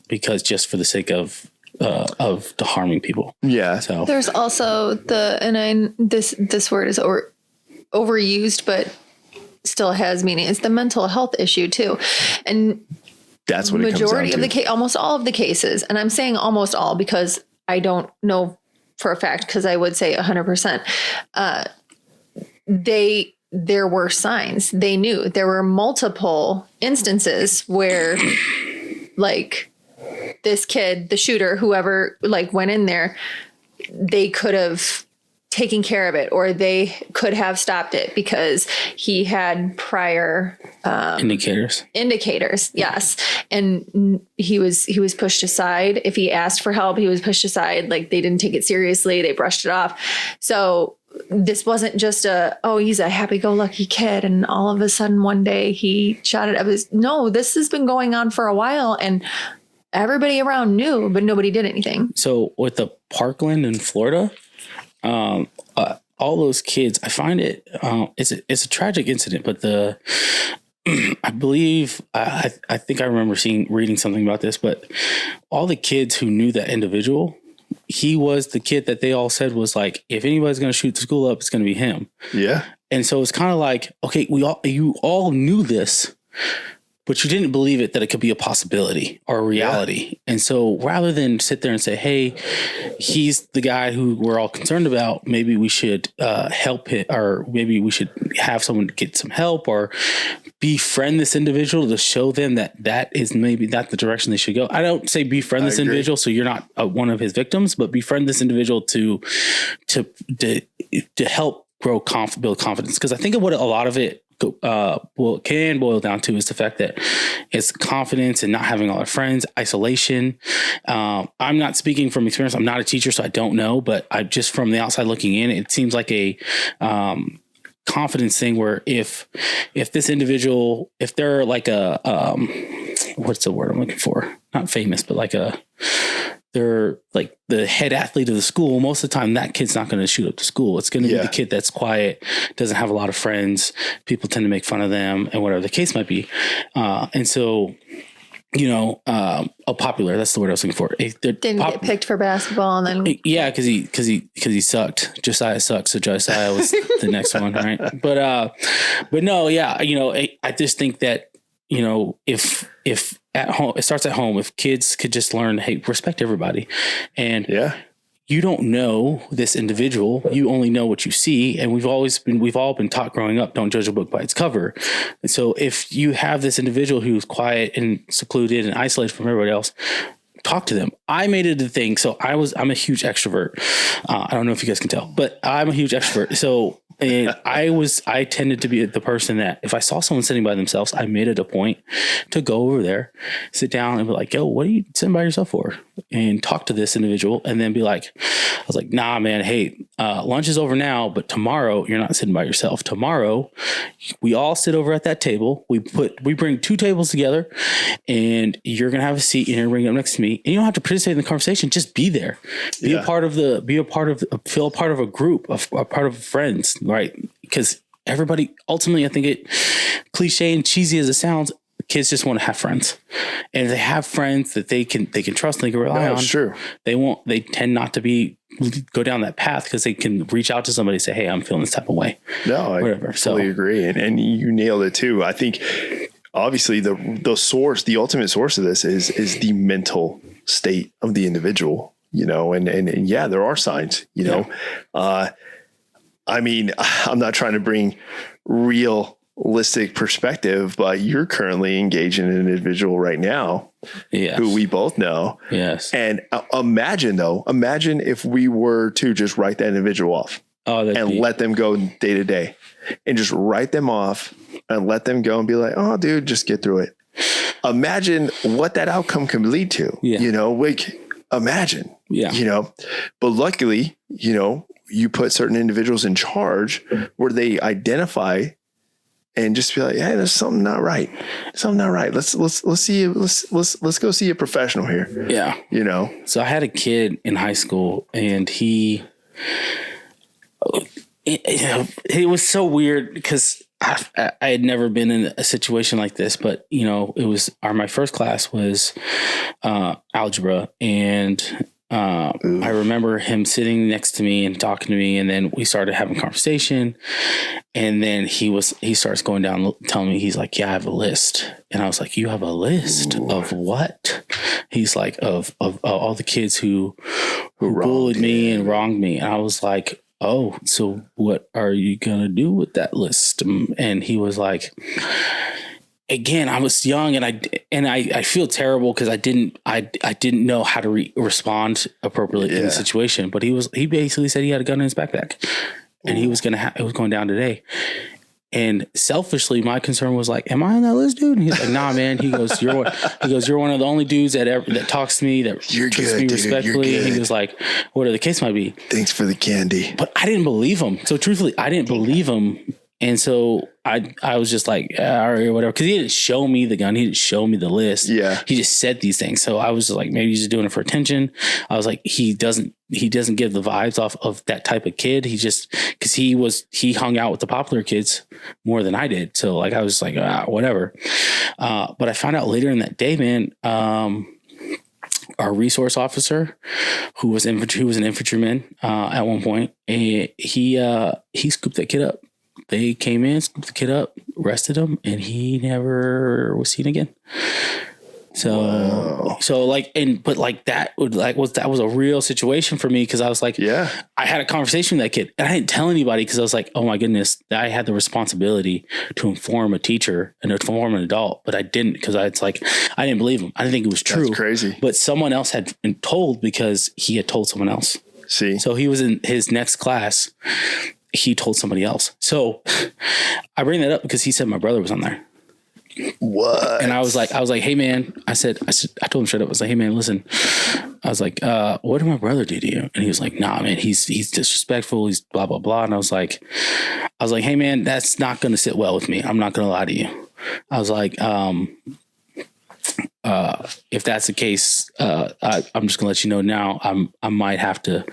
because just for the sake of harming people. Yeah. So there's also this word is overused, but still has meaning. It's the mental health issue too. And that's what majority of almost all of the cases, and I'm saying almost all because I don't know for a fact, because I would say 100%, there were signs. They knew there were multiple instances where like this kid, the shooter, whoever like went in there, they could have taken care of it, or they could have stopped it because he had prior indicators. Yes. And he was pushed aside. If he asked for help, he was pushed aside. Like they didn't take it seriously. They brushed it off. So this wasn't just he's a happy-go-lucky kid and all of a sudden one day he shot it up. No, this has been going on for a while and everybody around knew, but nobody did anything. So with the Parkland in Florida, all those kids, I find it, it's a tragic incident, but I believe, I think I remember reading something about this, but all the kids who knew that individual, he was the kid that they all said was like, if anybody's going to shoot the school up, it's going to be him. Yeah. And so it's kind of like, okay, you all knew this, but you didn't believe it, that it could be a possibility or a reality. Yeah. And so rather than sit there and say, hey, he's the guy who we're all concerned about, maybe we should help him, or maybe we should have someone get some help or befriend this individual to show them that is maybe not the direction they should go. I don't say befriend this individual so you're not one of his victims, but befriend this individual to help build confidence. Because I think of what a lot of it can boil down to is the fact that it's confidence and not having a lot of friends, isolation. I'm not speaking from experience. I'm not a teacher, so I don't know, but I just from the outside looking in, it seems like a confidence thing where if this individual, if they're like what's the word I'm looking for? Not famous, but they're like the head athlete of the school. Most of the time, that kid's not going to shoot up the school. It's going to be the kid that's quiet, doesn't have a lot of friends. People tend to make fun of them and whatever the case might be. And so, popular, that's the word I was looking for. Didn't get picked for basketball and then. Yeah. Cause he sucked. Josiah sucked. So Josiah was the next one. Right. But no, yeah. I just think that you know, if at home, it starts at home. If kids could just learn, hey, respect everybody. And you don't know this individual. You only know what you see. And we've all been taught growing up, don't judge a book by its cover. And so if you have this individual who's quiet and secluded and isolated from everybody else, talk to them. I made it a thing. So I'm a huge extrovert. I don't know if you guys can tell, but I'm a huge extrovert. So and I tended to be the person that if I saw someone sitting by themselves, I made it a point to go over there, sit down and be like, yo, what are you sitting by yourself for? And talk to this individual and then be like, I was like, nah, man, hey, lunch is over now, but tomorrow you're not sitting by yourself. Tomorrow we all sit over at that table. We bring 2 tables together and you're going to have a seat and you're going to bring it up next to me. And you don't have to participate in the conversation. Just be there. Feel a part of a group, a part of friends. Right. Because everybody ultimately, I think it cliche and cheesy as it sounds, kids just want to have friends. And if they have friends that they can trust and they can rely on, sure. They tend not to go down that path because they can reach out to somebody and say, hey, I'm feeling this type of way. No, I totally agree. And you nailed it too. I think obviously the ultimate source of this is the mental state of the individual, you know, and yeah, there are signs, you know, I mean, I'm not trying to bring realistic perspective, but you're currently engaging an individual right now who we both know. Yes. And imagine if we were to just write that individual off let them go day to day and just write them off and let them go and be like, oh, dude, just get through it. Imagine what that outcome can lead to, you know, like imagine, you know, but luckily, you know, you put certain individuals in charge where they identify and just be like, hey, there's something not right. Something not right. Let's go see a professional here. Yeah. You know? So I had a kid in high school and it was so weird because I had never been in a situation like this, but you know, my first class was algebra and I remember him sitting next to me and talking to me, and then we started having a conversation. And then he starts going down, telling me, he's like, yeah, I have a list. And I was like, you have a list of what? He's like, of all the kids who bullied me and wronged me. And I was like, oh, so what are you going to do with that list? And he was like, again, I was young and I feel terrible because I didn't know how to respond appropriately in the situation. But he basically said he had a gun in his backpack and it was going down today. And selfishly, my concern was like, am I on that list, dude? And he's like, nah, man. He goes, you're one of the only dudes that talks to me, that treats me respectfully. And he was like, whatever the case might be. Thanks for the candy. But I didn't believe him. So truthfully, I didn't believe him. And so I was just like, all right, whatever. Cause he didn't show me the gun. He didn't show me the list. Yeah. He just said these things. So I was just like, maybe he's just doing it for attention. I was like, he doesn't give the vibes off of that type of kid. Cause he hung out with the popular kids more than I did. So like, I was like, whatever. But I found out later in that day, man, our resource officer, who was an infantryman at one point, and he scooped that kid up. They came in, scooped the kid up, arrested him, and he never was seen again. So, that was a real situation for me. Cause I was like, I had a conversation with that kid and I didn't tell anybody. Cause I was like, oh my goodness, I had the responsibility to inform a teacher and inform an adult, but I didn't. Cause I didn't believe him. I didn't think it was true. That's crazy. But someone else had been told because he had told someone else. See, so he was in his next class. He told somebody else. So I bring that up because he said my brother was on there. What? And I was like, hey man, I told him straight up, I was like, hey man, listen, I was like, what did my brother do to you? And he was like, nah, man, he's disrespectful. He's blah, blah, blah. And I was like, hey man, that's not going to sit well with me. I'm not going to lie to you. I was like, if that's the case, I'm just gonna let you know now, I might have to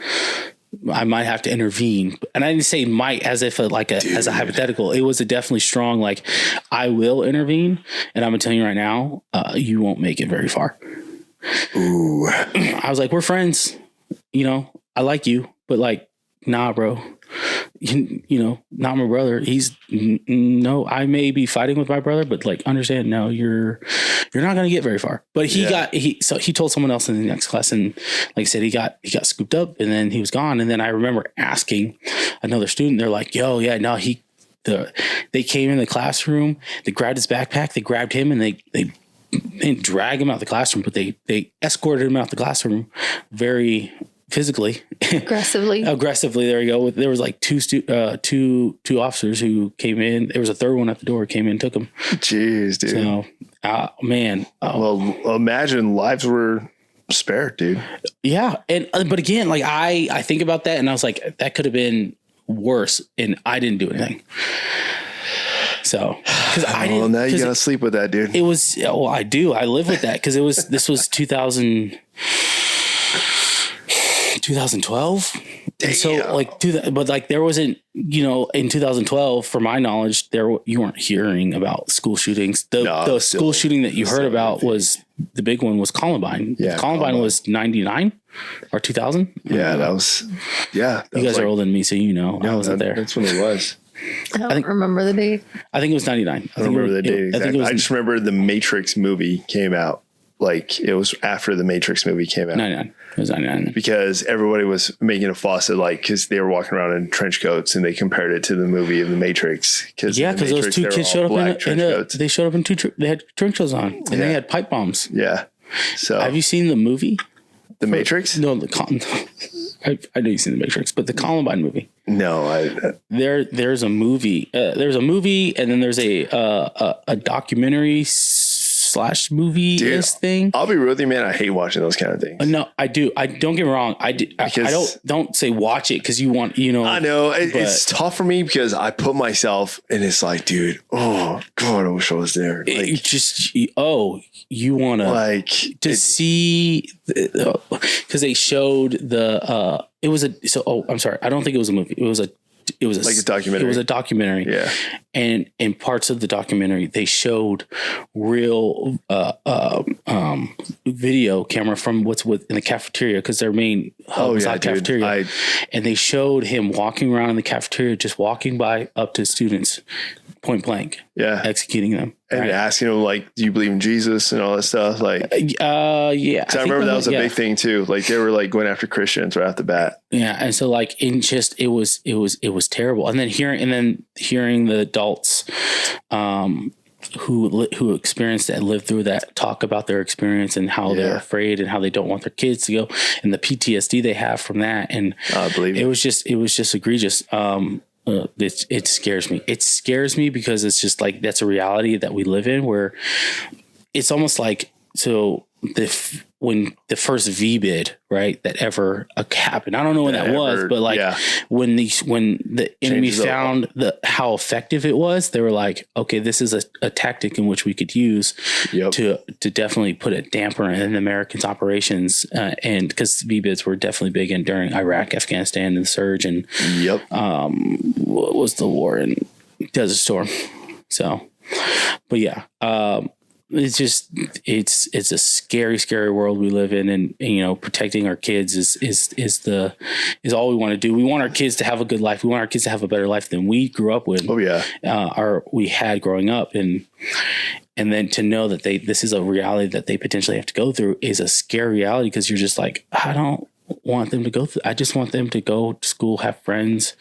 intervene. And I didn't say might as if as a hypothetical. It was a definitely strong, like, I will intervene. And I'm gonna tell you right now, you won't make it very far. Ooh. I was like, we're friends, you know, I like you, but like, nah, bro. not my brother. No, I may be fighting with my brother, but like, understand, no, you're not going to get very far. But he told someone else in the next class, and like I said, he got scooped up, and then he was gone. And then I remember asking another student, they're like, yo, yeah, no, they came in the classroom, they grabbed his backpack, they grabbed him, and they didn't drag him out of the classroom, but they escorted him out the classroom very physically, aggressively. There you go. There was like two officers who came in. There was a third one at the door, came in, took him. Jeez, dude. So, man. Well, imagine lives were spared, dude. Yeah. And, but again, like I think about that and I was like, that could have been worse. And I didn't do anything. So, because I didn't. Well, now you gotta sleep with that, dude. It was. Well, I do. I live with that because this was 2012. And so like but like there wasn't, in 2012, for my knowledge, you weren't hearing about school shootings. The school shooting that you heard about was the big one was Columbine. Yeah, Columbine was 99 or 2000. Yeah, that was. Yeah, you guys are older than me, so I wasn't there. That's when it was. I don't remember the date. I think it was 99. I don't remember the date exactly. I just remember the Matrix movie came out. Like it was after the Matrix movie came out. 99. It was 99. Because everybody was making a fuss at because they were walking around in trench coats and they compared it to the movie of the Matrix. Because those two kids showed up they showed up in they had trench coats on and they had pipe bombs. Yeah. So have you seen the movie? The Matrix? No, I know you've seen the Matrix, but the Columbine movie. No, there's a movie. There's a movie, and then there's a documentary / movie thing. I'll be real with you, man. I hate watching those kind of things. No, I do. I don't get me wrong. I don't say watch it because you want I know it's tough for me because I put myself and it's like, dude, oh God, I wish I was there. Like, you want to see because they showed the I'm sorry. I don't think it was a movie. It was a documentary. It was a documentary. Yeah. And in parts of the documentary, they showed real video camera from what's in the cafeteria because their main hub was the cafeteria. And they showed him walking around in the cafeteria, just walking by up to students, point blank. Yeah. Executing them. And asking them, like, do you believe in Jesus and all that stuff? Like, yeah. I remember that was a big thing too. Like they were like going after Christians right off the bat. Yeah. And so like it was terrible. And then hearing the adults, who experienced that, lived through that, talk about their experience and how they're afraid and how they don't want their kids to go and the PTSD they have from that. And I believe it was just egregious. It scares me. It scares me because it's just like, that's a reality that we live in where it's almost like, when the first V-bid, right, that ever happened, I don't know when that was, but like when the enemy found how effective it was, they were like, okay, this is a tactic in which we could use to definitely put a damper in the Americans' operations, and because V-bids were definitely big in during Iraq, Afghanistan, and the surge, and what was the war in Desert Storm? So, but yeah. It's just it's a scary world we live in, and protecting our kids is all we want to do. We want our kids to have a good life. We want our kids to have a better life than we grew up with. We had growing up, and then to know that this is a reality that they potentially have to go through is a scary reality because you're just like, I don't want them to go through. I just want them to go to school, have friends.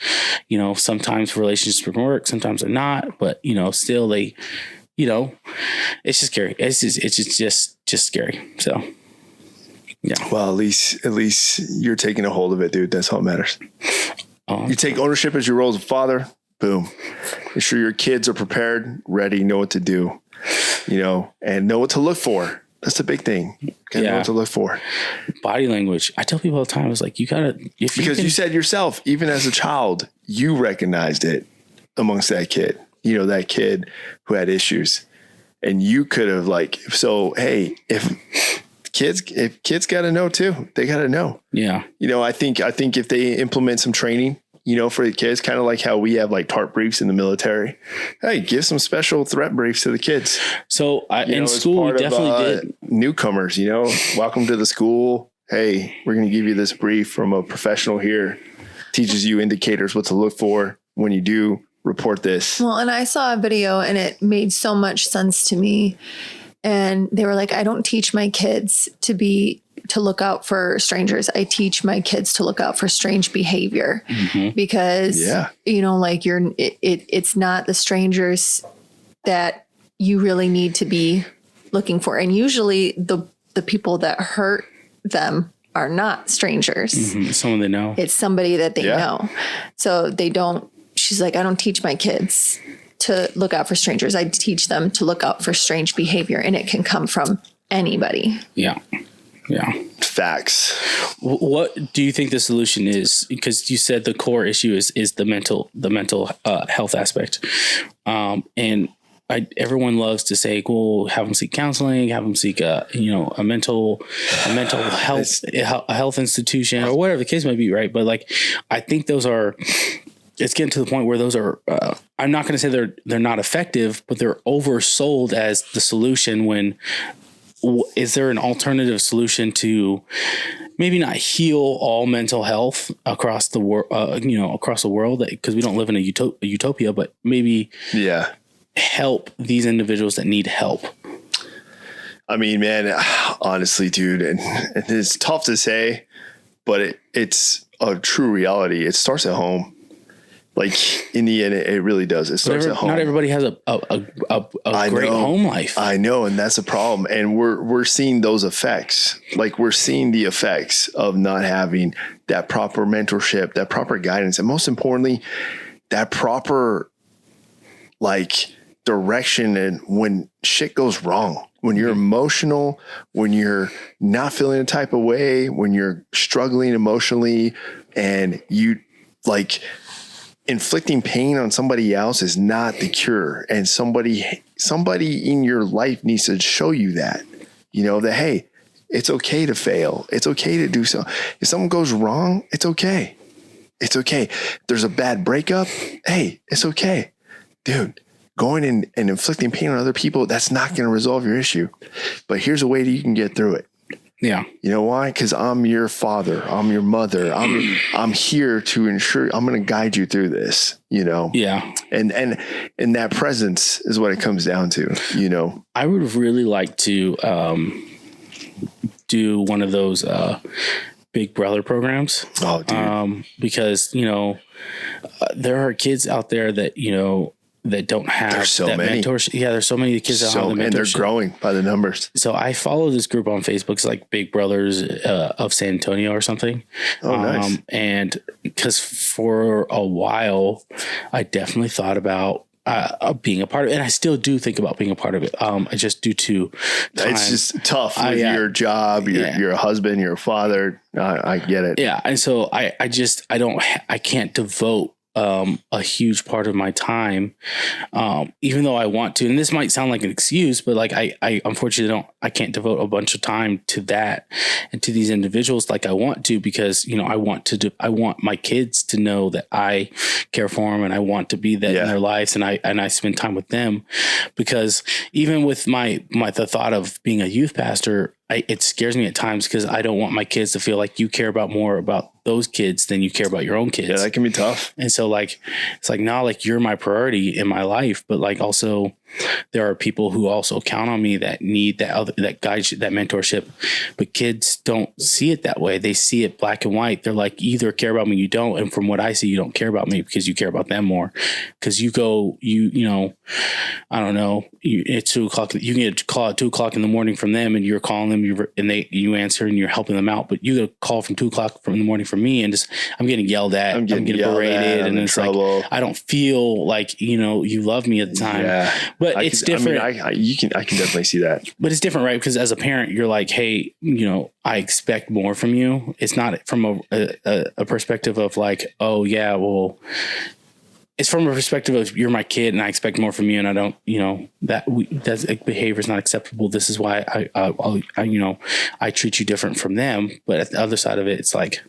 Sometimes relationships work, sometimes they're not, but still they. It's just scary. It's just scary. So, yeah. Well, at least you're taking a hold of it, dude. That's all that matters. You take ownership as your role as a father. Boom. Make sure your kids are prepared, ready, know what to do, and know what to look for. That's the big thing. Know what to look for. Body language. I tell people all the time, I was like, you said yourself, even as a child, you recognized it amongst that kid. That kid who had issues, and you could have if kids got to know too, they got to know. Yeah. I think if they implement some training, for the kids, kind of like how we have like TARP briefs in the military. Hey, give some special threat briefs to the kids. So in school, we definitely did. Newcomers, welcome to the school. Hey, we're going to give you this brief from a professional here. teaches you indicators, what to look for when you do report this. Well, and I saw a video and it made so much sense to me. And they were like, I don't teach my kids to look out for strangers. I teach my kids to look out for strange behavior because, like it's not the strangers that you really need to be looking for. And usually the people that hurt them are not strangers. Someone they know. It's somebody that they know. So she's like, I don't teach my kids to look out for strangers. I teach them to look out for strange behavior, and it can come from anybody. Yeah. Facts. What do you think the solution is? Because you said the core issue is the mental health aspect. And everyone loves to say, "Well, have them seek counseling, have them seek a mental health a health institution or whatever the case may be." Right, but like I think those are. It's getting to the point where those are. I'm not going to say they're not effective, but they're oversold as the solution. When is there an alternative solution to maybe not heal all mental health across the world? Across the world, because we don't live in a utopia, but maybe help these individuals that need help. I mean, man, honestly, dude, and it's tough to say, but it's a true reality. It starts at home. Like in the end, it really does. It starts at home. Not everybody has a great home life. I know, and that's a problem. And we're seeing those effects. Like we're seeing the effects of not having that proper mentorship, that proper guidance, and most importantly, that proper like direction. And when shit goes wrong, when you're emotional, when you're not feeling a type of way, when you're struggling emotionally, and you like. Inflicting pain on somebody else is not the cure. And somebody in your life needs to show you that, that, hey, it's okay to fail. It's okay to do so. If something goes wrong, it's okay. It's okay. If there's a bad breakup, hey, it's okay. Dude, going and inflicting pain on other people, that's not going to resolve your issue. But here's a way that you can get through it. Yeah. You know why? Because I'm your father. I'm your mother. I'm here to ensure I'm going to guide you through this, Yeah. And that presence is what it comes down to, I would really like to do one of those Big Brother programs. Oh, dude. Because, there are kids out there that, that don't have that mentorship. Yeah, there's so many kids that don't have the mentorship. And they're growing by the numbers. So I follow this group on Facebook. It's like Big Brothers of San Antonio or something. Oh, nice. And because for a while, I definitely thought about being a part of it. And I still do think about being a part of it. I just due to time. It's just tough with your job. You're a husband, you're a father. I get it. Yeah. And so I can't devote a huge part of my time, even though I want to, and this might sound like an excuse, but like I unfortunately I can't devote a bunch of time to that and to these individuals like I want to, because, I want my kids to know that I care for them and I want to be that in their lives. And I spend time with them, because even with the thought of being a youth pastor, it scares me at times, because I don't want my kids to feel like you care more about those kids than you care about your own kids. Yeah, that can be tough. And so it's like, now, like, you're my priority in my life, but like also there are people who also count on me that need that guidance, that mentorship, but kids don't see it that way. They see it black and white. They're like, you either care about me, you don't. And from what I see, you don't care about me because you care about them more. Because I don't know, it's 2:00. You can get a call at 2:00 in the morning from them, and you're calling them, you answer and you're helping them out. But you get a call from 2:00 in the morning from me, and I'm getting yelled at, I'm getting berated, and it's trouble. Like, I don't feel like, you love me at the time. Yeah. But it's different. I can definitely see that. But it's different, right? Because as a parent, you're like, hey, I expect more from you. It's not from a perspective of like, oh yeah, well, it's from a perspective of you're my kid and I expect more from you, and I don't, that behavior is not acceptable. This is why I treat you different from them. But at the other side of it, it's like,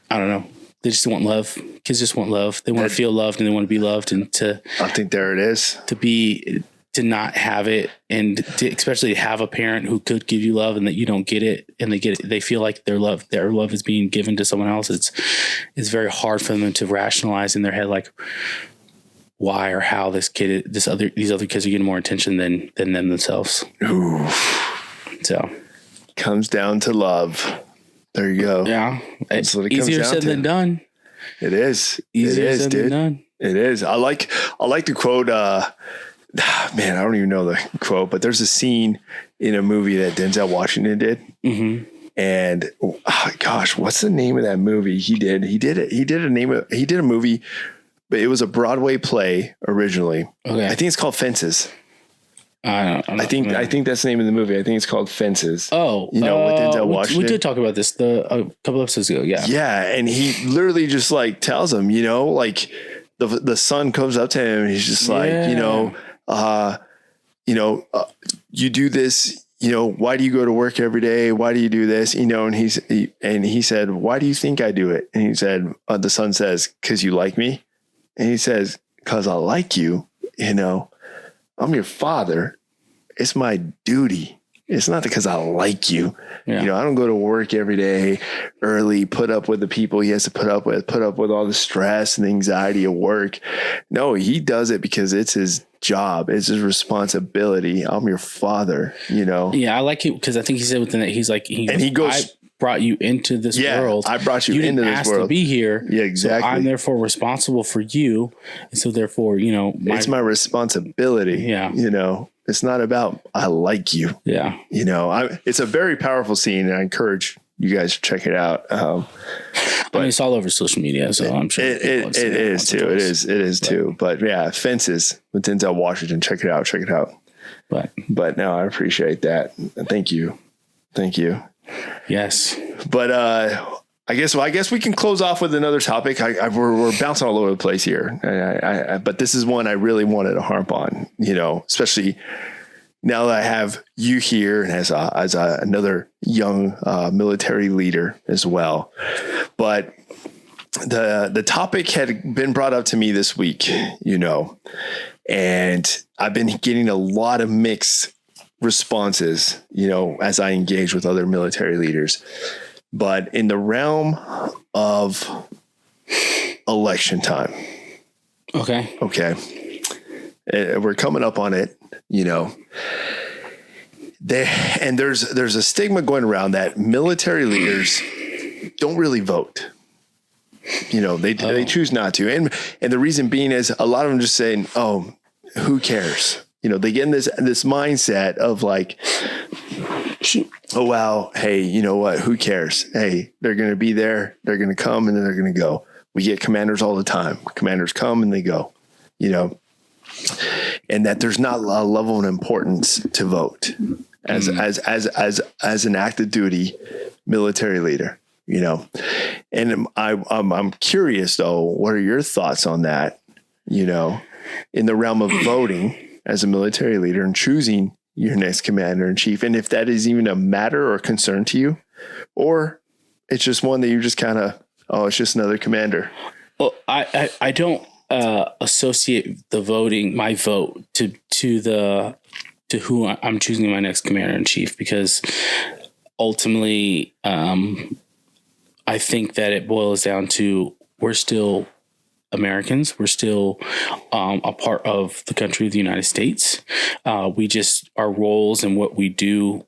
I don't know. They just want love. Kids just want love. They want to feel loved, and they want to be loved, and I think there it is. To to not have it, and to especially have a parent who could give you love and that you don't get it, and they feel like their love is being given to someone else. It's very hard for them to rationalize in their head, like why or how these other kids are getting more attention than them themselves. Ooh. So comes down to love. There you go. Yeah. That's what it easier comes down said to. than done. It is. Easier it is, said dude. than done. It is. I like the quote, man, I don't even know the quote, but there's a scene in a movie that Denzel Washington did. Mm-hmm. And gosh, what's the name of that movie? He did a movie, but it was a Broadway play originally. Okay. I think it's called Fences. I think that's the name of the movie. I think it's called Fences. Oh, with Denzel Washington. We did talk about this a couple episodes ago. Yeah. Yeah. And he literally just like tells him, like the son comes up to him and he's just like, you do this, why do you go to work every day? Why do you do this? And he said, why do you think I do it? And he said, the son says, 'cause you like me. And he says, 'cause I like you, I'm your father. It's my duty. It's not because I like you. Yeah. I don't go to work every day early, put up with the people he has to put up with all the stress and anxiety of work. No, he does it because it's his job. It's his responsibility. I'm your father, Yeah, I like it because I think he said within that, he's like, he goes, I brought you into this world. I brought you into this world to be here. Yeah, exactly. So I'm therefore responsible for you. And so therefore, it's my responsibility. Yeah. It's not about, I like you. Yeah. It's a very powerful scene, and I encourage you guys to check it out. But it's all over social media, so I'm sure it is too. It is too. But yeah, Fences with Denzel Washington. Check it out. But no, I appreciate that. Thank you. Yes. But I guess we can close off with another topic. We're bouncing all over the place here. But this is one I really wanted to harp on, especially now that I have you here and as another young military leader as well. But the topic had been brought up to me this week, and I've been getting a lot of mixed responses, as I engage with other military leaders. But in the realm of election time. Okay. We're coming up on it, there's a stigma going around that military leaders don't really vote. They choose not to. And the reason being is a lot of them just saying, oh, who cares? They get in this mindset of like, oh, wow. Hey, you know what? Who cares? Hey, they're going to be there. They're going to come and then they're going to go. We get commanders all the time. Commanders come and they go, and that there's not a level of importance to vote as an active duty military leader, and I'm curious though, what are your thoughts on that? In the realm of voting as a military leader and choosing your next commander in chief, and if that is even a matter or concern to you, or it's just one that you just kind of, it's just another commander. Well, I don't associate my vote to who I'm choosing my next commander in chief, because ultimately, I think that it boils down to, we're still Americans. We're still a part of the country of the United States. Our roles and what we do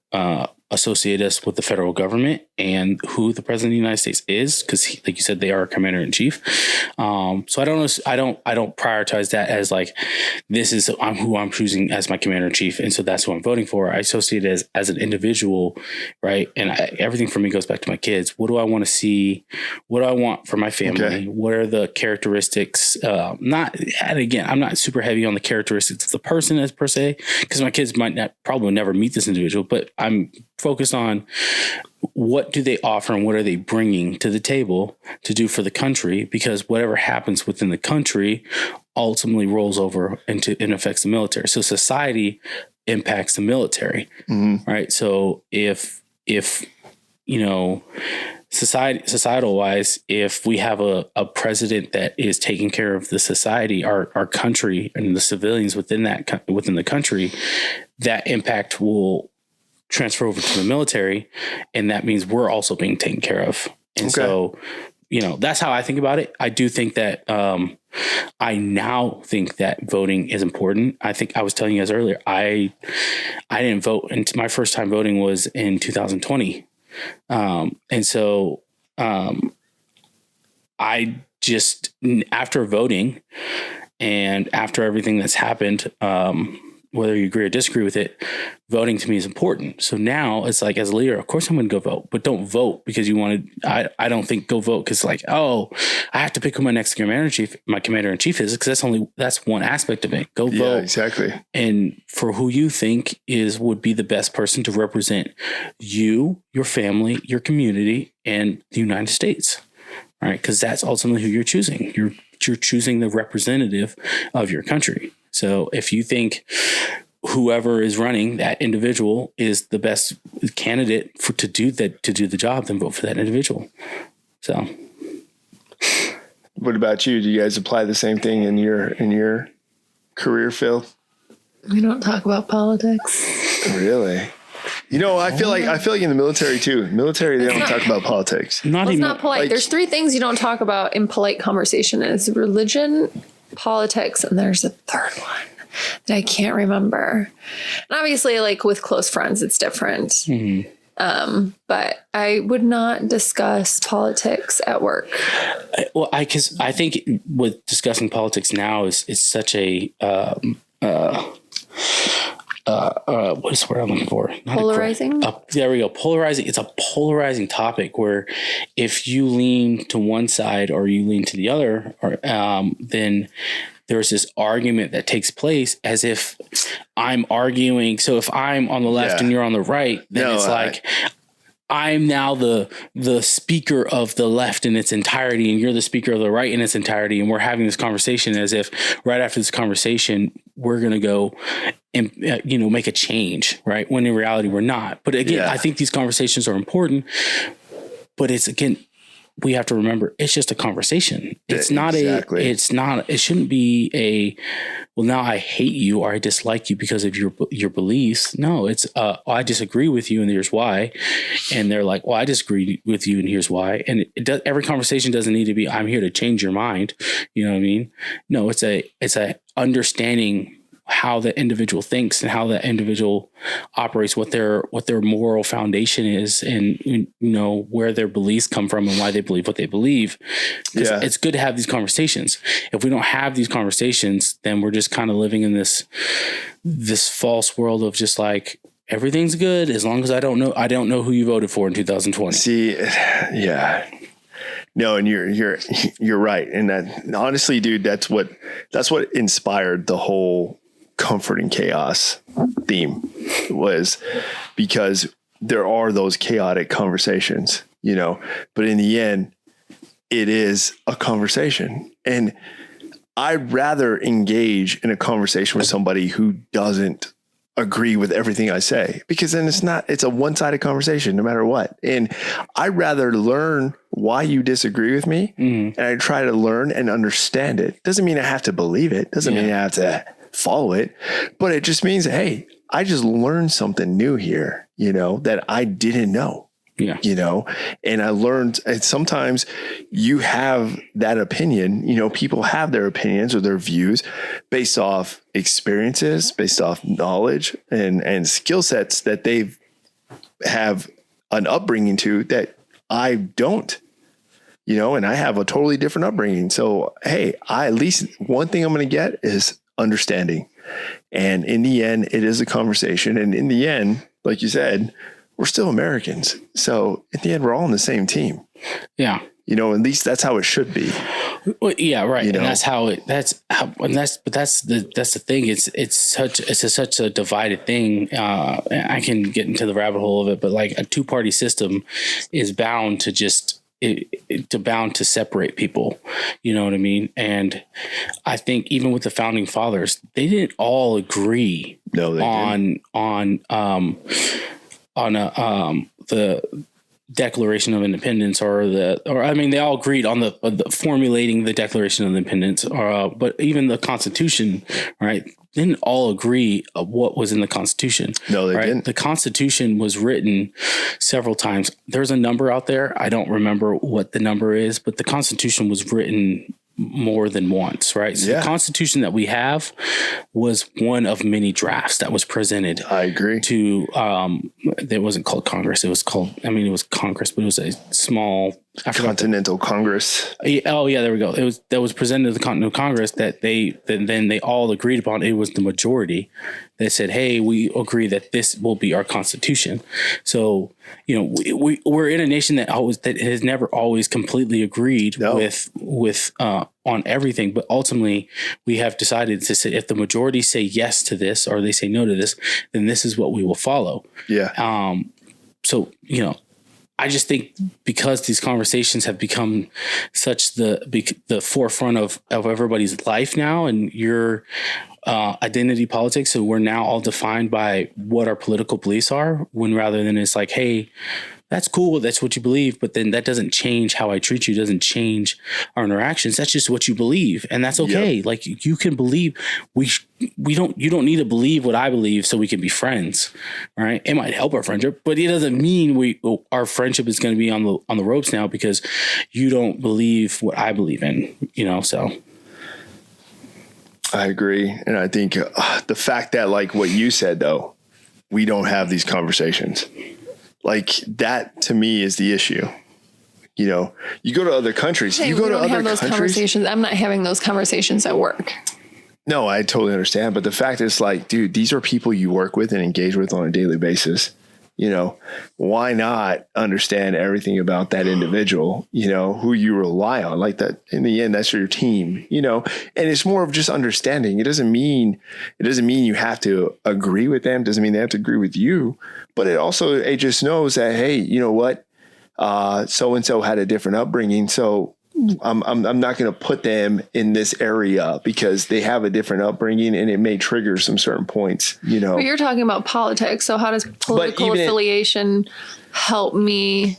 associate us with the federal government and who the president of the United States is, because like you said, they are a commander in chief. So I don't prioritize that as like, this is who I'm choosing as my commander in chief, and so that's who I'm voting for. I associate it as an individual, right? And everything for me goes back to my kids. What do I want to see? What do I want for my family? Okay. What are the characteristics? I'm not super heavy on the characteristics of the person as per se, because my kids probably never meet this individual, but I'm focused on what do they offer and what are they bringing to the table to do for the country, because whatever happens within the country ultimately rolls over and affects the military. So society impacts the military, right? So if societal wise, if we have a president that is taking care of the society, our country, and the civilians within the country, that impact will transfer over to the military, and that means we're also being taken care of. And so, that's how I think about it. I do think that I now think that voting is important. I think I was telling you guys earlier, I didn't vote, and my first time voting was in 2020. And so, I just, after voting and after everything that's happened, whether you agree or disagree with it, voting to me is important. So now it's like, as a leader, of course I'm going to go vote, but don't vote because you want to, I don't think go vote because like, oh, I have to pick who my next commander in chief is, because that's one aspect of it. Go vote. Yeah, exactly. And for who you think would be the best person to represent you, your family, your community, and the United States. All right. Because that's ultimately who you're choosing. You're choosing the representative of your country. So if you think whoever is running, that individual is the best candidate to do the job, then vote for that individual. So, what about you? Do you guys apply the same thing in your career field? We don't talk about politics. Really? I feel like in the military too. Military, they don't talk about politics. It's not polite. There's 3 things you don't talk about in polite conversation: is religion, politics, and there's a third one that I can't remember. And obviously, like with close friends, it's different. Mm-hmm. But I would not discuss politics at work. Well, because I think with discussing politics now is such a what is the word I'm looking for? Polarizing? There we go. Polarizing. It's a polarizing topic where if you lean to one side or you lean to the other, then there's this argument that takes place as if I'm arguing. So if I'm on the left and you're on the right, then it's like I'm now the speaker of the left in its entirety, and you're the speaker of the right in its entirety, and we're having this conversation as if right after this conversation we're going to go and make a change, right? When in reality we're not. But again, I think these conversations are important. But we have to remember it's just a conversation. It's not it shouldn't be well, now I hate you or I dislike you because of your beliefs. No, it's I disagree with you and here's why. And they're like, well, I disagree with you and here's why. And every conversation doesn't need to be, I'm here to change your mind. You know what I mean? No, it's a understanding how the individual thinks and how the individual operates, what their moral foundation is, and where their beliefs come from and why they believe what they believe. It's good to have these conversations. If we don't have these conversations, then we're just kind of living in this false world of just like everything's good as long as I don't know who you voted for in 2020. See, yeah. No, and you're right. And that, honestly, dude, that's what inspired the whole comfort in chaos theme, was because there are those chaotic conversations, but in the end it is a conversation. And I'd rather engage in a conversation with somebody who doesn't agree with everything I say, because then it's a one-sided conversation no matter what. And I'd rather learn why you disagree with me, and I try to learn and understand it. Doesn't mean I have to believe it. Doesn't mean I have to follow it, but it just means, hey, I just learned something new here, that I didn't know. And I learned, and sometimes you have that opinion, people have their opinions or their views based off experiences, based off knowledge and skill sets that they have an upbringing to that I don't, and I have a totally different upbringing. So, hey, at least one thing I'm going to get is understanding. And in the end, it is a conversation. And in the end, like you said, we're still Americans. So in the end, we're all on the same team. Yeah. At least that's how it should be. Well, yeah, right. And that's the thing. It's such a divided thing. I can get into the rabbit hole of it, but like a 2-party system is bound to to separate people. You know what I mean? And I think even with the founding fathers, they didn't all agree Declaration of Independence they all agreed on the formulating the Declaration of Independence, but even the Constitution, right? Didn't all agree of what was in the Constitution. No, they right? didn't. The Constitution was written several times. There's a number out there. I don't remember what the number is, but the Constitution was written more than once, right? So the Constitution that we have was one of many drafts that was presented. I agree. To it wasn't called Congress. It was Congress, but it was a small Continental Congress. Oh yeah, there we go. That was presented to the Continental Congress that they all agreed upon. It was the majority that said, "Hey, we agree that this will be our Constitution." So we're in a nation that has never always completely agreed with on everything, but ultimately we have decided to say if the majority say yes to this or they say no to this, then this is what we will follow. Yeah. So I just think because these conversations have become such the forefront of everybody's life now, and your identity politics, so we're now all defined by what our political beliefs are, when rather than it's like, hey, that's cool, that's what you believe, but then that doesn't change how I treat you, doesn't change our interactions. That's just what you believe, and that's okay. Yep. Like you can believe you don't need to believe what I believe so we can be friends, right? It might help our friendship, but it doesn't mean our friendship is going to be on the ropes now because you don't believe what I believe in, so. I agree. And I think the fact that, like what you said, though, we don't have these conversations, like that to me is the issue. You go to other countries. Hey, you go to other have those countries. Conversations. I'm not having those conversations at work. No, I totally understand. But the fact is, like, dude, these are people you work with and engage with on a daily basis. Why not understand everything about that individual, who you rely on, like that in the end, that's your team, and it's more of just understanding. It doesn't mean you have to agree with them. Doesn't mean they have to agree with you, but it just knows that, hey, you know what? So-and-so had a different upbringing. So I'm not going to put them in this area because they have a different upbringing and it may trigger some certain points, But you're talking about politics. So how does political affiliation help me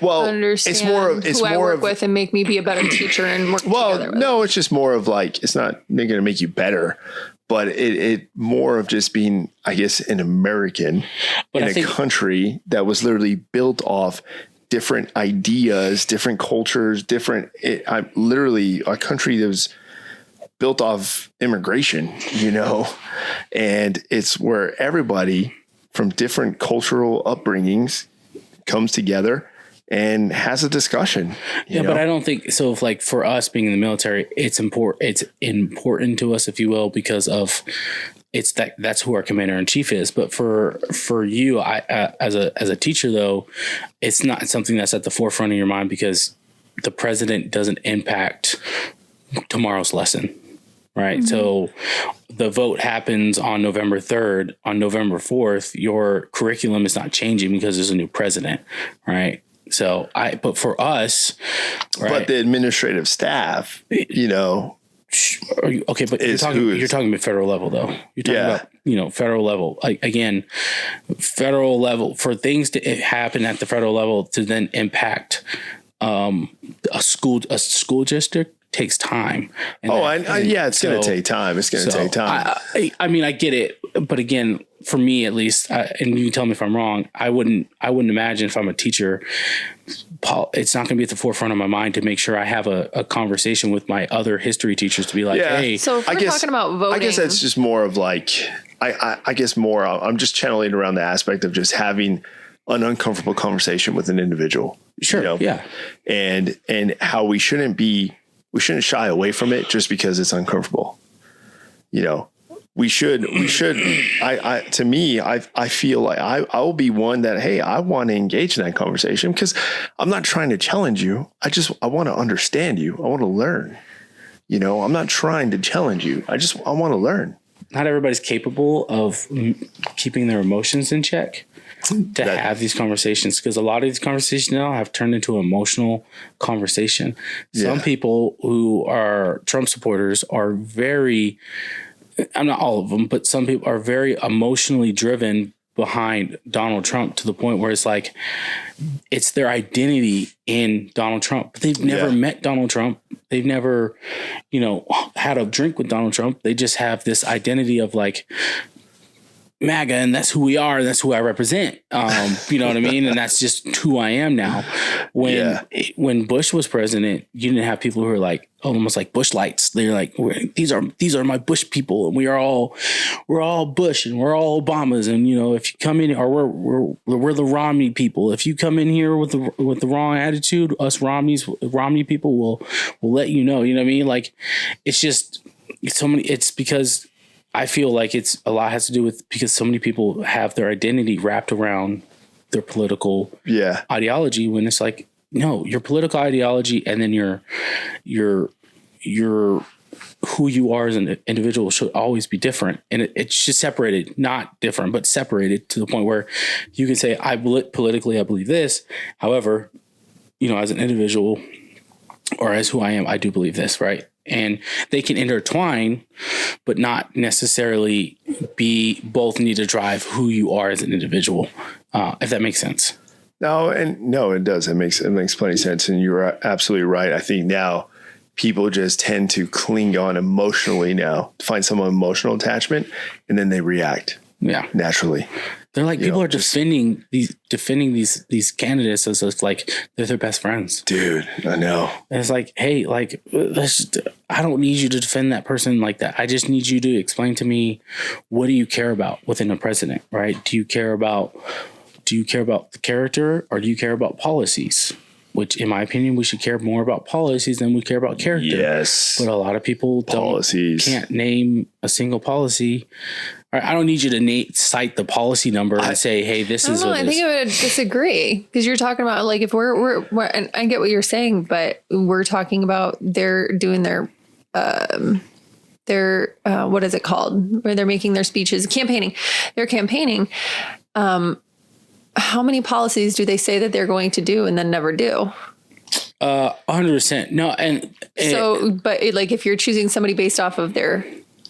understand who I work with and make me be a better teacher and work together with? No, it's just more of like, it's not going to make you better, but it more of just being, I guess, an American in a country that was literally built off different ideas, different cultures, I'm literally a country that was built off immigration, and it's where everybody from different cultural upbringings comes together and has a discussion. Yeah, but I don't think so. If, like, for us being in the military, it's important to us, if you will, because of that's who our commander in chief is. But for you, I as a teacher, though, it's not something that's at the forefront of your mind because the president doesn't impact tomorrow's lesson, right? Mm-hmm. So the vote happens on November 3rd. On November 4th, your curriculum is not changing because there's a new president, right? So but for us, right, but the administrative staff, okay, but you're talking about federal level, though. You're talking about, federal level. Again, federal level, for things to happen at the federal level to then impact a school district takes time. It's going to take time. It's going to take time. I mean, I get it, but again, for me at least, and you can tell me if I'm wrong, I wouldn't imagine if I'm a teacher, it's not going to be at the forefront of my mind to make sure I have a conversation with my other history teachers to be like, hey. So if we're talking about voting, I guess that's just more of like, I guess more, I'm just channeling around the aspect of just having an uncomfortable conversation with an individual. Sure. Yeah. And how we shouldn't shy away from it just because it's uncomfortable. We should, to me, I feel like I will be one that, hey, I want to engage in that conversation because I'm not trying to challenge you. I want to understand you. I want to learn, I'm not trying to challenge you. I want to learn. Not everybody's capable of keeping their emotions in check to have these conversations, because a lot of these conversations now have turned into an emotional conversation. Some people who are Trump supporters are I'm not all of them, but some people are very emotionally driven behind Donald Trump to the point where it's like, it's their identity in Donald Trump. But they've never met Donald Trump. They've never, had a drink with Donald Trump. They just have this identity of like MAGA, and that's who we are. And that's who I represent. You know what I mean? And that's just who I am now. When Bush was president, you didn't have people who were like almost like Bush lights. They're like, these are my Bush people, and we're all Bush, and we're all Obamas. And if you come in, or we're the Romney people. If you come in here with the wrong attitude, us Romney people will let you know. You know what I mean? Like, it's just so many. It's because I feel like a lot has to do with because so many people have their identity wrapped around their political ideology, when it's like, no, your political ideology and then your who you are as an individual should always be different. And it's just separated, not different, but separated to the point where you can say, politically, I believe this. However, as an individual or as who I am, I do believe this, right? And they can intertwine, but not necessarily both need to drive who you are as an individual, if that makes sense. No, it does. It makes plenty of sense. And you're absolutely right. I think now people just tend to cling on emotionally now, find some emotional attachment, and then they react. Yeah, naturally. They're like, people are defending these candidates as like they're their best friends. Dude, I know. And it's like, hey, like, I don't need you to defend that person like that. I just need you to explain to me, what do you care about within a president, right? Do you care about the character, or do you care about policies? Which, in my opinion, we should care more about policies than we care about character. Yes. But a lot of people can't name a single policy. I don't need you to cite the policy number and say, hey, this is what it is. I think I would disagree, because you're talking about, like, if we're and I get what you're saying, but we're talking about they're doing their what is it called? Where they're making their speeches, campaigning. They're campaigning. How many policies do they say that they're going to do and then never do? 100%. No. But if you're choosing somebody based off of their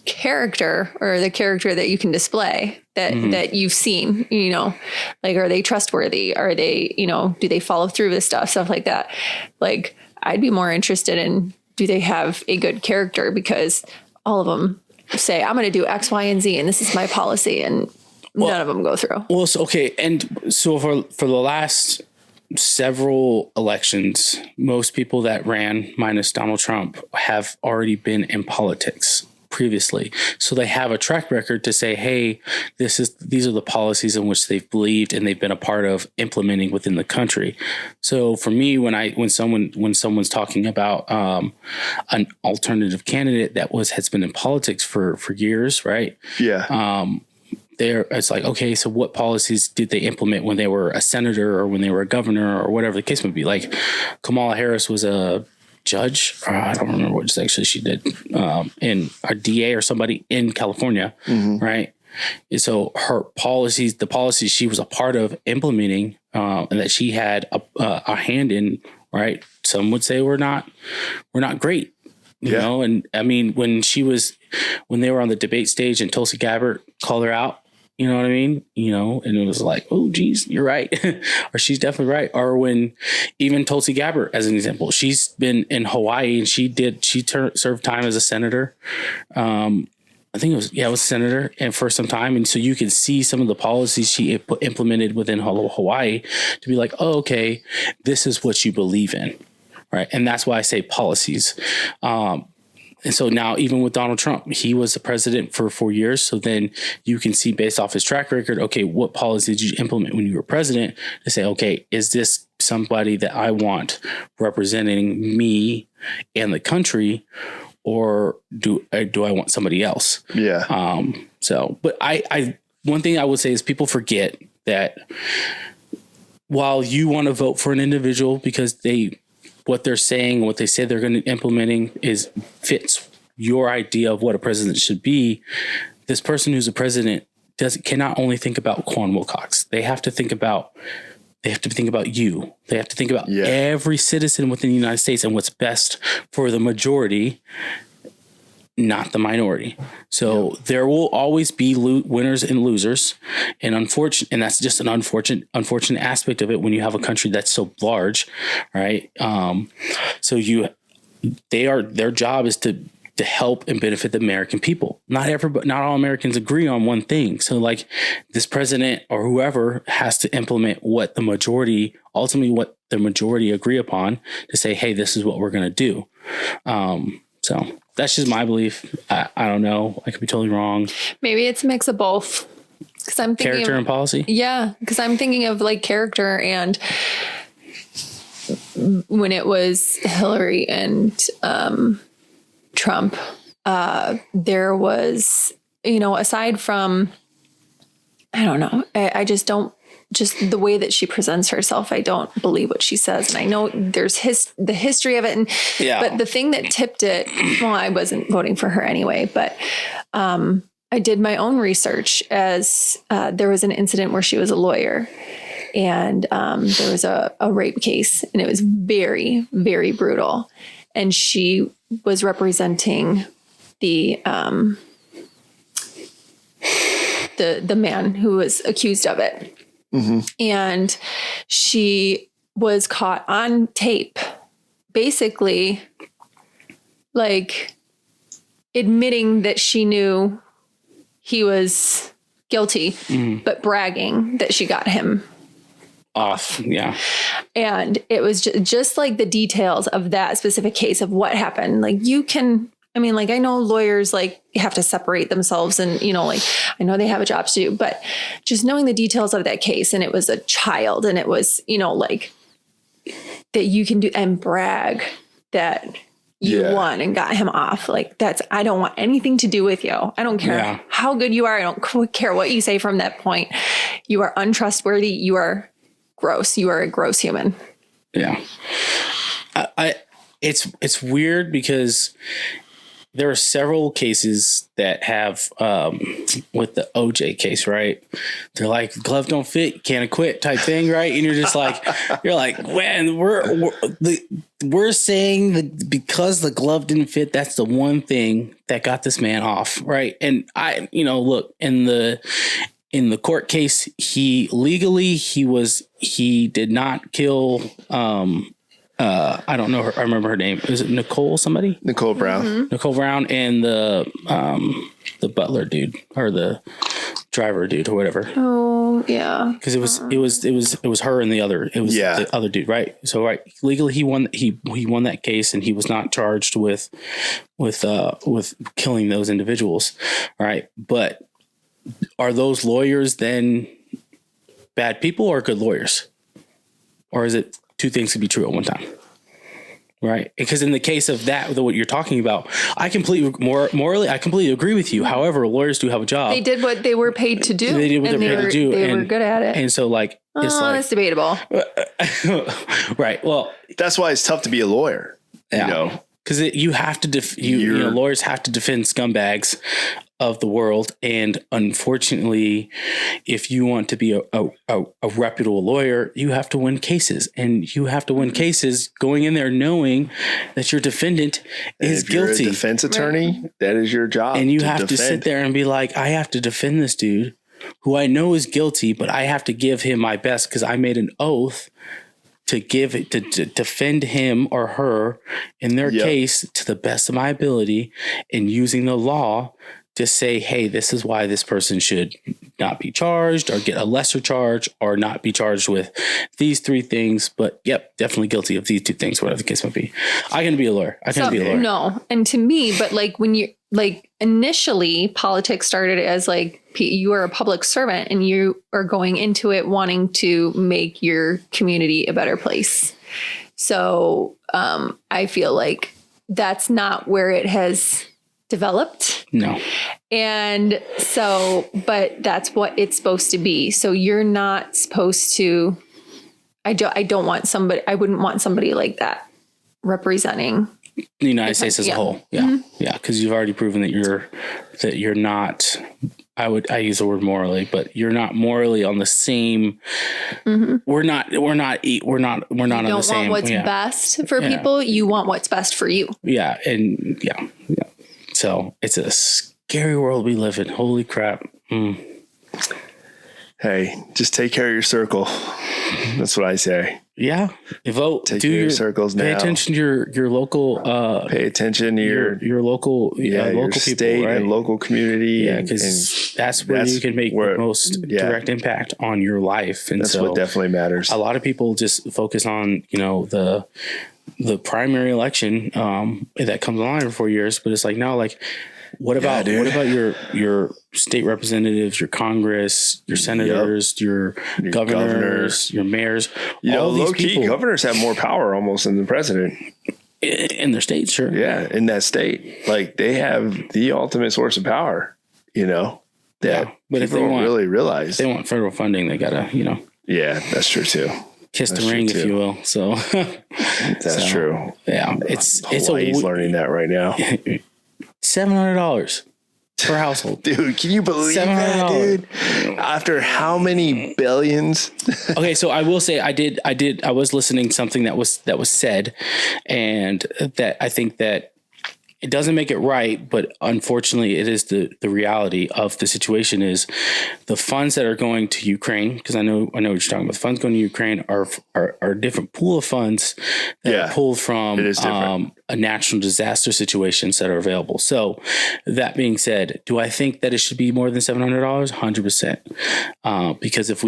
character, or the character that you can display that you've seen, like, are they trustworthy? Are they, do they follow through with stuff like that? Like, I'd be more interested in, do they have a good character? Because all of them say, I'm going to do X, Y, and Z, and this is my policy. And none of them go through. Well, okay. And so for the last several elections, most people that ran, minus Donald Trump, have already been in politics previously. So they have a track record to say, hey, these are the policies in which they've believed and they've been a part of implementing within the country. So for me, when someone's talking about an alternative candidate that has been in politics for years, right? Yeah. It's like, okay, so what policies did they implement when they were a senator or when they were a governor or whatever the case may be? Like, Kamala Harris was a judge. I don't remember what actually she did, in a DA or somebody in California, right? And so her policies, the policies she was a part of implementing, and that she had a hand in, right? Some would say we're not great. You know, and I mean, when they were on the debate stage and Tulsi Gabbard called her out, you know what I mean? And it was like, oh, geez, you're right. Or she's definitely right. Or when even Tulsi Gabbard, as an example, she's been in Hawaii and she served time as a senator. I think it was senator, and for some time. And so you can see some of the policies she implemented within Hawaii to be like, oh, okay, this is what you believe in. Right. And that's why I say policies. And so now, even with Donald Trump, he was the president for 4 years. So then you can see, based off his track record, okay, what policy did you implement when you were president, to say, okay, is this somebody that I want representing me and the country, or do I want somebody else? Yeah. But one thing I would say is people forget that while you want to vote for an individual because what they're saying, what they say they're going to implementing fits your idea of what a president should be, this person who's a president cannot only think about Quan Wilcox. They have to think about you. They have to think about every citizen within the United States and what's best for the majority. not the minority. So there will always be winners and losers, and that's just an unfortunate aspect of it when you have a country that's so large, right? So their job is to help and benefit the American people. Not all Americans agree on one thing. So like this president or whoever has to implement what the majority agree upon to say, hey, this is what we're going to do. So that's just my belief. I don't know. I could be totally wrong. Maybe it's a mix of both. Because I'm thinking character and policy. Yeah, because I'm thinking of like character, and when it was Hillary and Trump, there was, aside from, I don't know, I just don't. Just the way that she presents herself, I don't believe what she says. And I know there's the history of it. But the thing that tipped it, well, I wasn't voting for her anyway, but I did my own research as there was an incident where she was a lawyer, and there was a rape case, and it was very, very brutal. And she was representing the man who was accused of it. Mm-hmm. And she was caught on tape, basically like admitting that she knew he was guilty, but bragging that she got him off. Yeah. And it was just like the details of that specific case of what happened. Like I know lawyers like have to separate themselves and, I know they have a job to do, but just knowing the details of that case, and it was a child, and it was, like that you can do and brag that you won and got him off. Like I don't want anything to do with you. I don't care how good you are. I don't care what you say from that point. You are untrustworthy. You are gross. You are a gross human. Yeah. It's weird because there are several cases that have, with the OJ case, right? They're like, glove don't fit, can't acquit type thing, right? And you're just like, man, we're saying that because the glove didn't fit, that's the one thing that got this man off, right? And look, in the court case, he did not kill. I don't know her. I remember her name. Is it Nicole somebody? Nicole Brown. Mm-hmm. Nicole Brown and the butler dude or the driver dude or whatever. Oh yeah. Because it was her and the other. It was the other dude, right? So legally he won that case, and he was not charged with killing those individuals. All right, but are those lawyers then bad people or good lawyers, or is it two things could be true at one time? Right. Because in the case of what you're talking about, I completely agree with you. However, lawyers do have a job. They did what they were paid to do. They did what they were paid to do. They were good at it. And so it's debatable. Right. Well, that's why it's tough to be a lawyer. Yeah. Because you have to lawyers have to defend scumbags of the world, and unfortunately, if you want to be a reputable lawyer, you have to win cases, and you have to win cases going in there knowing that your defendant is guilty. You're a defense attorney, that is your job, and you have to sit there and be like, I have to defend this dude who I know is guilty, but I have to give him my best because I made an oath to defend him or her in their case to the best of my ability, and using the law to say, hey, this is why this person should not be charged or get a lesser charge or not be charged with these three things. But definitely guilty of these two things, whatever the case might be. I can be a lawyer. No. And to me, but when you initially politics started as you are a public servant and you are going into it wanting to make your community a better place. So I feel like that's not where it has developed. No. And so, but that's what it's supposed to be. So you're not supposed to, I wouldn't want somebody like that representing the United States as a whole. Yeah. Mm-hmm. Yeah. Cause you've already proven that you're not, I use the word morally, but you're not morally on the same. Mm-hmm. We're not on the same. You don't want what's best for people. You want what's best for you. Yeah. And yeah. So it's a scary world we live in. Holy crap. Hey, just take care of your circle. That's what I say. Yeah. Vote. Take care of your circles now. Pay attention to your local. Pay attention to your local. local people, state right? and local community. Yeah, because that's where you can make the most direct impact on your life. And that's what definitely matters. A lot of people just focus on, the primary election that comes along every 4 years, but it's like, no, like, what about your state representatives, your Congress, your senators, your governors, your mayors? All these people, governors have more power almost than the president in their state. Sure. Yeah. In that state, like they have the ultimate source of power, that but if they don't really realize, if they want federal funding, they gotta, Yeah, that's true too. Kiss the ring, if you will. So that's true. Yeah. Hawaii's learning that right now. $700 per household. Dude, can you believe that, dude? After how many billions? Okay, so I will say I was listening to something that was said, and that I think that it doesn't make it right, but unfortunately it is the reality of the situation is the funds that are going to Ukraine, because I know what you're talking about. The funds going to Ukraine are a different pool of funds that are pulled from a natural disaster situations that are available. So that being said, do I think that it should be more than $700? 100%. Because if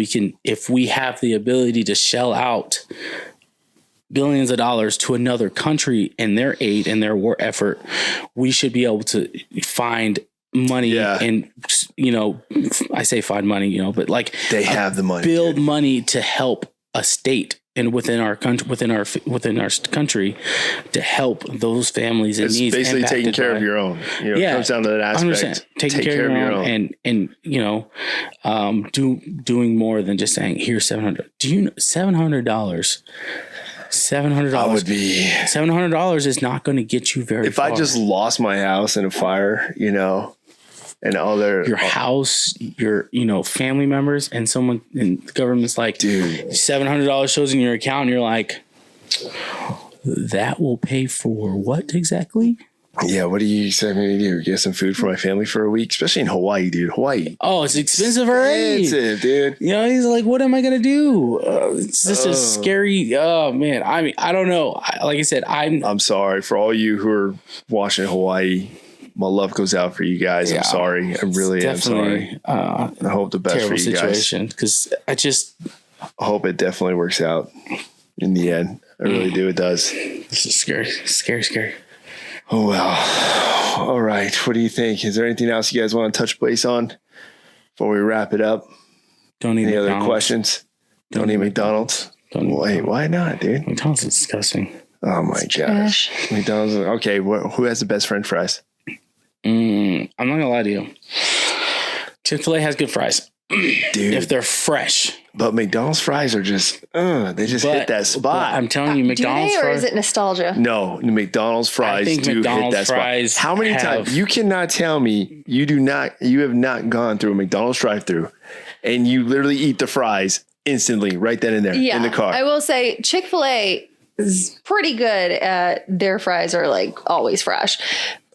we have the ability to shell out billions of dollars to another country in their aid and their war effort, we should be able to find money and, I say find money, but like they have the money, build money to help a state and within our country, within our country, to help those families in needs. Basically taking care of your own. It comes down to that aspect. Taking care of your own and doing more than just saying here's $700. Do you know $700? $700 would be $700 is not going to get you very far. If I just lost my house in a fire, and all your house, your family members, and someone in the government's like, dude, $700 shows in your account, and you're like, that will pay for what exactly? Yeah, what do you expect me to do? Get some food for my family for a week, especially in Hawaii, dude. Hawaii. Oh, it's expensive already. Expensive, dude. He's like, what am I gonna do? It's just a scary. Oh man, I mean, I don't know. Like I said, I'm sorry for all you who are watching Hawaii. My love goes out for you guys. I'm sorry. I really am sorry. I hope the best for you situation, because I hope it definitely works out in the end. I really do. It does. This is scary. Oh, well. All right. What do you think? Is there anything else you guys want to touch base on before we wrap it up? Don't eat Any McDonald's. Other questions? Don't eat McDonald's? Wait, why not, dude? McDonald's is disgusting. Oh, my gosh. McDonald's. Okay. Who has the best French fries? I'm not going to lie to you. Chick-fil-A has good fries. Dude. If they're fresh. But McDonald's fries are just, they just hit that spot. I'm telling you, McDonald's fries. Or is it nostalgia? No, McDonald's fries do McDonald's hit that spot. How many times? You cannot tell me you have not gone through a McDonald's drive-thru and you literally eat the fries instantly right then and there in the car. I will say Chick-fil-A is pretty good at their fries are like always fresh.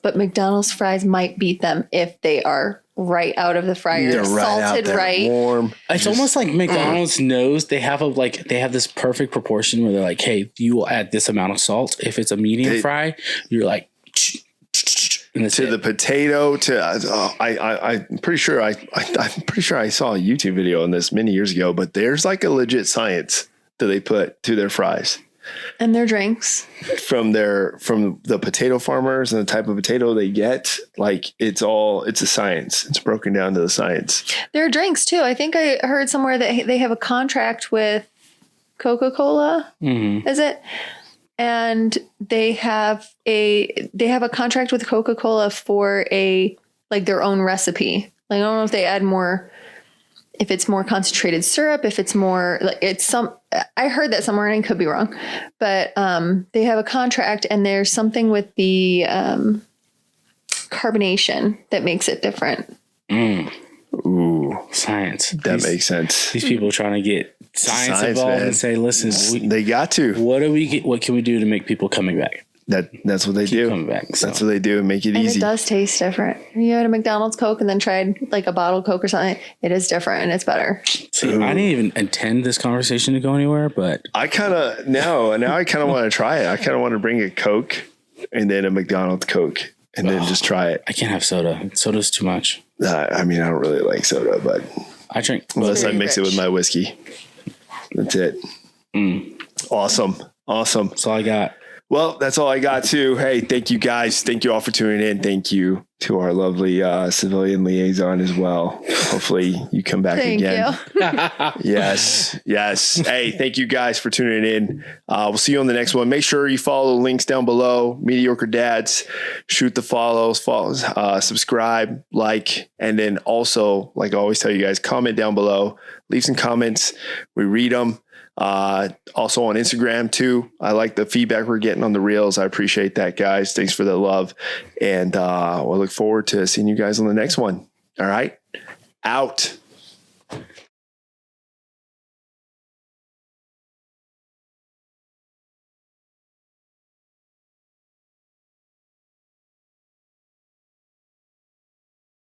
But McDonald's fries might beat them if they are right out of the fryer, salted right. Warm. It's almost like McDonald's knows they have this perfect proportion where they're like, hey, you will add this amount of salt. If it's a medium fry, you're like, the potato I'm pretty sure I saw a YouTube video on this many years ago, but there's like a legit science that they put to their fries. And their drinks from the potato farmers and the type of potato they get. Like it's a science. It's broken down to the science. Their drinks too. I think I heard somewhere that they have a contract with Coca-Cola. Mm-hmm. Is it? And they have a contract with Coca-Cola for their own recipe. Like, I don't know if they add more, if it's more concentrated syrup, if it's more I heard that somewhere and I could be wrong, but they have a contract and there's something with the carbonation that makes it different. Ooh, science. That makes sense. These people are trying to get science involved, man. And say, listen, they got to. What can we do to make people coming back? That's what they keep do. coming back. So. That's what they do and make it And easy. it does taste different. You had a McDonald's Coke and then tried like a bottled Coke or something. It is different and it's better. See, I didn't even intend this conversation to go anywhere, but I kind of now I kind of want to try it. I kind of want to bring a Coke and then a McDonald's Coke and then just try it. I can't have soda. Soda's too much. I mean, I don't really like soda, but I drink. unless I very mix it with rich. my whiskey. That's it. Awesome. That's all I got. Well, that's all I got too. Hey, thank you guys. Thank you all for tuning in. Thank you to our lovely civilian liaison as well. Hopefully you come back Thank again. you. Yes. Hey, thank you guys for tuning in. We'll see you on the next one. Make sure you follow the links down below. Mediocre Dads. Shoot the follows, subscribe, like, and then also, like I always tell you guys, comment down below. Leave some comments. We read them. Also on Instagram too. I like the feedback we're getting on the reels. I appreciate that, guys. Thanks for the love. And we'll look forward to seeing you guys on the next one. All right. Out.